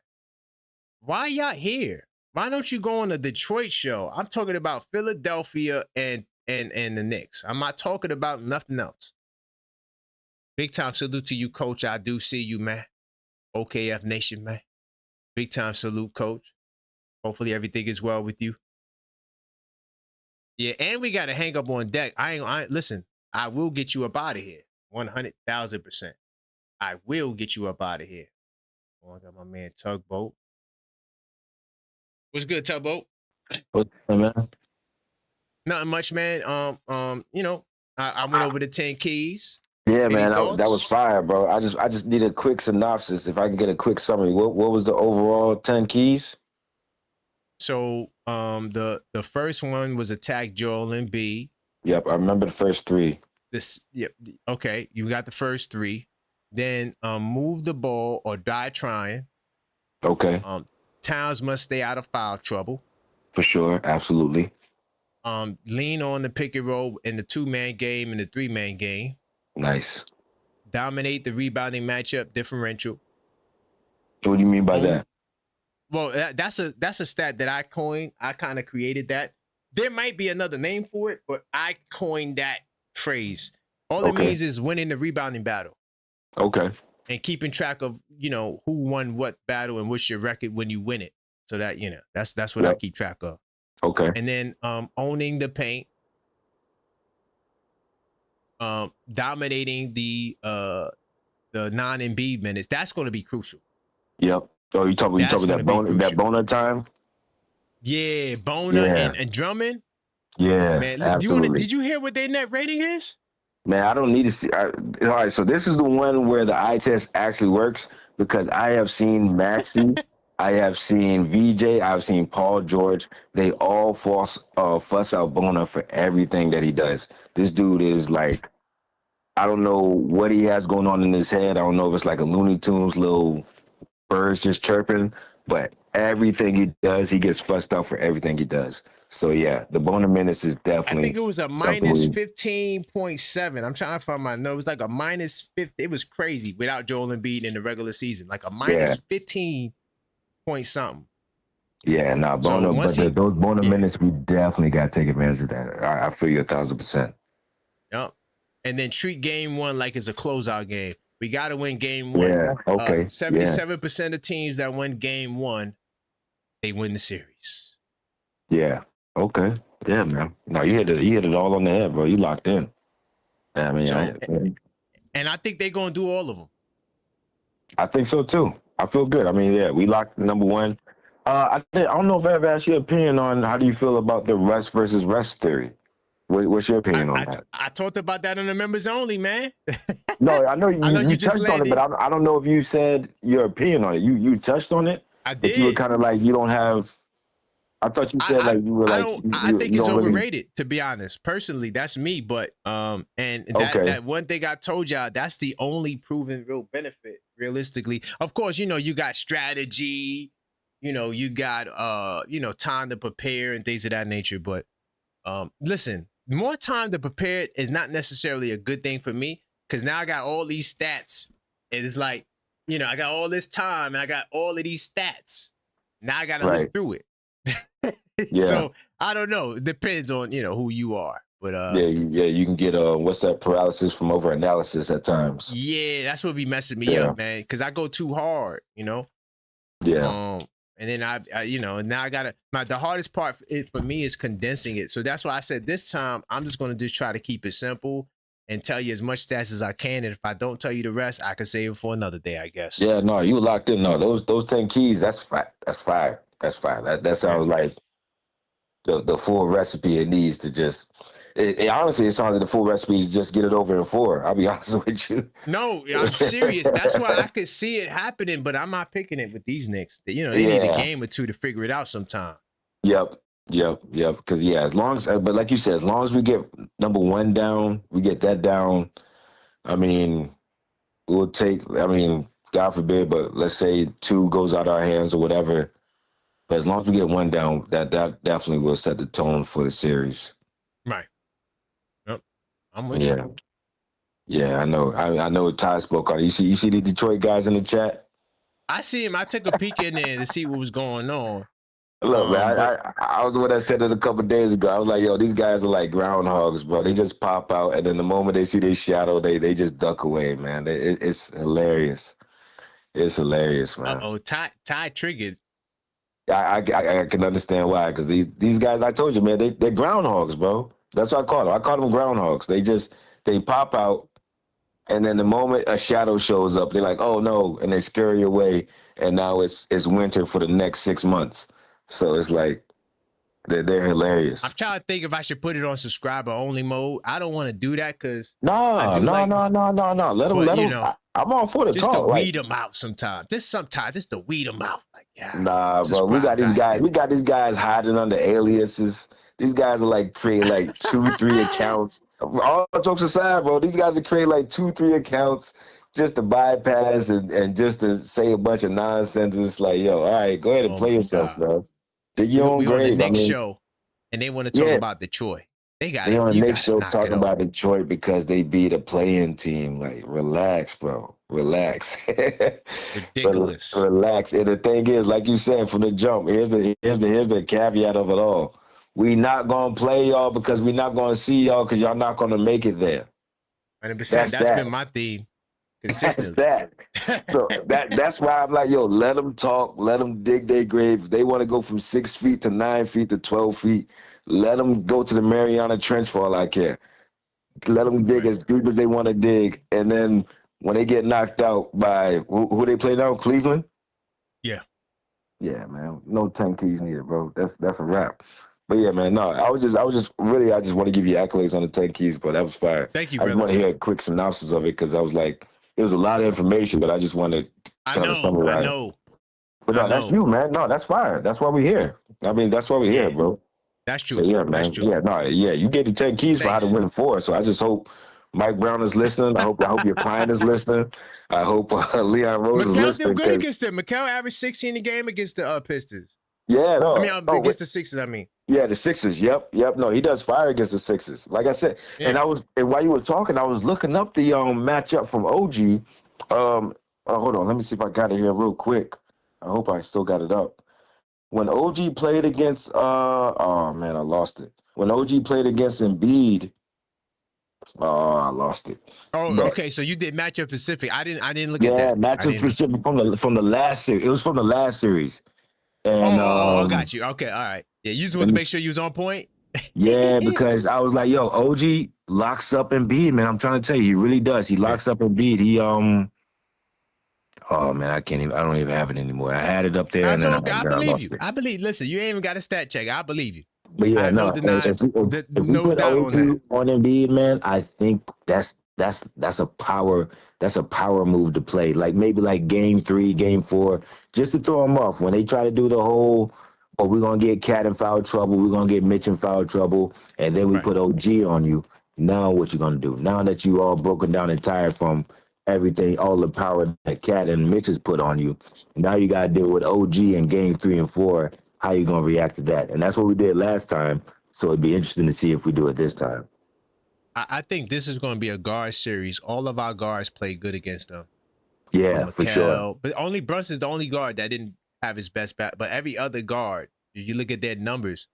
Why y'all here? Why don't you go on the Detroit show? I'm talking about Philadelphia and the Knicks. I'm not talking about nothing else. Big time salute to you, Coach. I do see you, man. OKF Nation, man. Big time salute, Coach. Hopefully everything is well with you. Yeah, and we got to hang up on deck. Listen, I will get you up out of here. 100,000%. I will get you up out of here. Oh, I got my man Tugboat. What's good, Tugboat? What's up, man? Nothing much, man. You know, I went over the 10 keys. Yeah, Any man, thoughts? that was fire, bro. I just need a quick synopsis. If I can get a quick summary, what was the overall 10 keys? So, the first one was attack Joel Embiid. Yep, I remember the first 3. Yep. Okay, you got the first 3. Then move the ball or die trying. Okay. Towns must stay out of foul trouble. For sure, absolutely. Lean on the pick and roll in the 2-man game and the 3-man game. Nice. Dominate the rebounding matchup differential. What do you mean by that? Well, that's a stat that I coined. I kind of created that. There might be another name for it, but I coined that phrase. All it means is winning the rebounding battle. Okay. And keeping track of, you know, who won what battle and what's your record when you win it. So that, you know, that's what I keep track of. Okay. And then owning the paint. Dominating the non-Embiid minutes. That's going to be crucial. Yep. Oh, you talking about that Boner time? Yeah, Boner and Drummond. Yeah, Man, absolutely. did you hear what their net rating is? Man, I don't need to see. All right, so this is the one where the eye test actually works because I have seen Maxey, I have seen VJ, I've seen Paul George. They all fuss out Bona for everything that he does. This dude is like, I don't know what he has going on in his head. I don't know if it's like a Looney Tunes little birds just chirping, but everything he does, he gets fussed out for everything he does. So yeah, the Bona minutes is definitely. I think it was a minus 15.7. I'm trying to find my notes. It was like a minus 50. It was crazy without Joel Embiid in the regular season, like a minus 15 point something. Yeah, nah, Bona, so but those Bona minutes, we definitely got to take advantage of that. I feel you 1,000%. Yep. And then treat game one like it's a closeout game. We got to win game one. Yeah, okay. 77% of teams that win game one, they win the series. Yeah. Okay. Yeah, man. No, you hit it all on the head, bro. You locked in. Yeah, I mean, and I think they're gonna do all of them. I think so too. I feel good. I mean, yeah, we locked number one. I don't know if I ever asked your opinion on how do you feel about the rest versus rest theory. What's your opinion on that? I talked about that on the members only, man. No, I know you touched on it, but I don't know if you said your opinion on it. You touched on it. I did. But you were kind of like you don't have. I thought you said you were like. I think it's overrated, to be honest. Personally, that's me. But that one thing I told y'all, that's the only proven real benefit, realistically. Of course, you got strategy, you got time to prepare and things of that nature. But listen, more time to prepare is not necessarily a good thing for me because now I got all these stats, and it's like, I got all this time and I got all of these stats. Now I got to look through it. Yeah. So I don't know. It depends on who you are, but you can get what's that paralysis from over analysis at times. Yeah, that's what be messing me up, man. Because I go too hard, Yeah. And then now I gotta. The hardest part for me is condensing it. So that's why I said this time I'm just gonna just try to keep it simple and tell you as much stats as I can. And if I don't tell you the rest, I can save it for another day, I guess. Yeah, no, you locked in. No, those 10 keys. That's fire. That's fire. That's fire. That sounds like the full recipe. It needs to just. Honestly, it sounds like the full recipe is just get it over in 4. I'll be honest with you. No, I'm serious. That's why I could see it happening, but I'm not picking it with these Knicks. They need a game or two to figure it out sometime. Yep. Because but like you said, as long as we get number 1 down, we get that down. I mean, we'll take. I mean, God forbid, but let's say 2 goes out of our hands or whatever. But as long as we get 1 down, that definitely will set the tone for the series. Right. Yep. I'm with you. Yeah, I know. I know Ty spoke on it. You see the Detroit guys in the chat? I see him. I took a peek in there to see what was going on. Look, man, I was the one that said it a couple days ago. I was like, yo, these guys are like groundhogs, bro. They just pop out, and then the moment they see their shadow, they just duck away, man. It's hilarious. It's hilarious, man. Uh-oh, Ty triggered. I can understand why, because these guys, I told you, man, they're groundhogs, bro. That's what I call them. I call them groundhogs. They pop out, and then the moment a shadow shows up, they're like, oh no, and they scurry away, and now it's winter for the next 6 months. So it's like they're hilarious. I'm trying to think if I should put it on subscriber only mode. I don't want to do that because no. Let them. I'm all for the just talk. Just to weed them out sometimes. Just to weed them out. Like, nah, bro. We got these guys. We got these guys hiding under aliases. These guys are like creating like 2, 3 accounts. All jokes aside, bro, these guys are creating like 2, 3 accounts just to bypass and just to say a bunch of nonsense. It's like, yo, all right, go ahead and play yourself, bro. Dig your own grave. On the next show, and they want to talk about Detroit. They on the next show talking about Detroit because they beat a play-in team. Like, relax, bro. Relax. Ridiculous. Relax. And the thing is, like you said from the jump, here's the caveat of it all. We not gonna play y'all because we not gonna see y'all because y'all not gonna make it there. 100%. That's been my theme. That's that. So that's why I'm like, yo, let them talk, let them dig their grave. If they want to go from 6 feet to 9 feet to 12 feet, let them go to the Mariana Trench for all I care. Let them dig as deep as they want to dig, and then when they get knocked out by who they play now, Cleveland. Yeah, man. No 10 keys needed, bro. That's a wrap. But yeah, man, no, I just want to give you accolades on the 10 keys, but that was fire. Thank you, I brother. just want to hear a quick synopsis of it because I was like, it was a lot of information, but I just want to kind of summarize. I know. But no, that's you, man. No, that's fire. That's why we're here. I mean, that's why we're here, bro. That's true. So yeah, man. That's true. Yeah, you get the 10 keys for how to win 4. So I just hope Mike Brown is listening. I hope your client is listening. I hope Leon Rose is listening. Mikal did good against them. Mikal averaged 16 a game against the Pistons. Yeah, no. Against the Sixers, I mean. Yeah, the Sixers. Yep. No, he does fire against the Sixers. Like I said, and while you were talking, I was looking up the matchup from OG. Hold on, let me see if I got it here real quick. I hope I still got it up. When OG played against oh man, I lost it. When OG played against Embiid, I lost it. Oh, but, okay. So you did matchup specific. I didn't look at that. Yeah, matchup specific from the last series. It was from the last series. And I got you. Okay, all right. Yeah, you just wanted to make sure you was on point. Yeah, because I was like, yo, OG locks up Embiid, man. I'm trying to tell you, he really does. He locks up Embiid. He oh man, I don't even have it anymore. I had it up there. And then I believe you. I believe. Listen, you ain't even got a stat check. I believe you. But yeah, no doubt on that. On Embiid, man, I think that's a power move to play. Like maybe like game 3, game 4, just to throw them off. When they try to do the whole, we're gonna get Cat in foul trouble, we're gonna get Mitch in foul trouble, and then we put OG on you. Now what you gonna do? Now that you all broken down and tired from everything, all the power that Cat and Mitch has put on you, now you gotta deal with OG in game 3 and 4. How you gonna react to that? And that's what we did last time. So it'd be interesting to see if we do it this time. I think this is going to be a guard series. All of our guards play good against them. Yeah, for sure. But only Brunson's the only guard that didn't have his best bat. But every other guard, if you look at their numbers,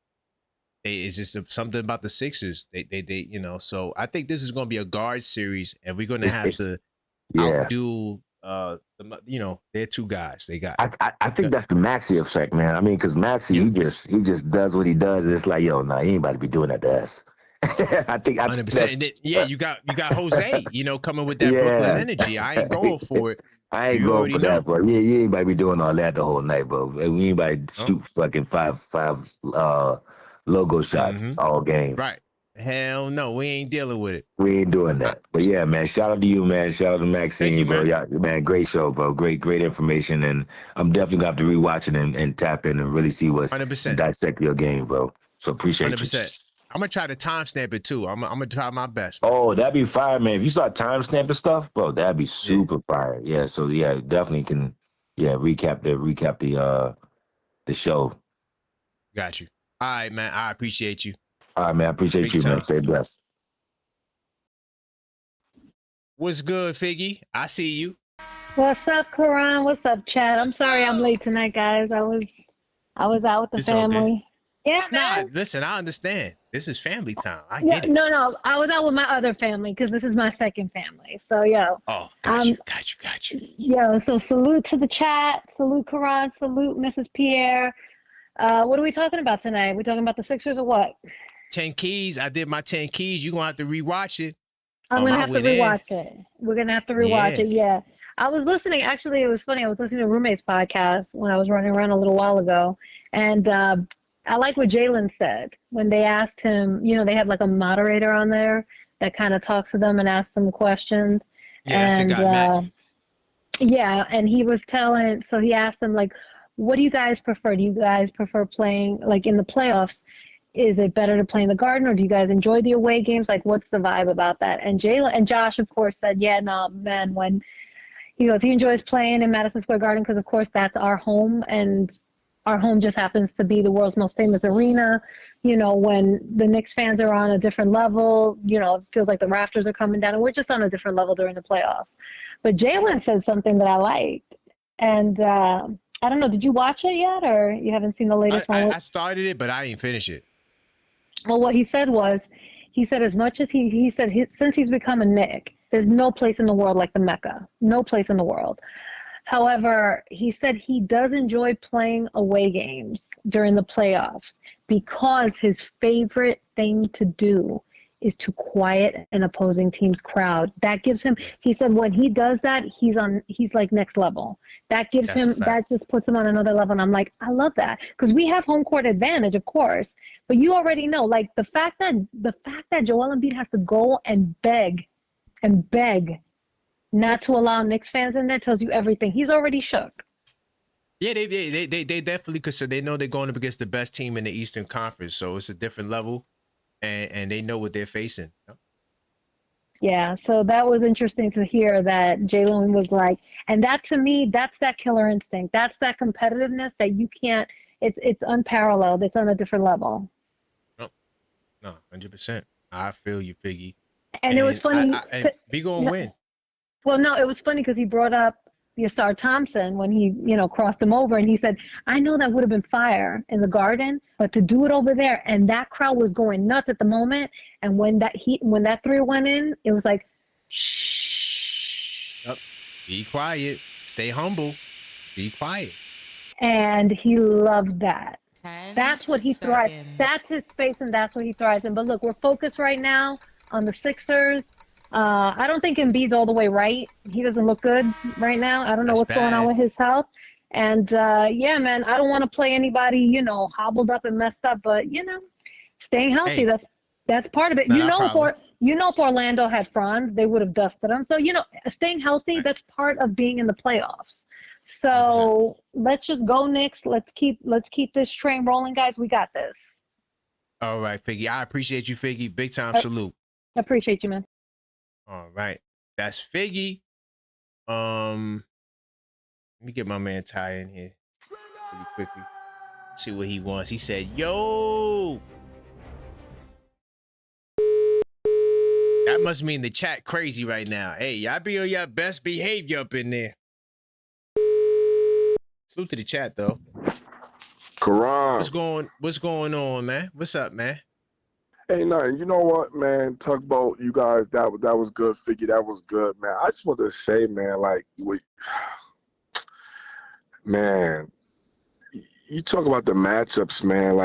it's just something about the Sixers. They So I think this is going to be a guard series, and we're going to have to outdo their 2 guys. They got. I think that's the Maxey effect, man. I mean, because Maxey, he just does what he does, and it's like, yo, nah, he ain't about to be doing that to us. I think 100%. You got Jose, coming with that Brooklyn energy. I ain't going for it. I ain't going for that, bro. Yeah, you ain't about to be doing all that the whole night, bro. We ain't about to shoot fucking five logo shots all game. Right. Hell no, we ain't dealing with it. We ain't doing that. But yeah, man, shout out to you, man. Shout out to Maxine, bro. Yeah, man, great show, bro. Great information. And I'm definitely gonna have to rewatch it and tap in and really see what's 100%. Dissect your game, bro. So appreciate 100%. you. I'm gonna try to timestamp it too. I'm gonna try my best. Oh, that'd be fire, man. If you start timestamping stuff, bro, that'd be super fire. Yeah, so yeah, definitely can recap the show. Got you. All right, man. I appreciate you. All right, man. I appreciate you, man. Stay blessed. What's good, Figgy? I see you. What's up, Karan? What's up, Chad? I'm sorry I'm late tonight, guys. I was out with the family. Yeah, man. Nah, listen, I understand. This is family time. I get it. No. I was out with my other family because this is my second family. So, yo. Oh, got you. Yo, so salute to the chat. Salute, Karan. Salute, Mrs. Pierre. What are we talking about tonight? We talking about the Sixers or what? 10 keys. I did my 10 keys. You're going to have to rewatch it. I'm going to have to rewatch it. We're going to have to rewatch it, yeah. I was listening. Actually, it was funny. I was listening to Roommate's podcast when I was running around a little while ago. And I like what Jalen said when they asked him, they have like a moderator on there that kind of talks to them and asks them questions. Yeah, that's the guy, Matt. Yeah, and he was so he asked them, like, what do you guys prefer? Do you guys prefer playing, like, in the playoffs? Is it better to play in the Garden, or do you guys enjoy the away games? Like, what's the vibe about that? And Jalen and Josh, of course, said, yeah, no, man, when he enjoys playing in Madison Square Garden because, of course, that's our home, and our home just happens to be the world's most famous arena. When the Knicks fans are on a different level, it feels like the rafters are coming down, and we're just on a different level during the playoffs. But Jalen said something that I liked, and I don't know, did you watch it yet, or you haven't seen the latest one? I started it, but I didn't finish it. Well, what he said was, as much as he said since he's become a Knick, there's no place in the world like the Mecca. No place in the world. However, he said he does enjoy playing away games during the playoffs because his favorite thing to do is to quiet an opposing team's crowd. That gives him, he said when he does that, he's like next level. That gives him, that just puts him on another level. And I'm like, I love that. Because we have home court advantage, of course. But you already know, like the fact that Joel Embiid has to go and beg not to allow Knicks fans in there tells you everything. He's already shook. Yeah, they definitely, because they know they're going up against the best team in the Eastern Conference, so it's a different level, and they know what they're facing. Yeah, so that was interesting to hear that Jalen was like, and that to me, that's that killer instinct. That's that competitiveness that you can't. It's unparalleled. It's on a different level. No, 100%. I feel you, Figgy. And it was funny. We gonna win. Well, no, it was funny because he brought up Yasar Thompson when he, crossed him over, and he said, I know that would have been fire in the Garden, but to do it over there, and that crowd was going nuts at the moment, and when that three went in, it was like, shh. Yep. Be quiet. Stay humble. Be quiet. And he loved that. That's what he thrives. That's his space, and that's what he thrives in. But look, we're focused right now on the Sixers. I don't think Embiid's all the way right. He doesn't look good right now. I don't know what's going on with his health. And yeah, man, I don't want to play anybody, hobbled up and messed up. But staying healthy, that's part of it. If Orlando had Franz, they would have dusted him. So staying healthy, that's part of being in the playoffs. So 100%. Let's just go Knicks. Let's keep this train rolling, guys. We got this. All right, Figgy. I appreciate you, Figgy. Big time salute. I appreciate you, man. All right. That's Figgy. Let me get my man Ty in here really quickly. See what he wants. He said, yo. That must mean the chat crazy right now. Hey, y'all be on your best behavior up in there. Salute to the chat, though. Karan. What's going on, man? What's up, man? Hey, nothing. You know what, man? Tugboat, you guys, that was good. Figure that was good, man. I just want to say, man, man, you talk about the matchups, man.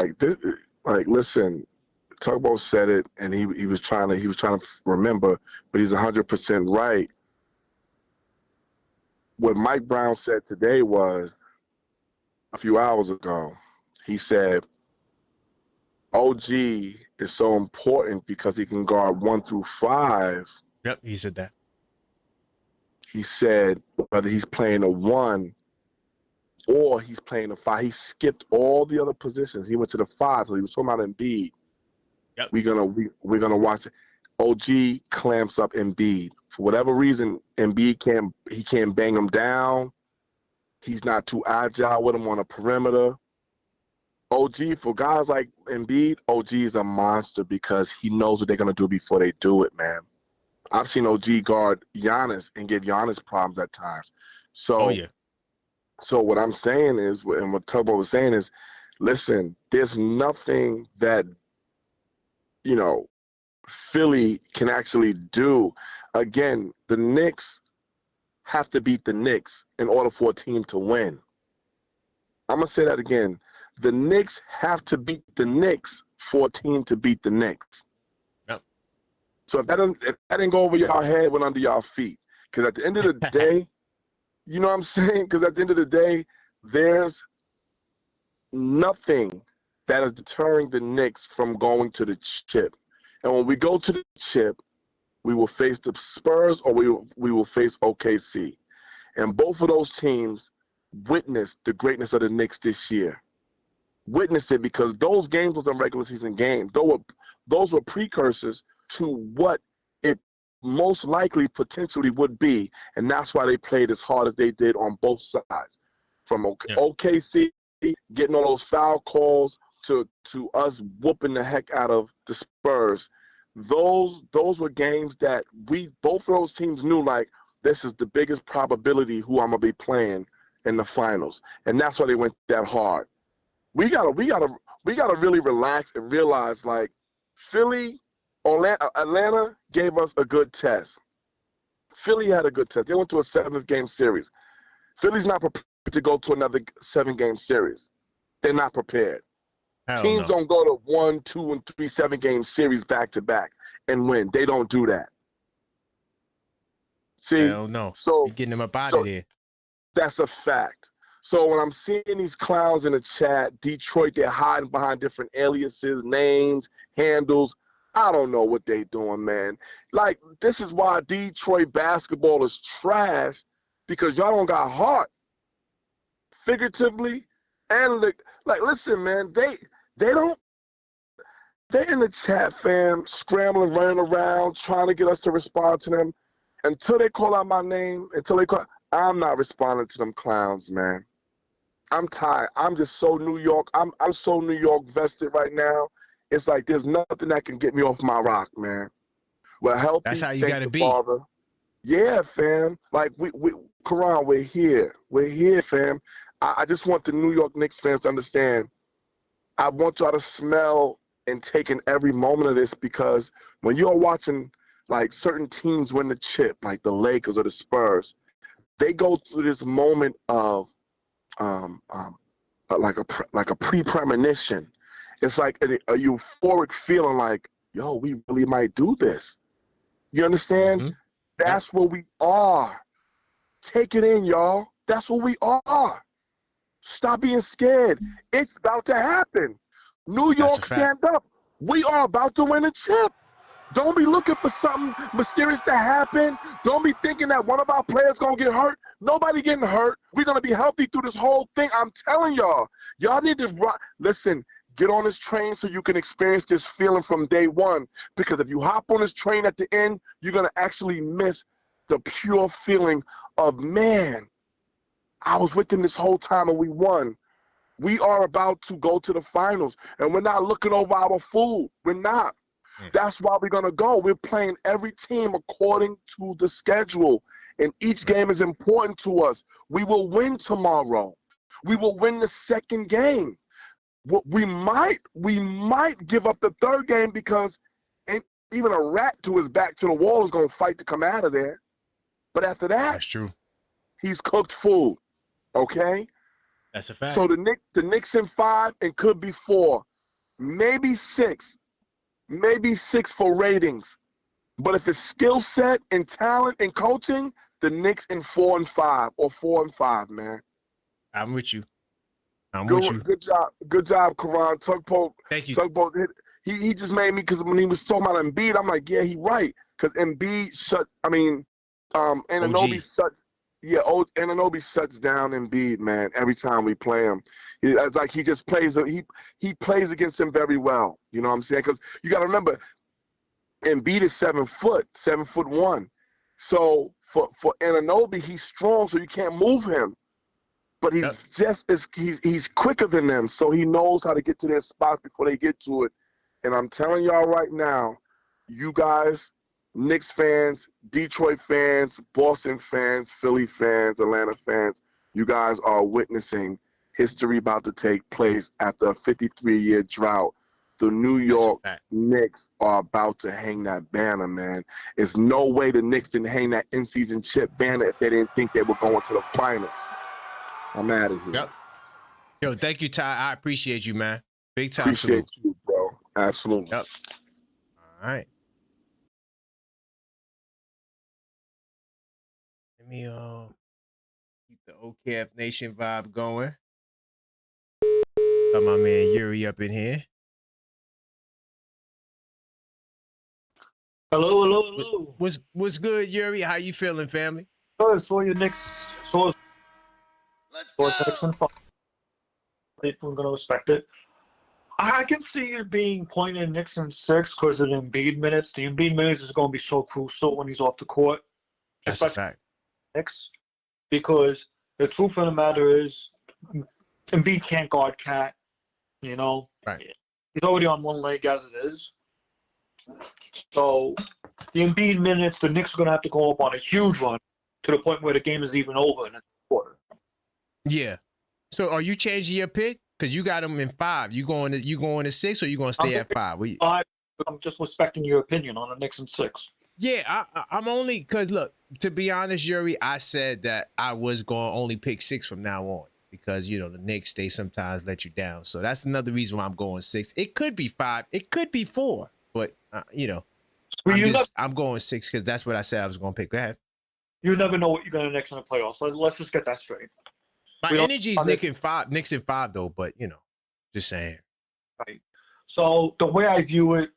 Listen, Tugboat said it, and he was trying to remember, but he's 100% right. What Mike Brown said today was a few hours ago. He said, OG is so important because he can guard 1 through 5. Yep, he said that. He said whether he's playing a 1 or he's playing a 5. He skipped all the other positions. He went to the 5, so he was talking about Embiid. Yep. We're gonna watch it. OG clamps up Embiid. For whatever reason, Embiid can't bang him down. He's not too agile with him on the perimeter. OG, for guys like Embiid, OG is a monster because he knows what they're going to do before they do it, man. I've seen OG guard Giannis and give Giannis problems at times. So, So what I'm saying is, and what Tugboat was saying is, listen, there's nothing that, Philly can actually do. Again, the Knicks have to beat the Knicks in order for a team to win. I'm going to say that again. The Knicks have to beat the Knicks for a team to beat the Knicks. Yep. So if that didn't go over y'all head, went under y'all feet. Because at the end of the day, you know what I'm saying? Because at the end of the day, there's nothing that is deterring the Knicks from going to the chip. And when we go to the chip, we will face the Spurs or we will face OKC. And both of those teams witnessed the greatness of the Knicks this year. Witnessed it because those games was a regular season game. Those were precursors to what it most likely potentially would be. And that's why they played as hard as they did on both sides. From OKC getting all those foul calls to us whooping the heck out of the Spurs. Those were games that both of those teams knew, like, this is the biggest probability who I'm gonna be playing in the finals. And that's why they went that hard. We gotta really relax and realize, like, Atlanta gave us a good test. Philly had a good test. They went to a 7-game series. Philly's not prepared to go to another 7-game series. They're not prepared. Teams don't go to 1, 2, and 3 7-game series back to back and win. They don't do that. See, hell no. So you're getting them up out of there. That's a fact. So when I'm seeing these clowns in the chat, Detroit, they're hiding behind different aliases, names, handles. I don't know what they doing, man. Like, this is why Detroit basketball is trash, because y'all don't got heart. Figuratively and like listen, man, they don't. They in the chat, fam, scrambling, running around, trying to get us to respond to them. Until they call out my name, I'm not responding to them clowns, man. I'm tired. I'm just so New York. I'm so New York vested right now. It's like there's nothing that can get me off my rock, man. We're healthy. That's how you gotta be. Father. Yeah, fam. Like we Karan, we're here. We're here, fam. I just want the New York Knicks fans to understand. I want y'all to smell and take in every moment of this, because when you're watching like certain teams win the chip, like the Lakers or the Spurs, they go through this moment of like a pre-premonition. It's like a euphoric feeling, like, yo, we really might do this. You understand? Mm-hmm. That's what we are. Take it in, y'all. That's what we are. Stop being scared. It's about to happen. New York, stand up. We are about to win a chip. Don't be looking for something mysterious to happen. Don't be thinking that one of our players going to get hurt. Nobody getting hurt. We're going to be healthy through this whole thing. I'm telling y'all. Y'all need to listen, get on this train so you can experience this feeling from day one. Because if you hop on this train at the end, you're going to actually miss the pure feeling of, man, I was with them this whole time and we won. We are about to go to the finals, and we're not looking over our food. We're not. That's why we're going to go. We're playing every team according to the schedule, and each game is important to us. We will win tomorrow. We will win the second game. We might give up the third game, because even a rat to his back to the wall is going to fight to come out of there. But after that, that's true. He's cooked food. Okay? That's a fact. So the Knicks in 5 and could be 4, maybe 6. Maybe 6 for ratings. But if it's skill set and talent and coaching, the Knicks in 4 and 5 or 4 and 5, man. I'm with you. Good job, Karan. Tugboat. Thank you. Tugboat. He just made me, because when he was talking about Embiid, I'm like, yeah, he right. Because Embiid Anunoby shut. Yeah, Anunoby shuts down Embiid, man, every time we play him. It's like he just plays. He plays against him very well. You know what I'm saying? Because you got to remember, Embiid is 7 foot, 7'1". So for Anunoby, he's strong, so you can't move him. But he's quicker than them, so he knows how to get to their spots before they get to it. And I'm telling y'all right now, you guys, Knicks fans, Detroit fans, Boston fans, Philly fans, Atlanta fans, you guys are witnessing history about to take place after a 53-year drought. The New York Knicks are about to hang that banner, man. There's no way the Knicks didn't hang that in-season chip banner if they didn't think they were going to the finals. I'm out of here. Yep. Yo, thank you, Ty. I appreciate you, man. Big time. Appreciate you, bro. Absolutely. Yep. All right. Let me keep the OKF Nation vibe going. Got my man Yuri up in here. Hello. What's good, Yuri? How you feeling, family? Good. Saw your Knicks. Let's go. Knicks and 5. I'm gonna respect it. I can see you being pointed Knicks in 6 because of the Embiid minutes. The Embiid minutes is going to be so crucial when he's off the court. That's a fact. Knicks, because the truth of the matter is, Embiid can't guard Cat. You know, right? He's already on one leg as it is. So the Embiid minutes, the Knicks are going to have to go up on a huge run to the point where the game is even over in the quarter. Yeah. So are you changing your pick? Because you got him in 5. You going to 6, or you going to stay at 5? I'm just respecting your opinion on the Knicks in 6. Yeah, I'm only because look, to be honest, Yuri, I said that I was going to only pick 6 from now on. because you know the Knicks, they sometimes let you down. So that's another reason why I'm going 6. It could be 5, it could be 4, but you know, I'm going 6 because that's what I said I was going to pick. Go ahead. You never know what you're going to next in the playoffs. So let's just get that straight. My energy is Knicks in 5 though, but you know, just saying. Right. So the way I view it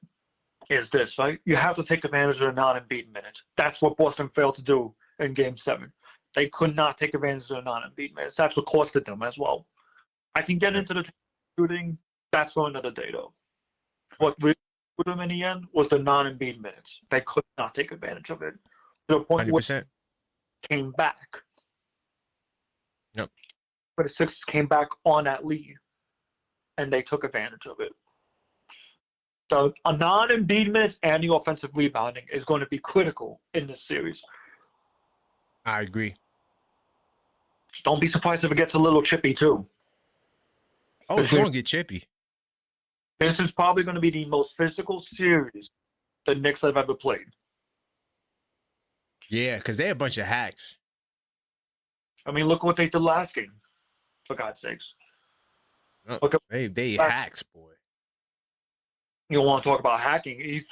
is this, right? You have to take advantage of the non-Embiid minutes. That's what Boston failed to do in Game 7. They could not take advantage of the non-Embiid minutes. That's what costed them as well. I can get into the shooting. That's for another day, though. What really put them in the end was the non-Embiid minutes. They could not take advantage of it to the point 100%. where they came back. Yep. But the Sixers came back on that lead, and they took advantage of it. So a non-Embiid minutes and the offensive rebounding is going to be critical in this series. I agree. Don't be surprised if it gets a little chippy too. Oh, it's going to get chippy. This is probably going to be the most physical series the Knicks have ever played. Yeah, because they're a bunch of hacks. I mean, look what they did last game, for God's sakes. Oh, Look at, they hacks, boy. You don't want to talk about hacking. If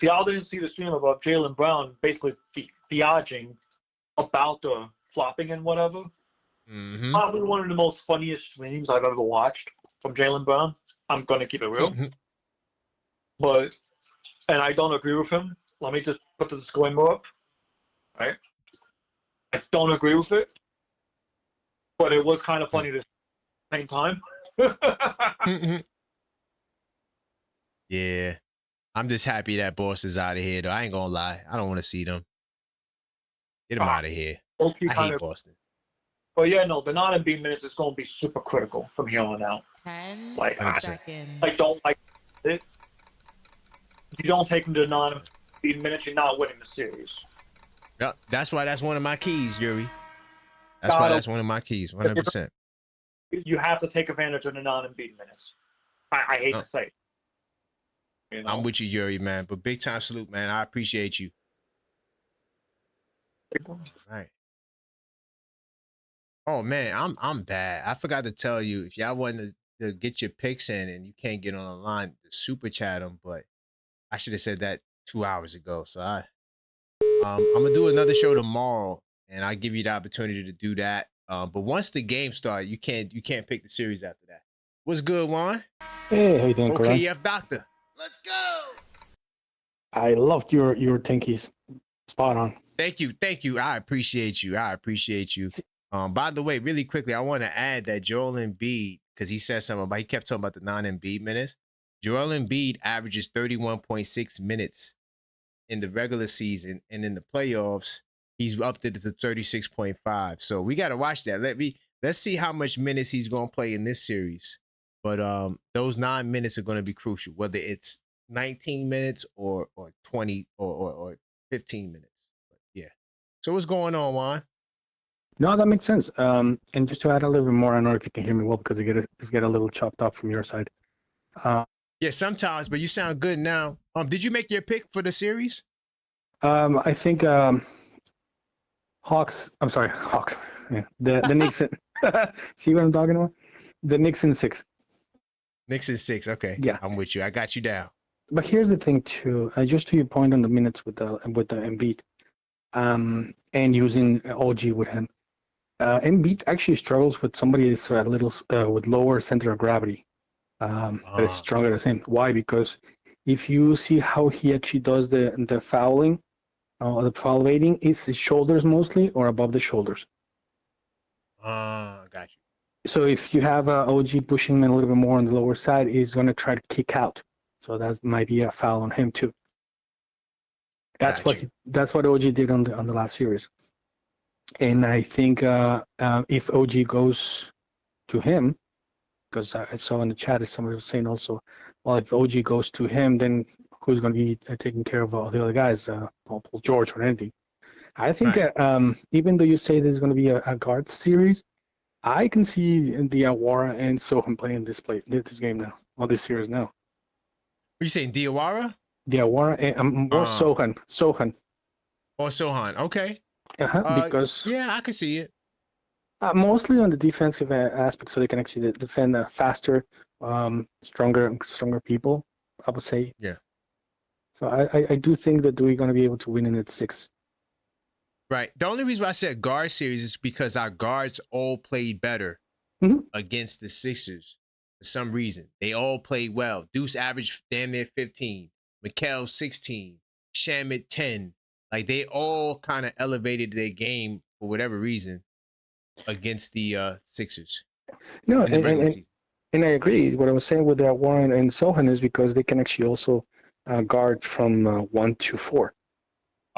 y'all didn't see the stream about Jaylen Brown basically biaging about the flopping and whatever, probably one of the most funniest streams I've ever watched from Jaylen Brown. I'm gonna keep it real, and I don't agree with him. Let me just put the disclaimer up. Right, I don't agree with it, but it was kind of funny at the same time. Yeah. I'm just happy that boss is out of here, though. I ain't gonna lie. I don't want to see them. Get them out of here. I hate Boston. But yeah, no, the non-Embiid minutes is going to be super critical from here on out. 10 like, seconds. I don't like it. You don't take them to non-Embiid minutes, you're not winning the series. Yeah, that's why that's one of my keys, Yuri. That's why that's one of my keys, 100%. You have to take advantage of the non-Embiid minutes. I hate to say it. You know? I'm with you, Yuri, man. But big time salute, man. I appreciate you. All right. Oh man, I'm bad. I forgot to tell you, if y'all want to get your picks in and you can't get on the line, super chat them. But I should have said that 2 hours ago. So I'm gonna do another show tomorrow, and I'll give you the opportunity to do that. But once the game starts, you can't pick the series after that. What's good, Juan? Hey, how you doing, Karan? OKF Doctor. Let's go. I loved your tankies. Spot on. Thank you. I appreciate you. By the way, really quickly, I want to add that Joel Embiid, because he said something about, he kept talking about the non-Embiid minutes. Joel Embiid averages 31.6 minutes in the regular season, and in the playoffs, he's upped it to 36.5. So we got to watch that. Let's see how much minutes he's going to play in this series. But those 9 minutes are going to be crucial, whether it's 19 minutes or 20 or 15 minutes. But yeah. So what's going on, Juan? No, that makes sense. And just to add a little bit more, I don't know if you can hear me well because it's get a little chopped up from your side. Yeah, sometimes, but you sound good now. Did you make your pick for the series? I think Hawks. I'm sorry, Hawks. Yeah, the Knicks. See what I'm talking about? The Knicks in 6. Knicks in 6. Okay. Yeah, I'm with you. I got you down. But here's the thing too. Just to your point on the minutes with the Embiid, and using OG with him. Embiid actually struggles with somebody that's a little with lower center of gravity. That is stronger than him. Why? Because if you see how he actually does the fouling, the foul rating, it's his shoulders mostly or above the shoulders. Got you. So if you have OG pushing him a little bit more on the lower side, he's going to try to kick out. So that might be a foul on him too. That's what OG did on the last series. And I think if OG goes to him, because I saw in the chat that somebody was saying also, well, if OG goes to him, then who's going to be taking care of all the other guys, Paul George or anything? I think even though you say there's going to be a guard series, I can see Diawara and Sohan playing this game now, or this series now. Are you saying Diawara? Diawara and more Sohan. Or Sohan, okay. Because yeah, I can see it. Mostly on the defensive aspect, so they can actually defend faster, stronger people, I would say. Yeah. So I do think that we're going to be able to win in at 6. Right. The only reason why I said guard series is because our guards all played better against the Sixers for some reason. They all played well. Deuce averaged damn near 15, Mikal 16, Shamit 10. Like they all kind of elevated their game for whatever reason against the Sixers. No, in the regular season. And I agree. What I was saying with Warren and Sohan is because they can actually also guard from 1 to 4.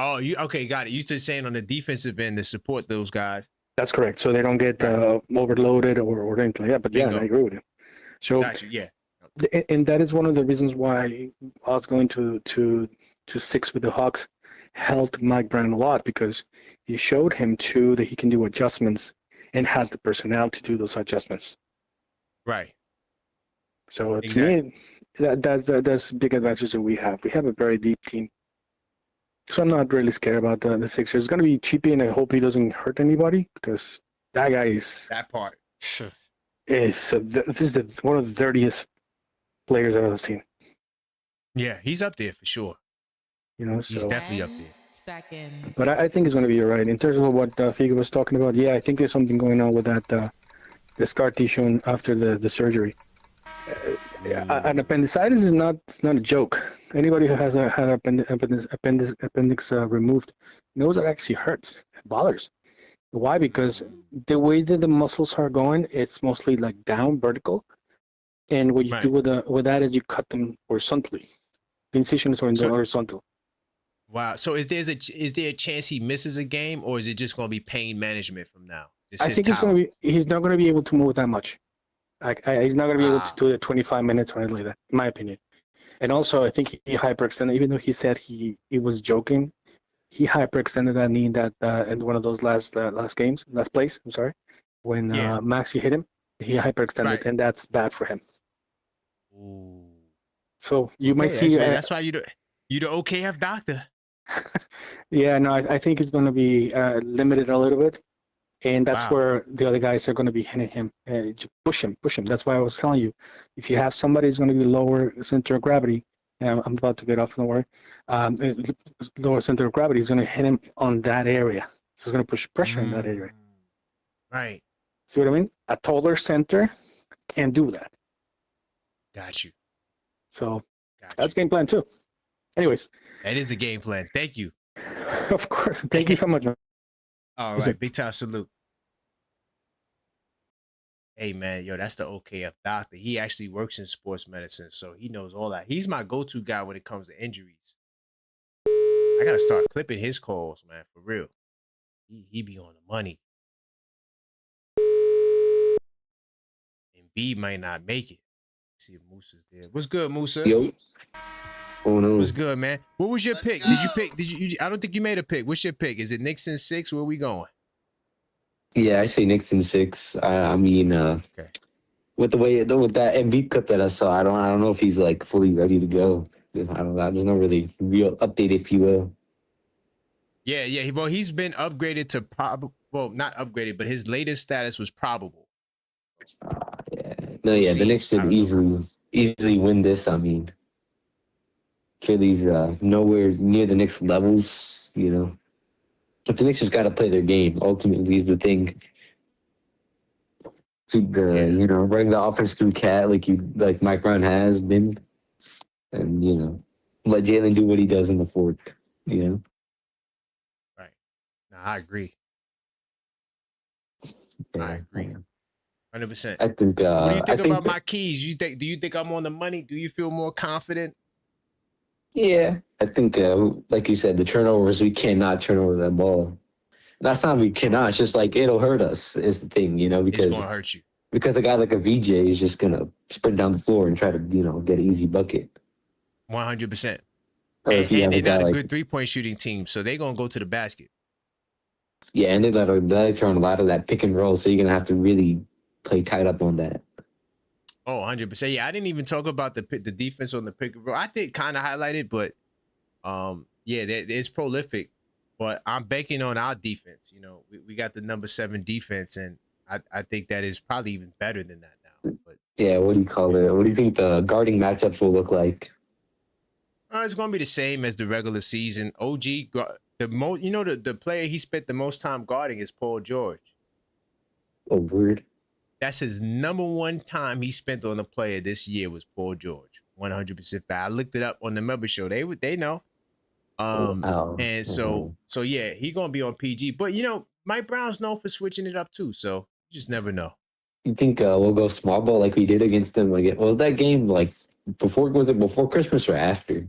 Oh, you okay? Got it. You just saying on the defensive end to support those guys. That's correct. So they don't get overloaded or anything like that. But Bingo. Yeah, I agree with you. So, Got you. Yeah. And that is one of the reasons why us going to 6 with the Hawks helped Mike Brown a lot, because he showed him too that he can do adjustments and has the personnel to do those adjustments. Right. So Exactly. to me, that's big advantage that we have. We have a very deep team. So I'm not really scared about the Sixers. It's going to be cheapy, and I hope he doesn't hurt anybody, because that guy is that part. This is one of the dirtiest players I've ever seen. Yeah, he's up there for sure. You know, he's definitely up there. Seconds. But I think it's going to be all right. In terms of what Figo was talking about, yeah, I think there's something going on with that the scar tissue after the surgery. An appendicitis is not a joke. Anybody who has had appendix removed knows it actually hurts. It bothers. Why? Because the way that the muscles are going, it's mostly like down, vertical. And what you do with that is you cut them horizontally. The incision is horizontal. Wow. So is there a chance he misses a game, or is it just going to be pain management from now? I think he's not going to be able to move that much. He's not going to be able to do it 25 minutes or anything like that, in my opinion. And also, I think he hyperextended, even though he said he was joking, he hyperextended that knee in one of those last plays. I'm sorry, when Maxey hit him, he hyperextended, and that's bad for him. Ooh. So you might see. That's why you're the OKF doctor. Yeah, no, I think it's going to be limited a little bit. And that's where the other guys are going to be hitting him. Push him. That's why I was telling you, if you have somebody who's going to be lower center of gravity, and I'm about to get off, don't worry, lower center of gravity is going to hit him on that area. So it's going to push pressure in that area. Right. See what I mean? A taller center can't do that. Got you. So that's game plan too. Anyways. That is a game plan. Thank you. Of course. Thank you so much. All right, big time salute. Hey man, yo, that's the OKF doctor. He actually works in sports medicine, so he knows all that. He's my go-to guy when it comes to injuries. I gotta start clipping his calls, man, for real. He be on the money. Embiid might not make it. Let's see if Musa's there. What's good, Musa? Yo. Oh no. What's good, man? What was your pick? Did you I don't think you made a pick. What's your pick? Is it Knicks in 6? Where are we going? Yeah, I say Knicks in 6. I mean, with that Embiid clip that I saw, I don't know if he's like fully ready to go. I don't know. There's no really real update, if you will. Yeah. Well, he's been upgraded to probable. Well, not upgraded, but his latest status was probable. The Knicks should easily win this. I mean, Philly's nowhere near the Knicks levels, you know. But the Knicks just got to play their game. Ultimately, is the thing. Keep running the offense through Cat like Mike Brown has been, and let Jalen do what he does in the fourth. Right. No, I agree. I agree. 100%. I think. What do you think about my keys? Do you think I'm on the money? Do you feel more confident? Yeah, I think, like you said, the turnovers, we cannot turn over that ball. That's not we cannot. It's just like it'll hurt us is the thing, because it's gonna hurt you. Because a guy like a VJ is just gonna sprint down the floor and try to, get an easy bucket. 100%. And they're not a good 3-point shooting team, so they're gonna go to the basket. Yeah, and they turn a lot of that pick and roll, so you're gonna have to really play tight up on that. Oh, 100%. Yeah, I didn't even talk about the defense on the pick and roll. I did kind of highlight it, but it's prolific. But I'm banking on our defense. We got the number 7 defense, and I think that is probably even better than that now. But yeah, what do you call it? What do you think the guarding matchups will look like? it's going to be the same as the regular season. OG, the player he spent the most time guarding is Paul George. Oh, weird. That's his number one time he spent on a player this year was Paul George. 100% fact. I looked it up on the member show. They know. And so yeah, he gonna be on PG. But Mike Brown's known for switching it up too. So you just never know. You think we'll go small ball like we did against them? Like, was that game like before? Was it before Christmas or after?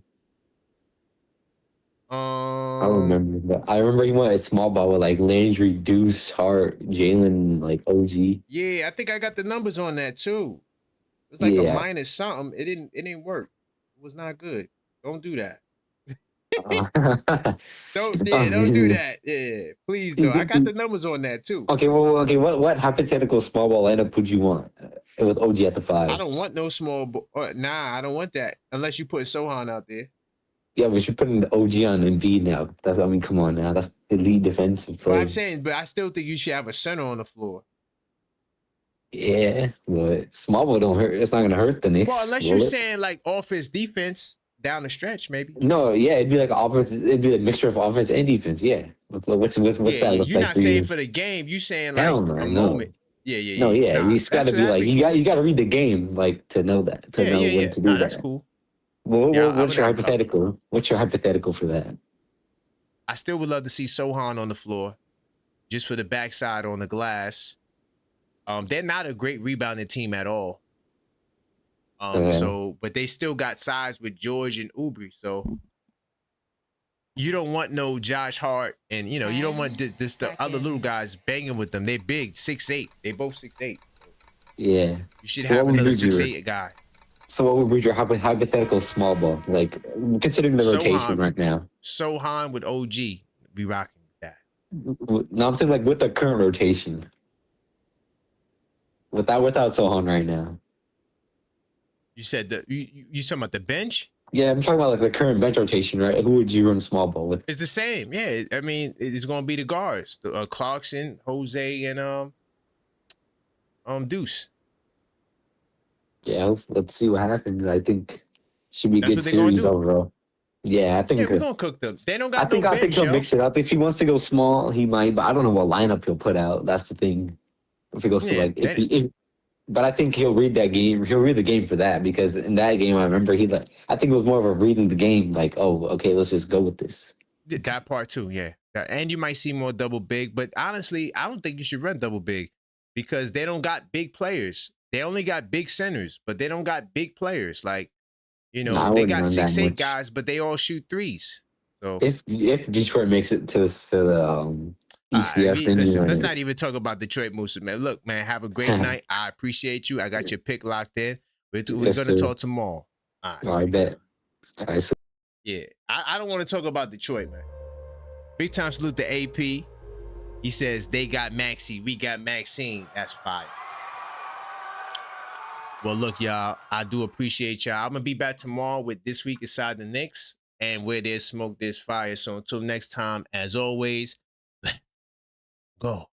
I don't remember, but I remember he went at small ball with like Landry, Deuce, Hart, Jalen, like OG. Yeah, I think I got the numbers on that too. It was like a minus something. It didn't work. It was not good. Don't do that. Don't do that. Yeah, please do. I got the numbers on that too. Okay, what hypothetical small ball lineup would you want with OG at the 5? I don't want no small ball. Nah, I don't want that unless you put Sohan out there. Yeah, but you're putting the OG on Embiid now. Come on now. That's elite defensive play. But I'm saying, I still think you should have a center on the floor. Yeah, but small ball don't hurt. It's not gonna hurt the Knicks. Well, unless you're saying like offense, defense down the stretch, maybe. No, yeah, it'd be like offense. It'd be a mixture of offense and defense. Yeah. What's that look like? You're not saying for the game. You saying like a moment. Yeah. No, yeah. Nah, you just gotta be like you gotta read the game like to know that to know when to do that. That's cool. Well, what's your hypothetical? What's your hypothetical for that? I still would love to see Sohan on the floor, just for the backside on the glass. They're not a great rebounding team at all. But they still got size with George and Oubre. So you don't want no Josh Hart, and you don't want the other little guys banging with them. They're big, 6'8". They both 6'8". Yeah. You should have another 6'8" guy. So what would be your hypothetical small ball? Like, considering the rotation right now. Sohan with OG be rocking that. No, I'm saying like with the current rotation. Without Sohan right now. You said you talking about the bench? Yeah, I'm talking about like the current bench rotation, right? Who would you run small ball with? It's the same. Yeah, I mean, it's going to be the guards, Clarkson, Jose, and Deuce. Yeah, let's see what happens. I think should be a good series overall. Yeah, I think we're gonna cook them. They don't got I think he'll mix it up. If he wants to go small, he might, but I don't know what lineup he'll put out. That's the thing. If he goes to but I think he'll read that game. He'll read the game for that, because in that game I remember I think it was more of a reading the game, like, oh, okay, let's just go with this. That part too, yeah. And you might see more double big, but honestly, I don't think you should run double big because they don't got big players. They only got big centers, but they don't got big players. Like, they got 6'8" guys, but they all shoot threes. So if Detroit makes it to the ECF, let's not even talk about Detroit Moose, man. Look, man, have a great night. I appreciate you. I got your pick locked in. We're gonna talk tomorrow. All right. I bet. All right. So yeah, I don't want to talk about Detroit, man. Big time salute to AP. He says they got Maxey, we got Maxine. That's fire. Well, look, y'all, I do appreciate y'all. I'm going to be back tomorrow with This Week Inside the Knicks, and where there's smoke, there's fire. So until next time, as always, go.